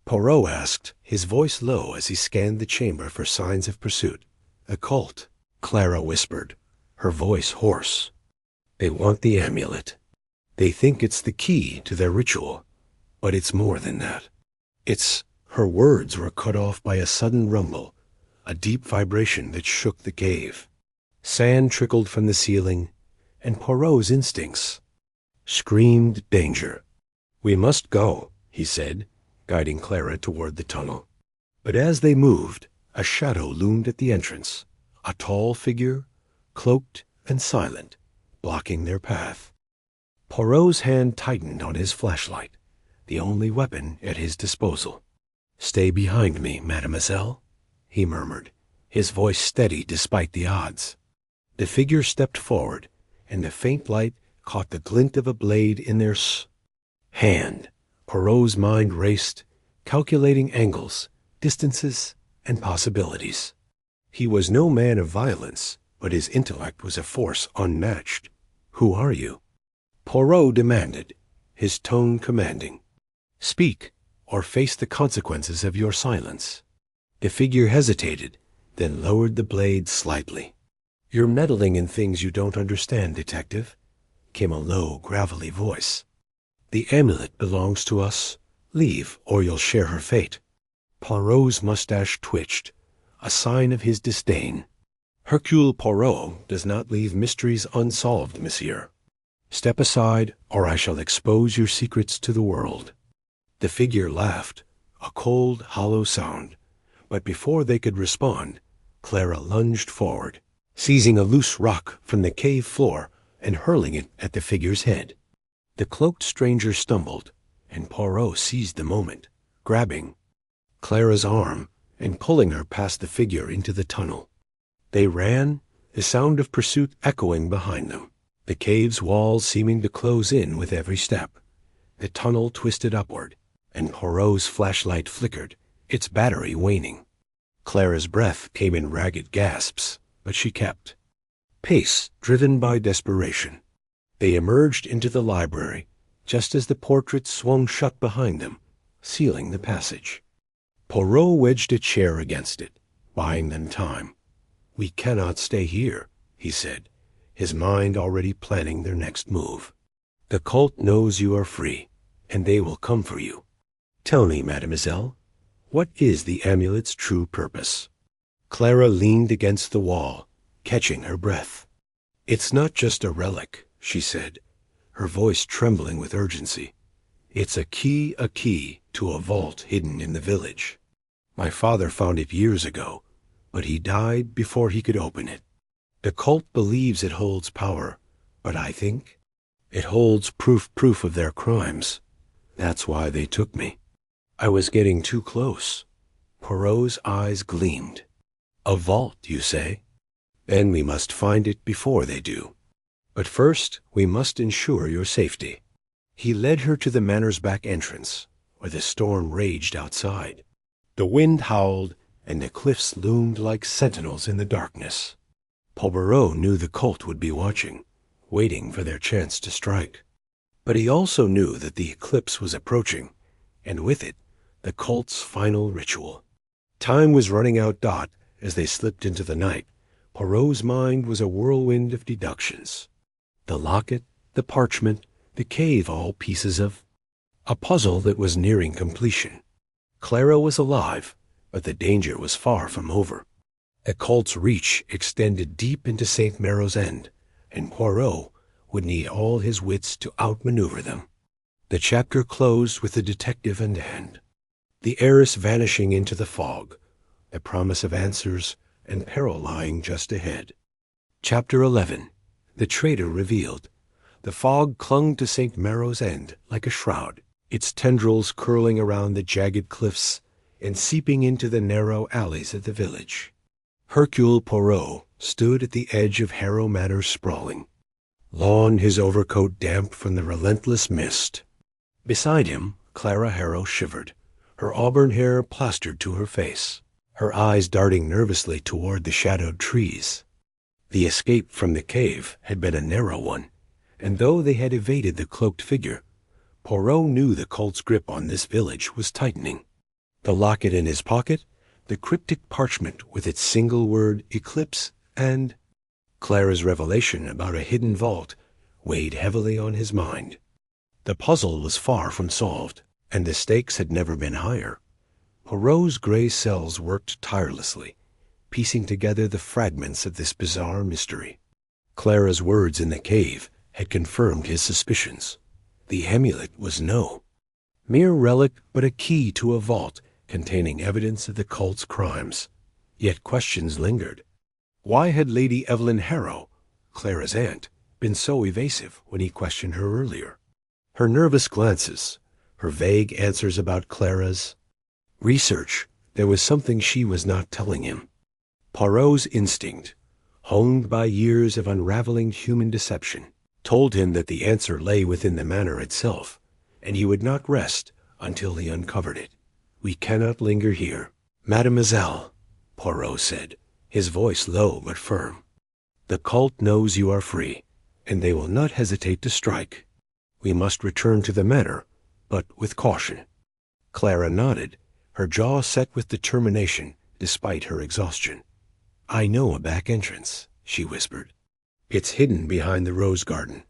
Poirot asked, his voice low as he scanned the chamber for signs of pursuit. "A cult," Clara whispered, her voice hoarse. "They want the amulet. They think it's the key to their ritual, but it's more than that. It's—" Her words were cut off by a sudden rumble, a deep vibration that shook the cave. Sand trickled from the ceiling, and Poirot's instincts screamed danger. "We must go," he said, guiding Clara toward the tunnel. But as they moved, a shadow loomed at the entrance, a tall figure, cloaked and silent, blocking their path. Poirot's hand tightened on his flashlight, the only weapon at his disposal. "Stay behind me, mademoiselle," he murmured, his voice steady despite the odds. The figure stepped forward, and the faint light caught the glint of a blade in their hand. Poirot's mind raced, calculating angles, distances, and possibilities. He was no man of violence, but his intellect was a force unmatched. "Who are you?" Poirot demanded, his tone commanding. "Speak, or face the consequences of your silence." The figure hesitated, then lowered the blade slightly. "You're meddling in things you don't understand, detective," came a low, gravelly voice. "The amulet belongs to us. Leave, or you'll share her fate." Poirot's mustache twitched, a sign of his disdain. "Hercule Poirot does not leave mysteries unsolved, monsieur. Step aside, or I shall expose your secrets to the world." The figure laughed, a cold, hollow sound, but before they could respond, Clara lunged forward, seizing a loose rock from the cave floor and hurling it at the figure's head. The cloaked stranger stumbled, and Poirot seized the moment, grabbing Clara's arm and pulling her past the figure into the tunnel. They ran, the sound of pursuit echoing behind them, the cave's walls seeming to close in with every step. The tunnel twisted upward, and Poirot's flashlight flickered, its battery waning. Clara's breath came in ragged gasps, but she kept pace, driven by desperation. They emerged into the library, just as the portrait swung shut behind them, sealing the passage. Poirot wedged a chair against it, buying them time. "We cannot stay here," he said, his mind already planning their next move. "The cult knows you are free, and they will come for you. Tell me, mademoiselle, what is the amulet's true purpose?" Clara leaned against the wall, catching her breath. "It's not just a relic," she said, her voice trembling with urgency. "It's a key to a vault hidden in the village. My father found it years ago, but he died before he could open it. The cult believes it holds power, but I think it holds proof of their crimes. That's why they took me. I was getting too close. Poirot's eyes gleamed. A vault, you say? Then we must find it before they do. But first, we must ensure your safety. He led her to the manor's back entrance, where the storm raged outside. The wind howled, and the cliffs loomed like sentinels in the darkness. Poirot knew the cult would be watching, waiting for their chance to strike. But he also knew that the eclipse was approaching, and with it, the cult's final ritual. Time was running out. As they slipped into the night, Poirot's mind was a whirlwind of deductions. The locket, the parchment, the cave, all pieces of a puzzle that was nearing completion. Clara was alive, but the danger was far from over. The cult's reach extended deep into St. Maro's End, and Poirot would need all his wits to outmaneuver them. The chapter closed with the detective in hand, the heiress vanishing into the fog, the promise of answers and peril lying just ahead. Chapter 11. The traitor revealed. The fog clung to St. Maro's End like a shroud, its tendrils curling around the jagged cliffs and seeping into the narrow alleys of the village. Hercule Poirot stood at the edge of Harrow Manor sprawling, lawn, his overcoat damp from the relentless mist. Beside him, Clara Harrow shivered, her auburn hair plastered to her face, her eyes darting nervously toward the shadowed trees. The escape from the cave had been a narrow one, and though they had evaded the cloaked figure, Poirot knew the cult's grip on this village was tightening. The locket in his pocket, the cryptic parchment with its single word eclipse, and Clara's revelation about a hidden vault weighed heavily on his mind. The puzzle was far from solved, and the stakes had never been higher. Poirot's gray cells worked tirelessly, piecing together the fragments of this bizarre mystery. Clara's words in the cave had confirmed his suspicions. The amulet was no mere relic, but a key to a vault containing evidence of the cult's crimes. Yet questions lingered. Why had Lady Evelyn Harrow, Clara's aunt, been so evasive when he questioned her earlier? Her nervous glances, her vague answers about Clara's research, there was something she was not telling him. Poirot's instinct, honed by years of unraveling human deception, told him that the answer lay within the manor itself, and he would not rest until he uncovered it. We cannot linger here. Mademoiselle, Poirot said, his voice low but firm. The cult knows you are free, and they will not hesitate to strike. We must return to the manor, but with caution. Clara nodded, her jaw set with determination despite her exhaustion. I know a back entrance, she whispered. It's hidden behind the rose garden.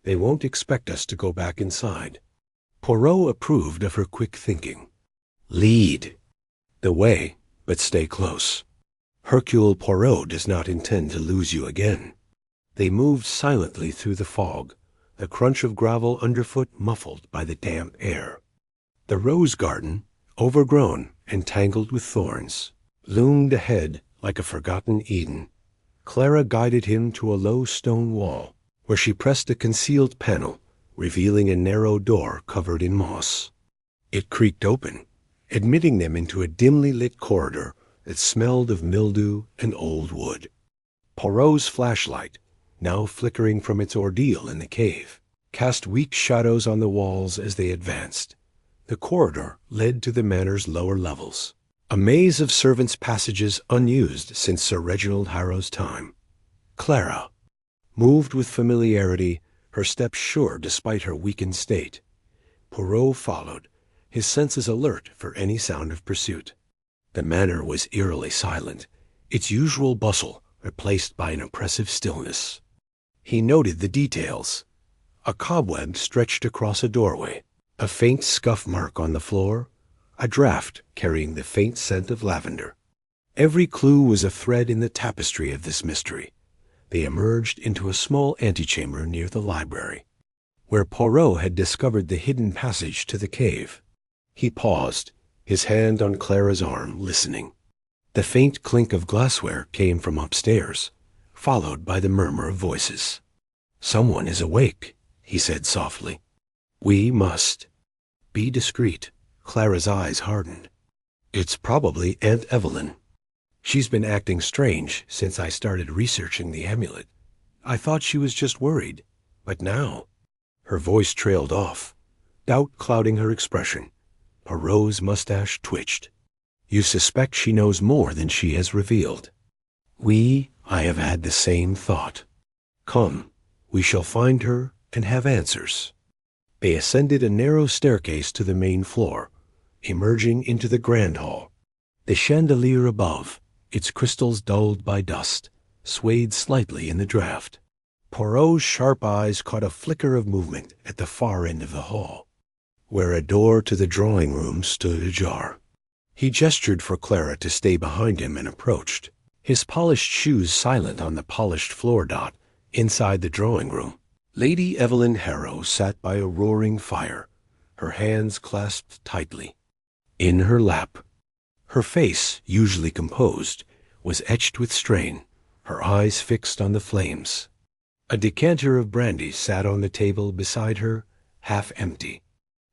They won't expect us to go back inside. Poirot approved of her quick thinking. Lead the way, but stay close. Hercule Poirot does not intend to lose you again. They moved silently through the fog, the crunch of gravel underfoot muffled by the damp air. The rose garden, overgrown and tangled with thorns, loomed ahead like a forgotten Eden. Clara guided him to a low stone wall, where she pressed a concealed panel, revealing a narrow door covered in moss. It creaked open, admitting them into a dimly lit corridor that smelled of mildew and old wood. Poirot's flashlight, now flickering from its ordeal in the cave, cast weak shadows on the walls as they advanced. The corridor led to the manor's lower levels, a maze of servants' passages unused since Sir Reginald Harrow's time. Clara moved with familiarity, her steps sure despite her weakened state. Poirot followed, his senses alert for any sound of pursuit. The manor was eerily silent, its usual bustle replaced by an oppressive stillness. He noted the details. A cobweb stretched across a doorway, a faint scuff mark on the floor, a draught carrying the faint scent of lavender. Every clue was a thread in the tapestry of this mystery. They emerged into a small antechamber near the library, where Poirot had discovered the hidden passage to the cave. He paused, his hand on Clara's arm, listening. The faint clink of glassware came from upstairs, followed by the murmur of voices. Someone is awake, he said softly. We must be discreet. Clara's eyes hardened. It's probably Aunt Evelyn. She's been acting strange since I started researching the amulet. I thought she was just worried, but now—" Her voice trailed off, doubt clouding her expression. Poirot's mustache twitched. "You suspect she knows more than she has revealed." I have had the same thought. Come, we shall find her and have answers." They ascended a narrow staircase to the main floor, emerging into the grand hall. The chandelier above, its crystals dulled by dust, swayed slightly in the draught. Poirot's sharp eyes caught a flicker of movement at the far end of the hall, where a door to the drawing room stood ajar. He gestured for Clara to stay behind him and approached, his polished shoes silent on the polished floor dot inside the drawing room. Lady Evelyn Harrow sat by a roaring fire, her hands clasped tightly. In her lap, her face, usually composed, was etched with strain, her eyes fixed on the flames. A decanter of brandy sat on the table beside her, half empty.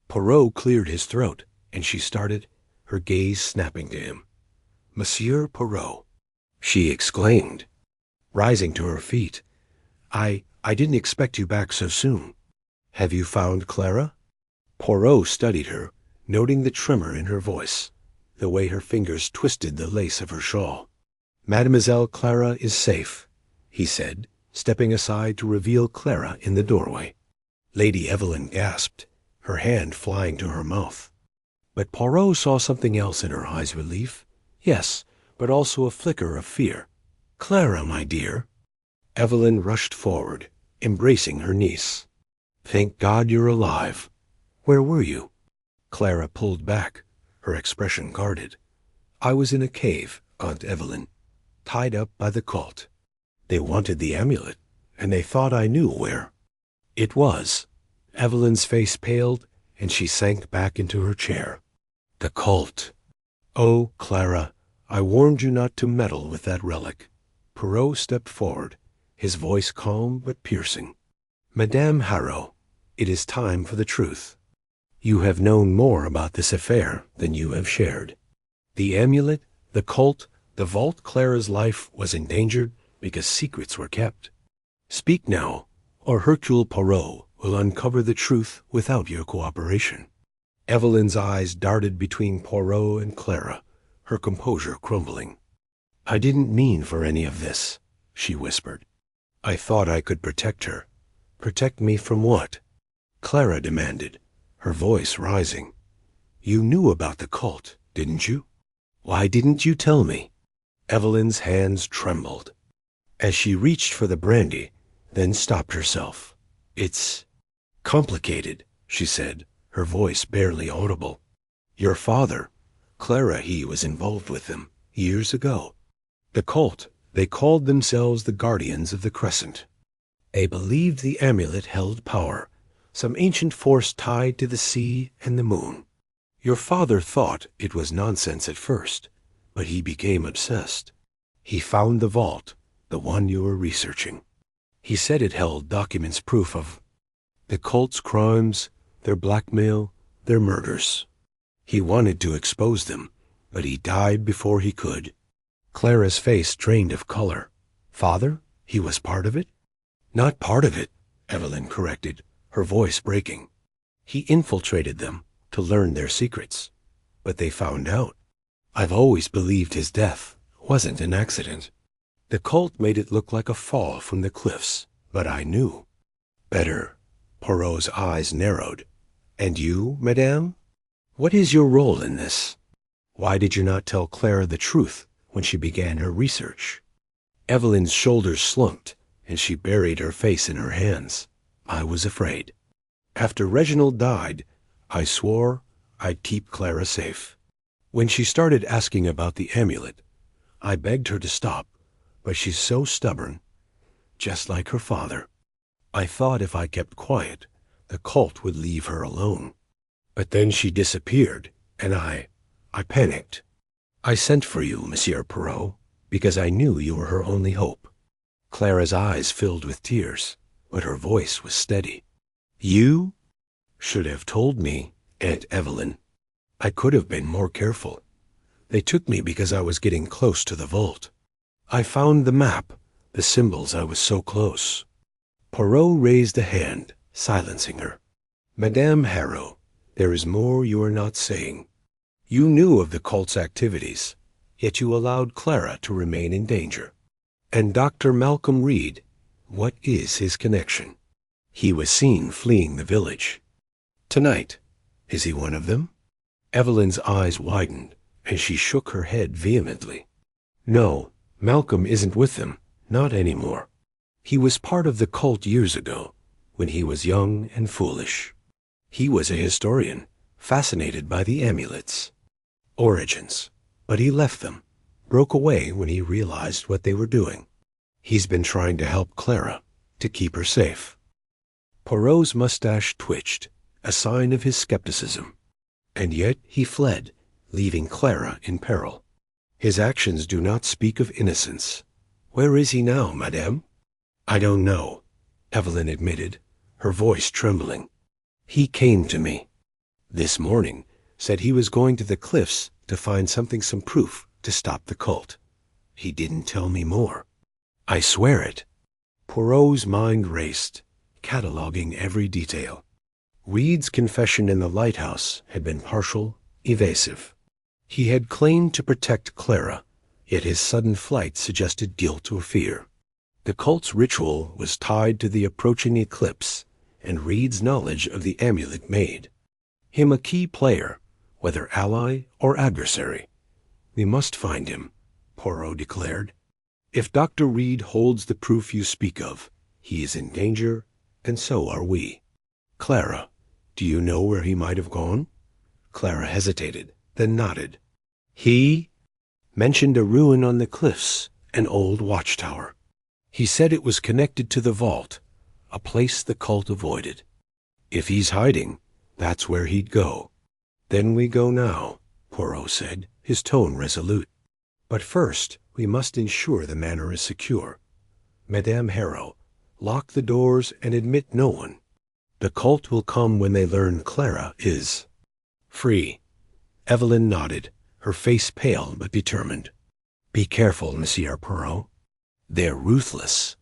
Poirot cleared his throat, and she started, her gaze snapping to him. "Monsieur Poirot," she exclaimed, rising to her feet. I didn't expect you back so soon. Have you found Clara?" Poirot studied her, noting the tremor in her voice, the way her fingers twisted the lace of her shawl. "Mademoiselle Clara is safe," he said, stepping aside to reveal Clara in the doorway. Lady Evelyn gasped, her hand flying to her mouth. But Poirot saw something else in her eyes: relief, yes, but also a flicker of fear. "Clara, my dear." Evelyn rushed forward, embracing her niece. "Thank God you're alive. Where were you?" Clara pulled back, her expression guarded. "I was in a cave, Aunt Evelyn, tied up by the cult. They wanted the amulet, and they thought I knew where." It was. Evelyn's face paled, and she sank back into her chair. "The cult. Oh, Clara, I warned you not to meddle with that relic." Poirot stepped forward, his voice calm but piercing. "Madame Harrow, it is time for the truth. You have known more about this affair than you have shared. The amulet, the cult, the vault. Clara's life was endangered because secrets were kept. Speak now, or Hercule Poirot will uncover the truth without your cooperation." Evelyn's eyes darted between Poirot and Clara, her composure crumbling. "I didn't mean for any of this," she whispered. "I thought I could protect her." "Protect me from what?" Clara demanded, her voice rising. "You knew about the cult, didn't you? Why didn't you tell me?" Evelyn's hands trembled, as she reached for the brandy, then stopped herself. "It's complicated," she said, her voice barely audible. "Your father, Clara, he was involved with them years ago. The cult, they called themselves the Guardians of the Crescent. They believed the amulet held power, some ancient force tied to the sea and the moon. Your father thought it was nonsense at first, but he became obsessed. He found the vault, the one you were researching. He said it held documents, proof of the cult's crimes, their blackmail, their murders. He wanted to expose them, but he died before he could." Clara's face drained of color. "Father? He was part of it?" "Not part of it," Evelyn corrected, her voice breaking. "He infiltrated them to learn their secrets. But they found out. I've always believed his death wasn't an accident. The cult made it look like a fall from the cliffs, but I knew better." Poirot's eyes narrowed. "And you, madame? What is your role in this? Why did you not tell Clara the truth when she began her research?" Evelyn's shoulders slumped, and she buried her face in her hands. "I was afraid. After Reginald died, I swore I'd keep Clara safe. When she started asking about the amulet, I begged her to stop, but she's so stubborn, just like her father. I thought if I kept quiet, the cult would leave her alone. But then she disappeared, and I panicked. I sent for you, Monsieur Poirot, because I knew you were her only hope." Clara's eyes filled with tears, but her voice was steady. "You should have told me, Aunt Evelyn. I could have been more careful. They took me because I was getting close to the vault. I found the map, the symbols. I was so close. Poirot raised a hand, silencing her. Madame Harrow, there is more you are not saying. You knew of the cult's activities, yet you allowed Clara to remain in danger. And Dr. Malcolm Reed, what is his connection? He was seen fleeing the village. Tonight, is he one of them? Evelyn's eyes widened, and she shook her head vehemently. No, Malcolm isn't with them, not anymore. He was part of the cult years ago, when he was young and foolish. He was a historian, fascinated by the amulets. Origins. But he left them, broke away when he realized what they were doing. He's been trying to help Clara, to keep her safe. Poirot's mustache twitched, a sign of his skepticism. And yet he fled, leaving Clara in peril. His actions do not speak of innocence. Where is he now, madame? I don't know, Evelyn admitted, her voice trembling. He came to me this morning, said he was going to the cliffs to find some proof to stop the cult. He didn't tell me more. I swear it. Poirot's mind raced, cataloging every detail. Reed's confession in the lighthouse had been partial, evasive. He had claimed to protect Clara, yet his sudden flight suggested guilt or fear. The cult's ritual was tied to the approaching eclipse, and Reed's knowledge of the amulet made him a key player, whether ally or adversary. We must find him, Poirot declared. If Dr. Reed holds the proof you speak of, he is in danger, and so are we. Clara, do you know where he might have gone? Clara hesitated, then nodded. He mentioned a ruin on the cliffs, an old watchtower. He said it was connected to the vault, a place the cult avoided. If he's hiding, that's where he'd go. Then we go now, Poirot said, his tone resolute. But first, we must ensure the manor is secure. Madame Harrow, lock the doors and admit no one. The cult will come when they learn Clara is free. Evelyn nodded, her face pale but determined. Be careful, Monsieur Poirot. They're ruthless.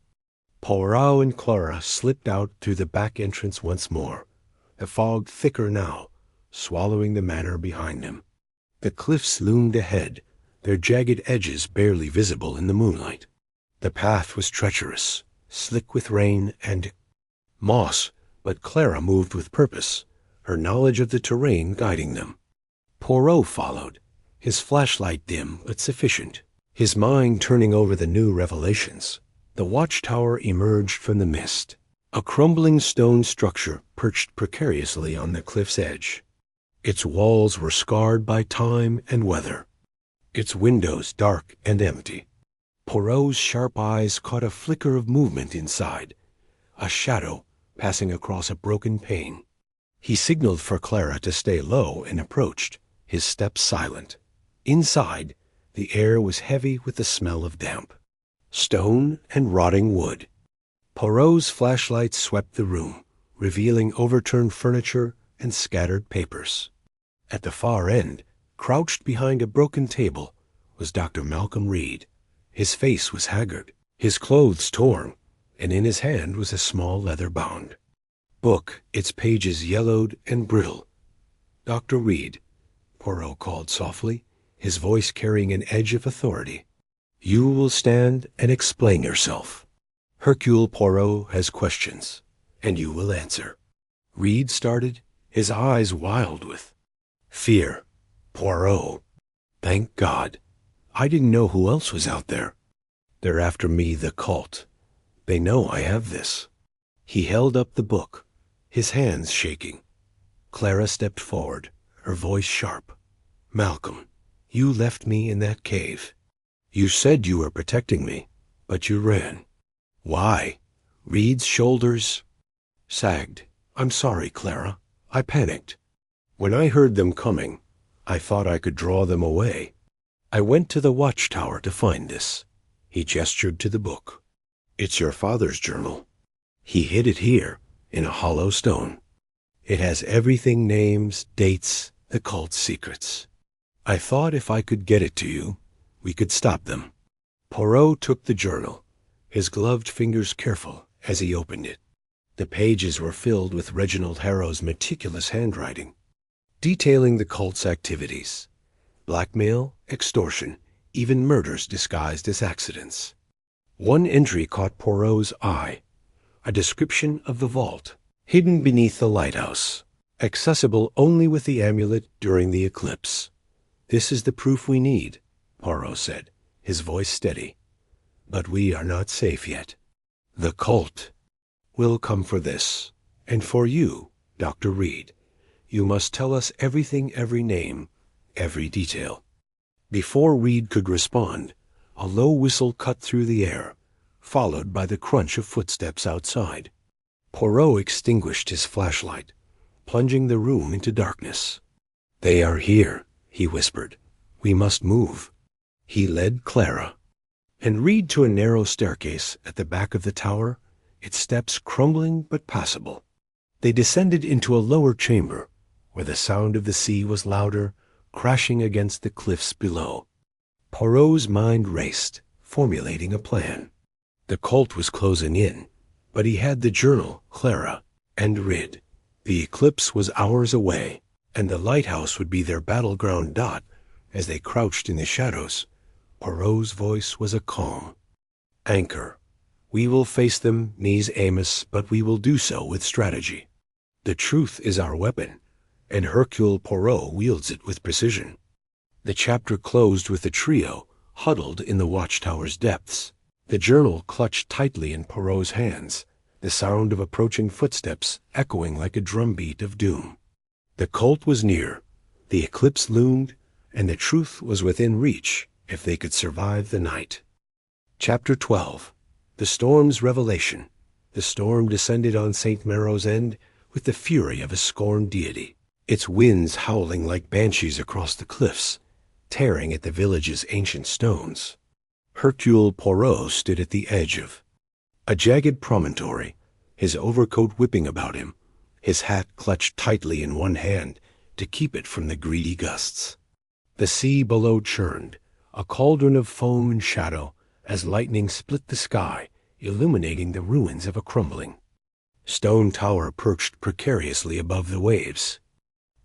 Poirot and Clara slipped out through the back entrance once more, the fog thicker now, swallowing the manor behind them. The cliffs loomed ahead, their jagged edges barely visible in the moonlight. The path was treacherous, slick with rain and moss, but Clara moved with purpose, her knowledge of the terrain guiding them. Poirot followed, his flashlight dim but sufficient, his mind turning over the new revelations. The watchtower emerged from the mist, a crumbling stone structure perched precariously on the cliff's edge. Its walls were scarred by time and weather, its windows dark and empty. Poirot's sharp eyes caught a flicker of movement inside, a shadow passing across a broken pane. He signaled for Clara to stay low and approached, his steps silent. Inside, the air was heavy with the smell of damp, stone and rotting wood. Poirot's flashlight swept the room, revealing overturned furniture and scattered papers. At the far end, crouched behind a broken table, was Dr. Malcolm Reed. His face was haggard, his clothes torn, and in his hand was a small leather-bound book, its pages yellowed and brittle. Dr. Reed, Poirot called softly, his voice carrying an edge of authority. You will stand and explain yourself. Hercule Poirot has questions, and you will answer. Reed started, his eyes wild with fear. Poirot, thank God. I didn't know who else was out there. They're after me, the cult. They know I have this. He held up the book, his hands shaking. Clara stepped forward, her voice sharp. Malcolm, you left me in that cave. You said you were protecting me, but you ran. Why? Reed's shoulders sagged. I'm sorry, Clara. I panicked. When I heard them coming, I thought I could draw them away. I went to the watchtower to find this. He gestured to the book. It's your father's journal. He hid it here, in a hollow stone. It has everything, names, dates, the cult's secrets. I thought if I could get it to you, we could stop them. Poirot took the journal, his gloved fingers careful as he opened it. The pages were filled with Reginald Harrow's meticulous handwriting, detailing the cult's activities: blackmail, extortion, even murders disguised as accidents. One entry caught Poirot's eye, a description of the vault, hidden beneath the lighthouse, accessible only with the amulet during the eclipse. "This is the proof we need," Poirot said, his voice steady. "But we are not safe yet. The cult will come for this, and for you, Dr. Reed. You must tell us everything, every name, every detail." Before Reed could respond, a low whistle cut through the air, followed by the crunch of footsteps outside. Poirot extinguished his flashlight, plunging the room into darkness. "They are here," he whispered. "We must move." He led Clara and Reed to a narrow staircase at the back of the tower, its steps crumbling but passable. They descended into a lower chamber, where the sound of the sea was louder, crashing against the cliffs below. Poirot's mind raced, formulating a plan. The cult was closing in, but he had the journal, Clara, and Reed. The eclipse was hours away, and the lighthouse would be their battleground dot as they crouched in the shadows. Poirot's voice was a calm anchor. "We will face them, Mies Amos, but we will do so with strategy. The truth is our weapon, and Hercule Poirot wields it with precision." The chapter closed with the trio huddled in the watchtower's depths, the journal clutched tightly in Poirot's hands, the sound of approaching footsteps echoing like a drumbeat of doom. The cult was near, the eclipse loomed, and the truth was within reach if they could survive the night. Chapter 12. The Storm's Revelation. The storm descended on St. Maro's End with the fury of a scorned deity, its winds howling like banshees across the cliffs, tearing at the village's ancient stones. Hercule Poirot stood at the edge of a jagged promontory, his overcoat whipping about him, his hat clutched tightly in one hand to keep it from the greedy gusts. The sea below churned, a cauldron of foam and shadow, as lightning split the sky, illuminating the ruins of a crumbling stone tower perched precariously above the waves.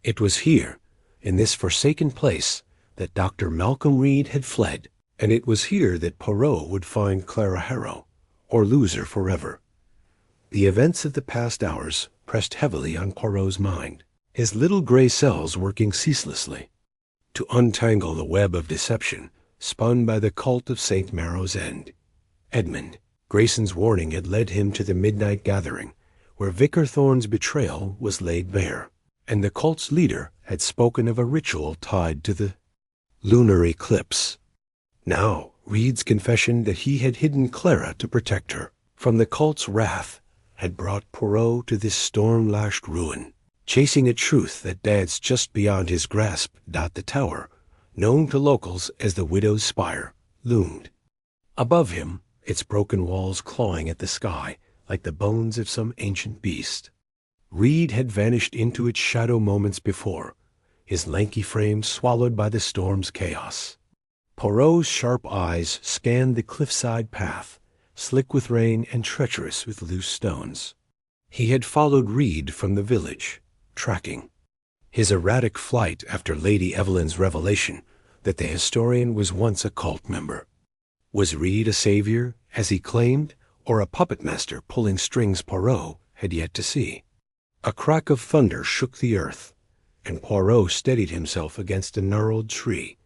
It was here, in this forsaken place, that Dr. Malcolm Reed had fled, and it was here that Poirot would find Clara Harrow, or lose her forever. The events of the past hours pressed heavily on Poirot's mind, his little gray cells working ceaselessly to untangle the web of deception spun by the cult of St. Maro's End. Edmund, Grayson's warning had led him to the midnight gathering, where Vicar Thorne's betrayal was laid bare, and the cult's leader had spoken of a ritual tied to the lunar eclipse. Now, Reed's confession that he had hidden Clara to protect her from the cult's wrath had brought Poirot to this storm-lashed ruin, chasing a truth that danced just beyond his grasp. The tower, known to locals as the Widow's Spire, loomed. Above him, its broken walls clawing at the sky like the bones of some ancient beast. Reed had vanished into its shadow moments before, his lanky frame swallowed by the storm's chaos. Poirot's sharp eyes scanned the cliffside path, slick with rain and treacherous with loose stones. He had followed Reed from the village, tracking his erratic flight after Lady Evelyn's revelation that the historian was once a cult member. Was Reed a savior, as he claimed, or a puppet master pulling strings Poirot had yet to see? A crack of thunder shook the earth, and Poirot steadied himself against a gnarled tree,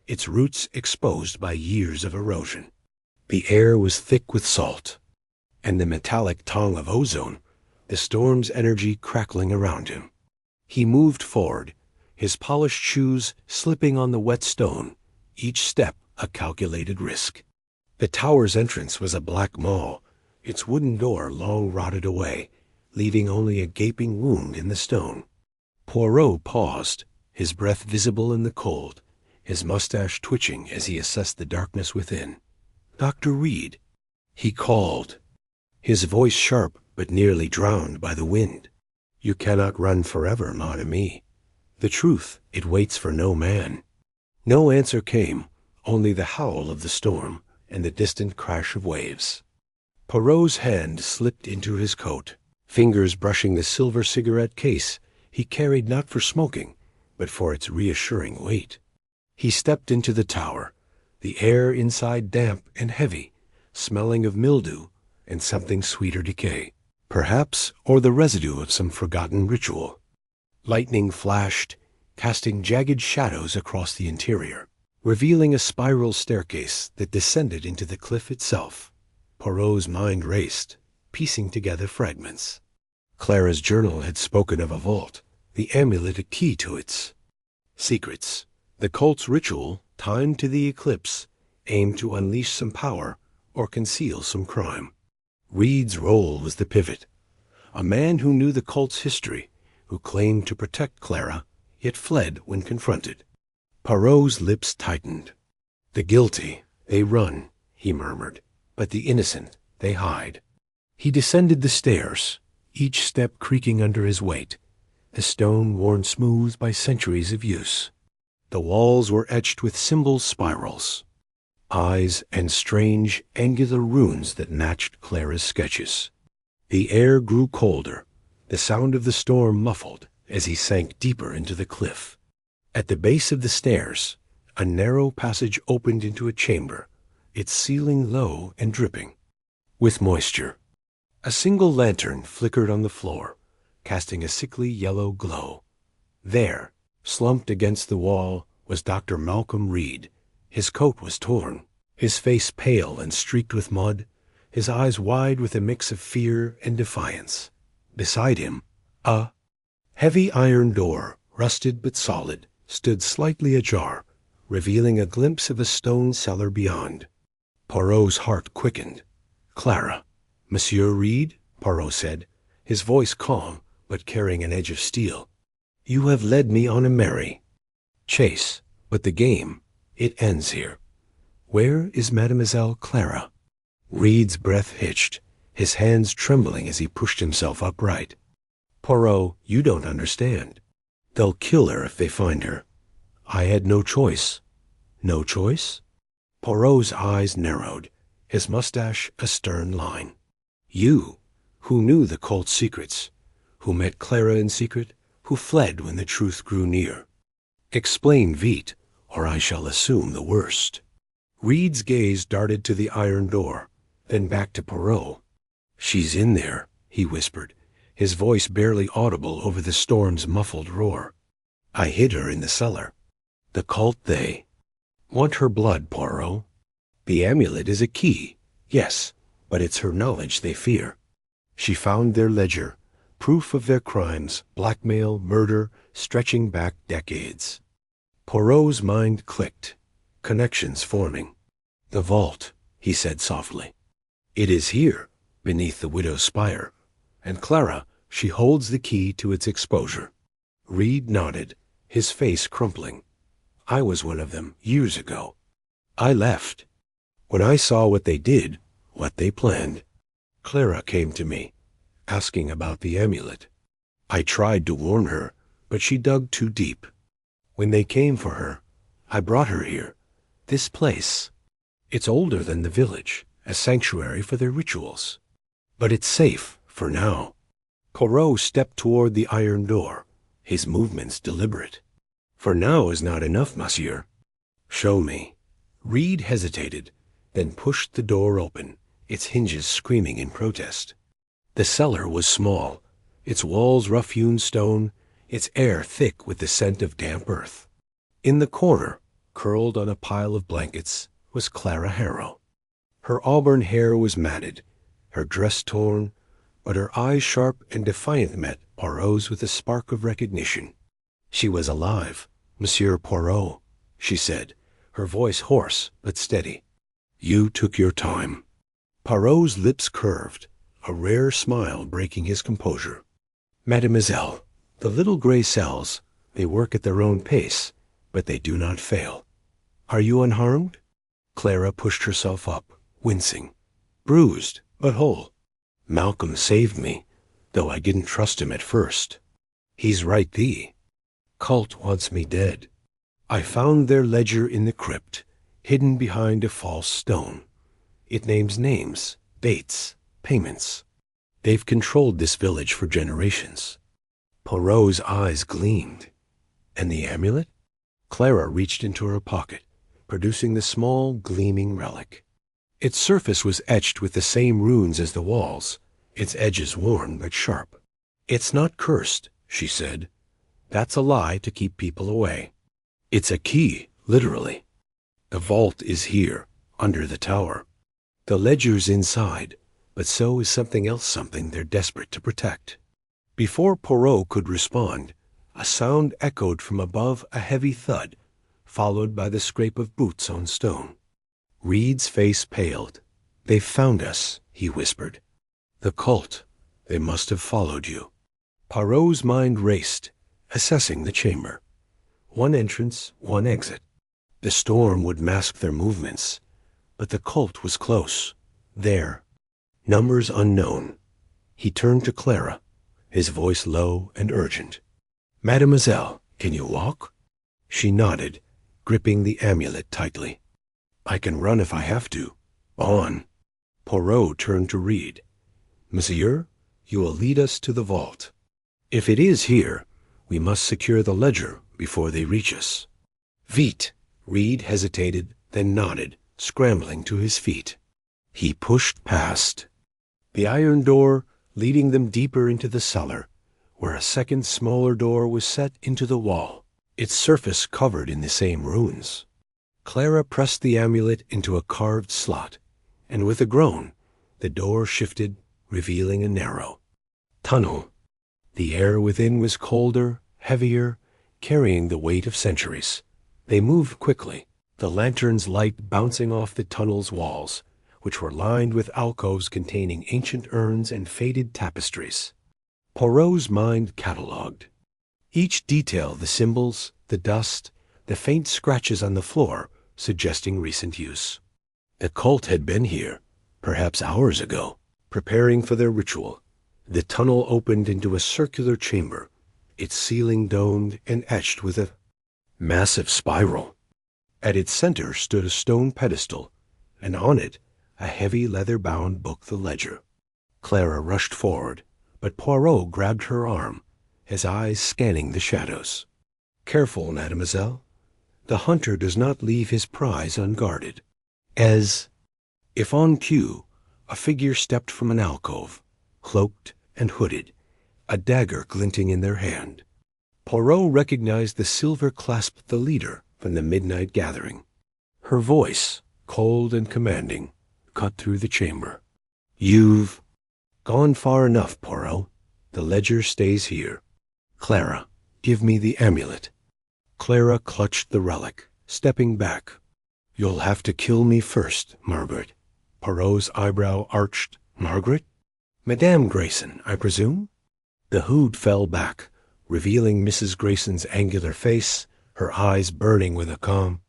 its roots exposed by years of erosion. The air was thick with salt, and the metallic tongue of ozone, the storm's energy crackling around him. He moved forward, his polished shoes slipping on the wet stone, each step a calculated risk. The tower's entrance was a black maw, its wooden door long rotted away, leaving only a gaping wound in the stone. Poirot paused, his breath visible in the cold, his mustache twitching as he assessed the darkness within. "Dr. Reed," he called, his voice sharp but nearly drowned by the wind. "You cannot run forever, mon ami. The truth, it waits for no man." No answer came, only the howl of the storm and the distant crash of waves. Poirot's hand slipped into his coat, fingers brushing the silver cigarette case he carried not for smoking, but for its reassuring weight. He stepped into the tower, the air inside damp and heavy, smelling of mildew and something sweeter decay, perhaps, or the residue of some forgotten ritual. Lightning flashed, casting jagged shadows across the interior, revealing a spiral staircase that descended into the cliff itself. Poirot's mind raced, piecing together fragments. Clara's journal had spoken of a vault, the amulet a key to its secrets. The cult's ritual, timed to the eclipse, aimed to unleash some power or conceal some crime. Reed's role was the pivot. A man who knew the cult's history, who claimed to protect Clara, yet fled when confronted. Poirot's lips tightened. The guilty, they run, he murmured, but the innocent, they hide. He descended the stairs, each step creaking under his weight, the stone worn smooth by centuries of use. The walls were etched with symbol spirals, eyes and strange, angular runes that matched Clara's sketches. The air grew colder, the sound of the storm muffled as he sank deeper into the cliff. At the base of the stairs, a narrow passage opened into a chamber, its ceiling low and dripping with moisture. A single lantern flickered on the floor, casting a sickly yellow glow. There, slumped against the wall, was Dr. Malcolm Reed. His coat was torn, his face pale and streaked with mud, his eyes wide with a mix of fear and defiance. Beside him, a heavy iron door, rusted but solid, stood slightly ajar, revealing a glimpse of a stone cellar beyond. Poirot's heart quickened. "Clara." "Monsieur Reed," Poirot said, his voice calm but carrying an edge of steel. "You have led me on a merry chase, but the game, it ends here. Where is Mademoiselle Clara?" Reed's breath hitched, his hands trembling as he pushed himself upright. "Poirot, you don't understand. They'll kill her if they find her. I had no choice." "No choice?" Poirot's eyes narrowed, his mustache a stern line. "You, who knew the cult's secrets, who met Clara in secret, who fled when the truth grew near. Explain vite, or I shall assume the worst." Reed's gaze darted to the iron door, then back to Poirot. "She's in there," he whispered, his voice barely audible over the storm's muffled roar. "I hid her in the cellar. The cult, they want her blood, Poirot. The amulet is a key, yes, but it's her knowledge they fear. She found their ledger, proof of their crimes, blackmail, murder, stretching back decades." Poirot's mind clicked, connections forming. "The vault," he said softly. "It is here, beneath the widow's spire, and Clara, she holds the key to its exposure." Reed nodded, his face crumpling. "I was one of them, years ago. I left. When I saw what they did, what they planned, Clara came to me, asking about the amulet. I tried to warn her, but she dug too deep. When they came for her, I brought her here, this place. It's older than the village, a sanctuary for their rituals. But it's safe, for now." Poirot stepped toward the iron door, his movements deliberate. "For now is not enough, monsieur. Show me." Reed hesitated, then pushed the door open, its hinges screaming in protest. The cellar was small, its walls rough-hewn stone, its air thick with the scent of damp earth. In the corner, curled on a pile of blankets, was Clara Harrow. Her auburn hair was matted, her dress torn, but her eyes sharp and defiant met Poirot's with a spark of recognition. "She was alive, Monsieur Poirot," she said, her voice hoarse but steady. "You took your time." Poirot's lips curved, a rare smile breaking his composure. "Mademoiselle, the little gray cells, they work at their own pace, but they do not fail. Are you unharmed?" Clara pushed herself up, wincing. "Bruised, but whole. Malcolm saved me, though I didn't trust him at first. He's right thee. Cult wants me dead." I found their ledger in the crypt, hidden behind a false stone. It names names, dates, payments. They've controlled this village for generations. Poirot's eyes gleamed. And the amulet? Clara reached into her pocket, producing the small, gleaming relic. Its surface was etched with the same runes as the walls, its edges worn but sharp. "It's not cursed," she said. "That's a lie to keep people away. It's a key, literally. The vault is here, under the tower. The ledger's inside, but so is something else they're desperate to protect." Before Poirot could respond, a sound echoed from above, a heavy thud, followed by the scrape of boots on stone. Reed's face paled. "They've found us," he whispered. "The cult. They must have followed you." Poirot's mind raced, assessing the chamber. One entrance, one exit. The storm would mask their movements, but the cult was close. There. Numbers unknown. He turned to Clara, his voice low and urgent. "Mademoiselle, can you walk?" She nodded, gripping the amulet tightly. "I can run if I have to. On." Poirot turned to Reed. "Monsieur, you will lead us to the vault. If it is here, we must secure the ledger before they reach us." "Vite." Reed hesitated, then nodded, scrambling to his feet. He pushed past. The iron door leading them deeper into the cellar, where a second smaller door was set into the wall, its surface covered in the same runes. Clara pressed the amulet into a carved slot, and with a groan, the door shifted, revealing a narrow tunnel. The air within was colder, heavier, carrying the weight of centuries. They moved quickly, the lantern's light bouncing off the tunnel's walls, which were lined with alcoves containing ancient urns and faded tapestries. Poirot's mind catalogued. Each detail, the symbols, the dust, the faint scratches on the floor, suggesting recent use. The cult had been here, perhaps hours ago, preparing for their ritual. The tunnel opened into a circular chamber, its ceiling domed and etched with a massive spiral. At its center stood a stone pedestal, and on it a heavy leather-bound book, the ledger. Clara rushed forward, but Poirot grabbed her arm, his eyes scanning the shadows. "Careful, mademoiselle. The hunter does not leave his prize unguarded." If on cue, a figure stepped from an alcove, cloaked and hooded, a dagger glinting in their hand. Poirot recognized the silver-clasped the leader from the midnight gathering. Her voice, cold and commanding, cut through the chamber. "You've gone far enough, Poirot. The ledger stays here. Clara, give me the amulet." Clara clutched the relic, stepping back. "You'll have to kill me first, Margaret." Poirot's eyebrow arched. "Margaret? Madame Grayson, I presume?" The hood fell back, revealing Mrs. Grayson's angular face, her eyes burning with a calm.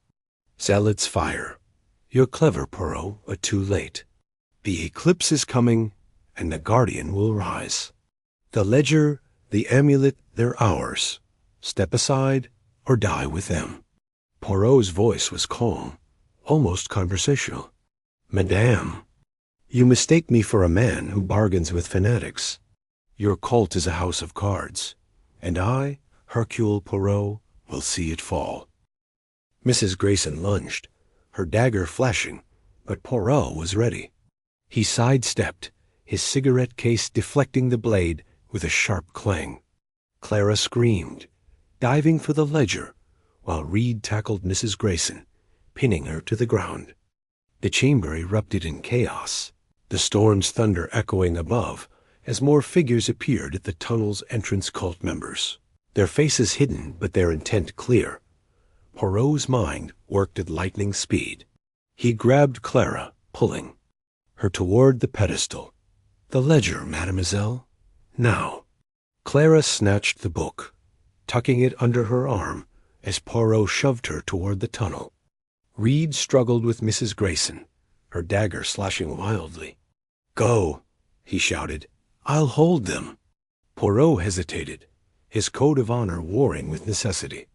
"Zealots fire. You're clever, Poirot, but too late. The eclipse is coming, and the guardian will rise. The ledger, the amulet, they're ours. Step aside or die with them." Poirot's voice was calm, almost conversational. "Madame, you mistake me for a man who bargains with fanatics. Your cult is a house of cards, and I, Hercule Poirot, will see it fall." Mrs. Grayson lunged, her dagger flashing, but Poirot was ready. He sidestepped, his cigarette case deflecting the blade with a sharp clang. Clara screamed, diving for the ledger, while Reed tackled Mrs. Grayson, pinning her to the ground. The chamber erupted in chaos, the storm's thunder echoing above as more figures appeared at the tunnel's entrance. Cult members, their faces hidden but their intent clear. Poirot's mind worked at lightning speed. He grabbed Clara, pulling her toward the pedestal. "The ledger, mademoiselle. Now." Clara snatched the book, tucking it under her arm as Poirot shoved her toward the tunnel. Reed struggled with Mrs. Grayson, her dagger slashing wildly. "Go," he shouted. "I'll hold them." Poirot hesitated, his code of honor warring with necessity.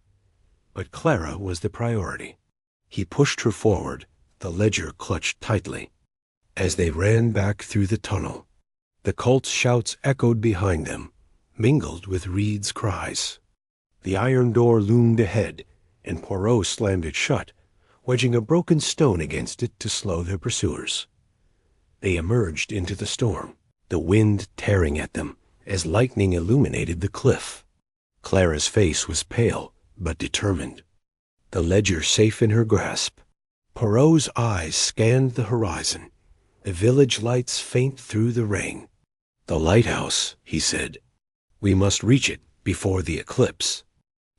but Clara was the priority. He pushed her forward, the ledger clutched tightly. As they ran back through the tunnel, the cult's shouts echoed behind them, mingled with Reed's cries. The iron door loomed ahead, and Poirot slammed it shut, wedging a broken stone against it to slow their pursuers. They emerged into the storm, the wind tearing at them as lightning illuminated the cliff. Clara's face was pale, but determined. The ledger safe in her grasp, Poirot's eyes scanned the horizon, the village lights faint through the rain. "The lighthouse," he said. "We must reach it before the eclipse.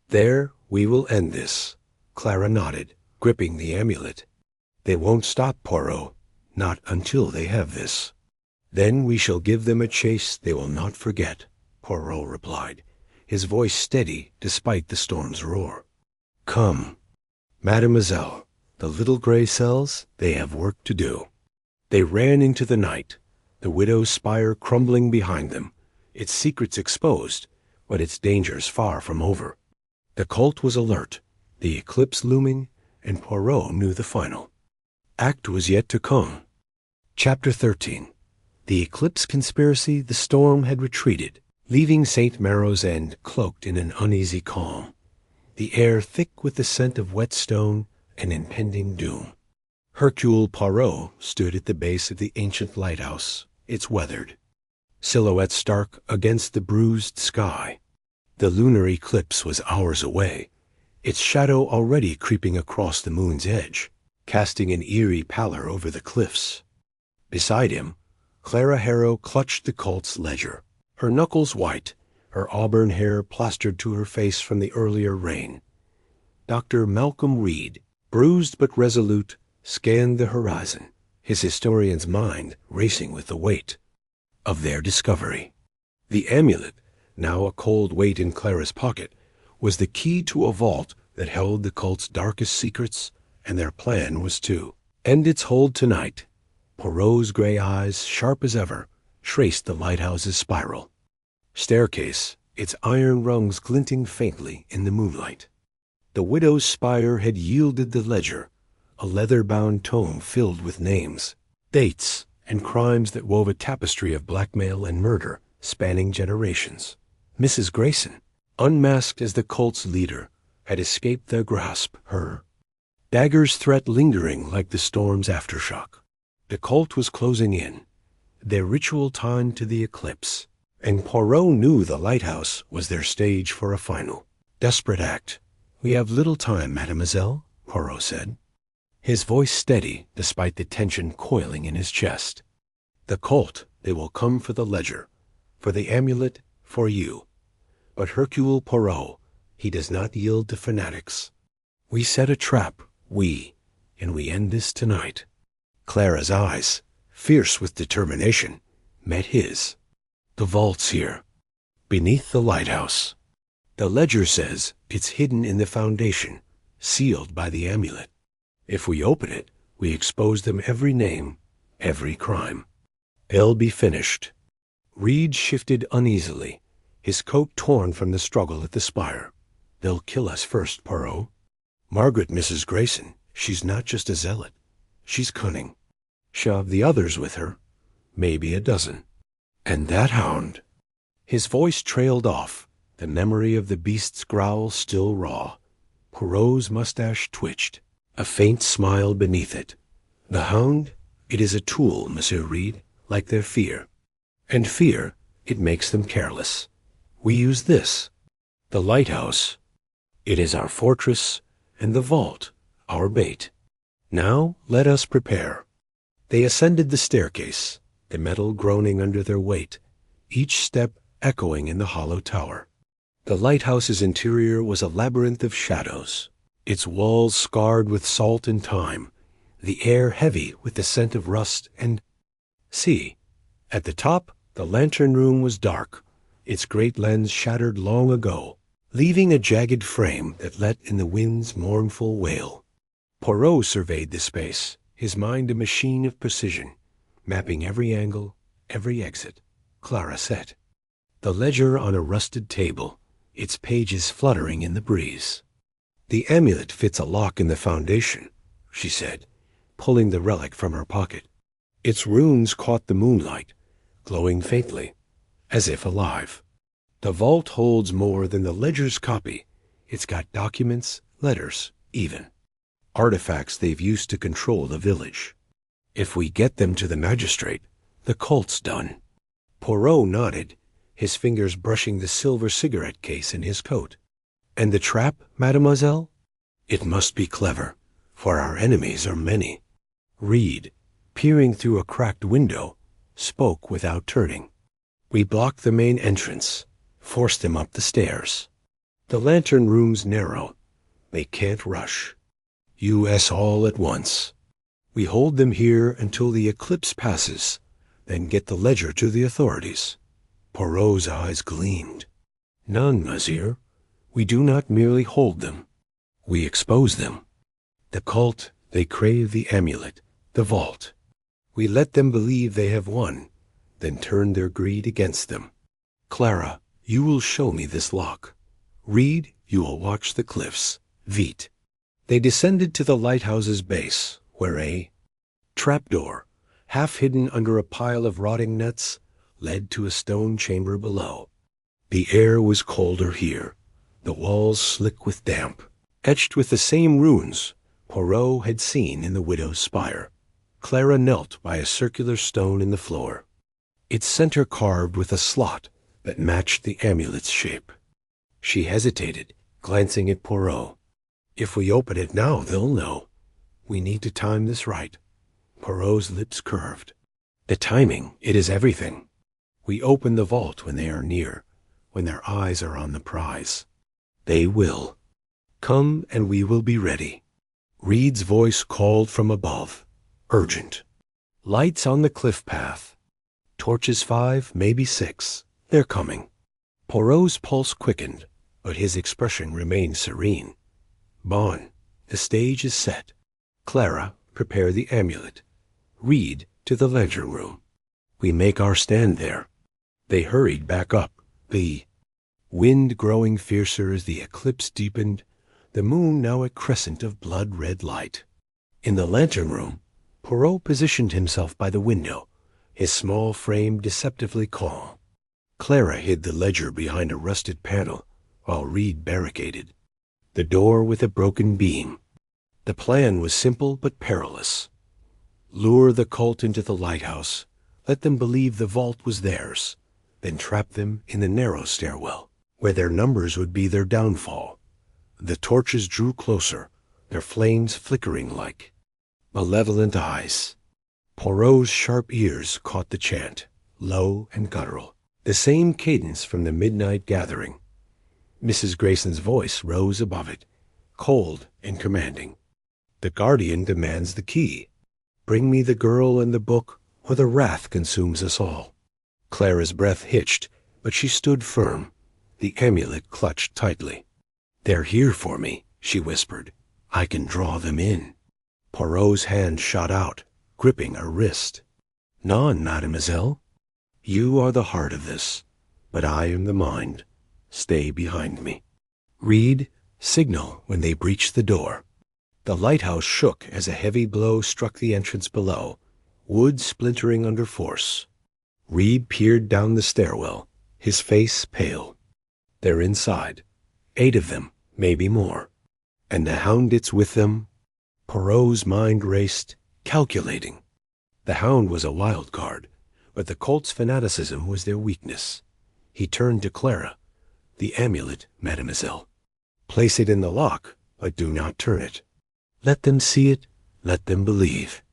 There we will end this." Clara nodded, gripping the amulet. "They won't stop, Poirot, not until they have this." "Then we shall give them a chase they will not forget," Poirot replied, his voice steady despite the storm's roar. "Come, mademoiselle, the little gray cells, they have work to do." They ran into the night, the widow's spire crumbling behind them, its secrets exposed, but its dangers far from over. The cult was alert, the eclipse looming, and Poirot knew the final act was yet to come. Chapter 13. The eclipse conspiracy. The storm had retreated, leaving St. Maro's End cloaked in an uneasy calm, the air thick with the scent of wet stone and impending doom. Hercule Poirot stood at the base of the ancient lighthouse, its weathered silhouette stark against the bruised sky. The lunar eclipse was hours away, its shadow already creeping across the moon's edge, casting an eerie pallor over the cliffs. Beside him, Clara Harrow clutched the cult's ledger, her knuckles white, her auburn hair plastered to her face from the earlier rain. Dr. Malcolm Reed, bruised but resolute, scanned the horizon, his historian's mind racing with the weight of their discovery. The amulet, now a cold weight in Clara's pocket, was the key to a vault that held the cult's darkest secrets, and their plan was to end its hold tonight. Poirot's gray eyes, sharp as ever, traced the lighthouse's spiral staircase, its iron rungs glinting faintly in the moonlight. The widow's spire had yielded the ledger, a leather-bound tome filled with names, dates, and crimes that wove a tapestry of blackmail and murder spanning generations. Mrs. Grayson, unmasked as the cult's leader, had escaped their grasp, her dagger's threat lingering like the storm's aftershock. The cult was closing in, their ritual timed to the eclipse, and Poirot knew the lighthouse was their stage for a final, desperate act. "We have little time, mademoiselle," Poirot said, his voice steady despite the tension coiling in his chest. "The cult, they will come for the ledger, for the amulet, for you. But Hercule Poirot, he does not yield to fanatics. We set a trap, and we end this tonight." Clara's eyes, fierce with determination, met his. "The vault's here, beneath the lighthouse. The ledger says it's hidden in the foundation, sealed by the amulet. If we open it, we expose them every name, every crime. They'll be finished." Reed shifted uneasily, his coat torn from the struggle at the spire. "They'll kill us first, Poirot. Margaret, Mrs. Grayson, she's not just a zealot. She's cunning. Shove the others with her, maybe a dozen. And that hound—" His voice trailed off, the memory of the beast's growl still raw. Poirot's mustache twitched, a faint smile beneath it. "The hound? It is a tool, Monsieur Reed, like their fear. And fear, it makes them careless. We use this, the lighthouse. It is our fortress, and the vault, our bait. Now let us prepare." They ascended the staircase, the metal groaning under their weight, each step echoing in the hollow tower. The lighthouse's interior was a labyrinth of shadows, its walls scarred with salt and time, the air heavy with the scent of rust and sea. At the top, the lantern room was dark, its great lens shattered long ago, leaving a jagged frame that let in the wind's mournful wail. Poirot surveyed the space, his mind a machine of precision, mapping every angle, every exit. Clara set the ledger on a rusted table, its pages fluttering in the breeze. The amulet fits a lock in the foundation, she said, pulling the relic from her pocket. Its runes caught the moonlight, glowing faintly, as if alive. The vault holds more than the ledger's copy. It's got documents, letters, even. Artifacts they've used to control the village. If we get them to the magistrate, the cult's done. Poirot nodded, his fingers brushing the silver cigarette case in his coat. And the trap, mademoiselle? It must be clever, for our enemies are many. Reed, peering through a cracked window, spoke without turning. We blocked the main entrance, forced them up the stairs. The lantern room's narrow. They can't rush. U.S. all at once. We hold them here until the eclipse passes, then get the ledger to the authorities. Poirot's eyes gleamed. None, monsieur. We do not merely hold them. We expose them. The cult, they crave the amulet, the vault. We let them believe they have won, then turn their greed against them. Clara, you will show me this lock. Reed, you will watch the cliffs. Vite. They descended to the lighthouse's base, where a trapdoor, half hidden under a pile of rotting nets, led to a stone chamber below. The air was colder here, the walls slick with damp, etched with the same runes Poirot had seen in the widow's spire. Clara knelt by a circular stone in the floor, its center carved with a slot that matched the amulet's shape. She hesitated, glancing at Poirot. If we open it now, they'll know. We need to time this right. Poirot's lips curved. The timing, it is everything. We open the vault when they are near, when their eyes are on the prize. They will. Come and we will be ready. Reed's voice called from above, urgent. Lights on the cliff path. Torches 5, maybe 6. They're coming. Poirot's pulse quickened, but his expression remained serene. Bon, the stage is set. Clara, prepare the amulet. Reed, to the ledger room. We make our stand there. They hurried back up, the wind growing fiercer as the eclipse deepened, the moon now a crescent of blood-red light. In the lantern room, Poirot positioned himself by the window, his small frame deceptively calm. Clara hid the ledger behind a rusted panel, while Reed barricaded the door with a broken beam. The plan was simple but perilous. Lure the cult into the lighthouse, let them believe the vault was theirs, then trap them in the narrow stairwell, where their numbers would be their downfall. The torches drew closer, their flames flickering like malevolent eyes. Poirot's sharp ears caught the chant, low and guttural, the same cadence from the midnight gathering. Mrs. Grayson's voice rose above it, cold and commanding. The guardian demands the key. Bring me the girl and the book, or the wrath consumes us all. Clara's breath hitched, but she stood firm, the amulet clutched tightly. They're here for me, she whispered. I can draw them in. Poirot's hand shot out, gripping her wrist. Non, mademoiselle. You are the heart of this, but I am the mind. Stay behind me. Reed, signal when they breach the door. The lighthouse shook as a heavy blow struck the entrance below, wood splintering under force. Reed peered down the stairwell, his face pale. They're inside. 8 of them, maybe more. And the houndits with them? Poirot's mind raced, calculating. The hound was a wild card, but the colt's fanaticism was their weakness. He turned to Clara. The amulet, mademoiselle. Place it in the lock, but do not turn it. Let them see it, let them believe.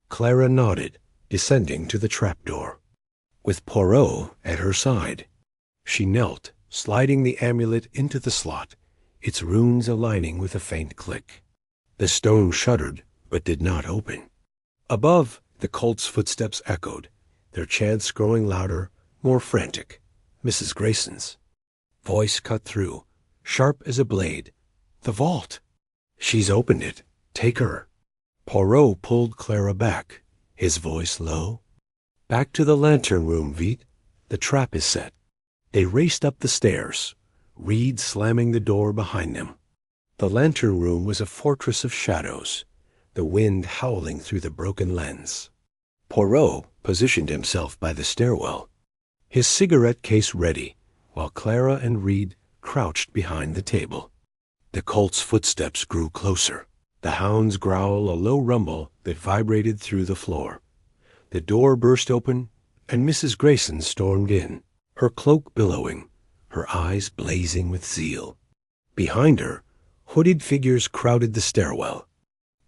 Clara nodded, descending to the trapdoor. With Poirot at her side, she knelt, sliding the amulet into the slot, its runes aligning with a faint click. The stone shuddered, but did not open. Above, the colt's footsteps echoed, their chants growing louder, more frantic. Mrs. Grayson's voice cut through, sharp as a blade. The vault! She's opened it. Take her. Poirot pulled Clara back, his voice low. Back to the lantern room, Vite. The trap is set. They raced up the stairs, Reed slamming the door behind them. The lantern room was a fortress of shadows, the wind howling through the broken lens. Poirot positioned himself by the stairwell, his cigarette case ready, while Clara and Reed crouched behind the table. The colt's footsteps grew closer, the hound's growl a low rumble that vibrated through the floor. The door burst open, and Mrs. Grayson stormed in, her cloak billowing, her eyes blazing with zeal. Behind her, hooded figures crowded the stairwell,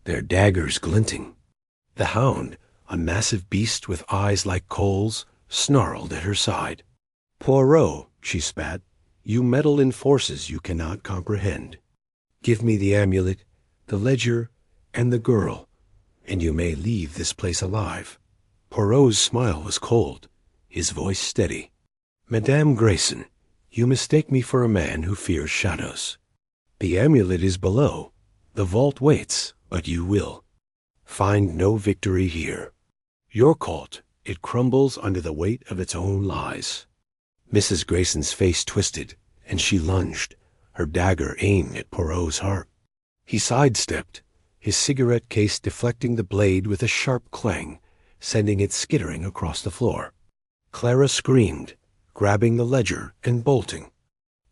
their daggers glinting. The hound, a massive beast with eyes like coals, snarled at her side. "Poirot," she spat, "you meddle in forces you cannot comprehend. Give me the amulet, the ledger, and the girl, and you may leave this place alive." Poirot's smile was cold, his voice steady. "Madame Grayson, you mistake me for a man who fears shadows. The amulet is below. The vault waits, but you will find no victory here. Your cult, it crumbles under the weight of its own lies." Mrs. Grayson's face twisted, and she lunged, her dagger aimed at Poirot's heart. He sidestepped, his cigarette case deflecting the blade with a sharp clang, sending it skittering across the floor. Clara screamed, grabbing the ledger and bolting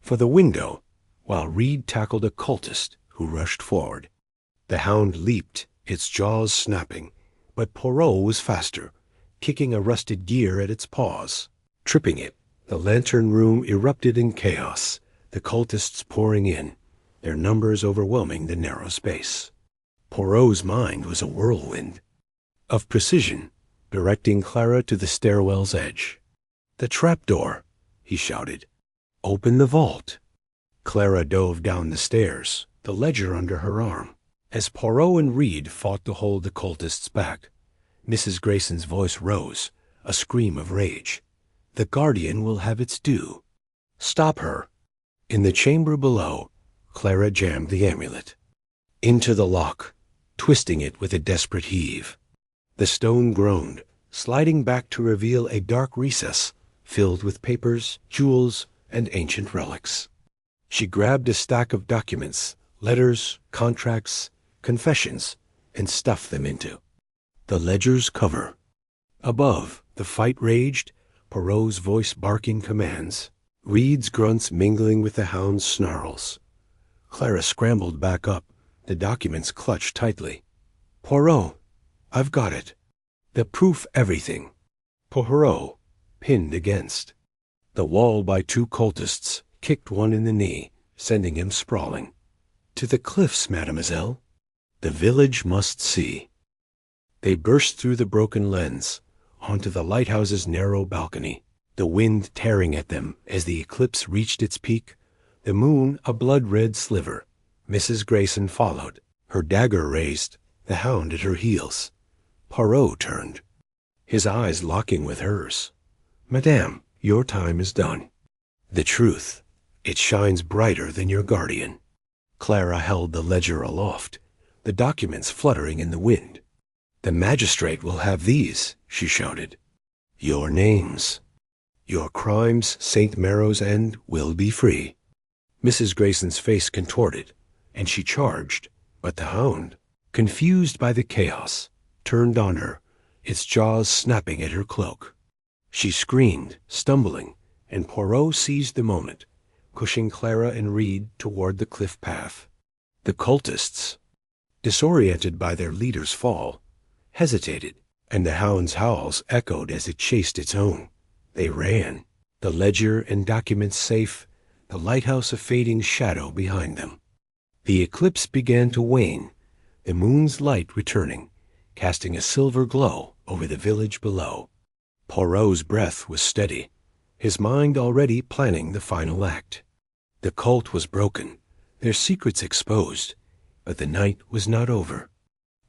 for the window, while Reed tackled a cultist who rushed forward. The hound leaped, its jaws snapping, but Poirot was faster, kicking a rusted gear at its paws. Tripping it, the lantern room erupted in chaos, the cultists pouring in, their numbers overwhelming the narrow space. Poirot's mind was a whirlwind of precision, directing Clara to the stairwell's edge. "The trapdoor," he shouted. "Open the vault." Clara dove down the stairs, the ledger under her arm. As Poirot and Reed fought to hold the cultists back, Mrs. Grayson's voice rose, a scream of rage. "The guardian will have its due. Stop her." In the chamber below, Clara jammed the amulet into the lock, twisting it with a desperate heave. The stone groaned, sliding back to reveal a dark recess filled with papers, jewels, and ancient relics. She grabbed a stack of documents, letters, contracts, confessions, and stuffed them into the ledger's cover. Above, the fight raged, Poirot's voice barking commands, Reed's grunts mingling with the hound's snarls. Clara scrambled back up, the documents clutched tightly. "Poirot, I've got it. The proof everything." Poirot, pinned against the wall by two cultists, kicked one in the knee, sending him sprawling. "To the cliffs, mademoiselle. The village must see." They burst through the broken lens, onto the lighthouse's narrow balcony, the wind tearing at them as the eclipse reached its peak, the moon a blood-red sliver. Mrs. Grayson followed, her dagger raised, the hound at her heels. Poirot turned, his eyes locking with hers. "Madame, your time is done. The truth, it shines brighter than your guardian." Clara held the ledger aloft, the documents fluttering in the wind. "The magistrate will have these," she shouted. "Your names. Your crimes, St. Marrow's End, will be free." Mrs. Grayson's face contorted, and she charged, but the hound, confused by the chaos, turned on her, its jaws snapping at her cloak. She screamed, stumbling, and Poirot seized the moment, pushing Clara and Reed toward the cliff path. The cultists, disoriented by their leader's fall, hesitated, and the hound's howls echoed as it chased its own. They ran, the ledger and documents safe, the lighthouse a fading shadow behind them. The eclipse began to wane, the moon's light returning, casting a silver glow over the village below. Poirot's breath was steady, his mind already planning the final act. The cult was broken, their secrets exposed, but the night was not over.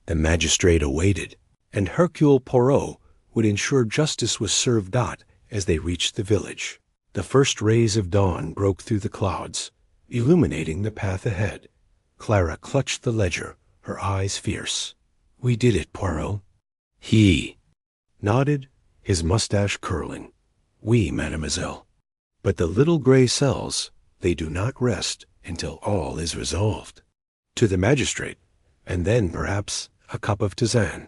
The magistrate awaited, and Hercule Poirot would ensure justice was served out as they reached the village. The first rays of dawn broke through the clouds, illuminating the path ahead. Clara clutched the ledger, her eyes fierce. "We did it, Poirot." He nodded, his mustache curling. "Oui, mademoiselle. But the little gray cells, they do not rest until all is resolved." to the magistrate, and then, perhaps, a cup of tisane.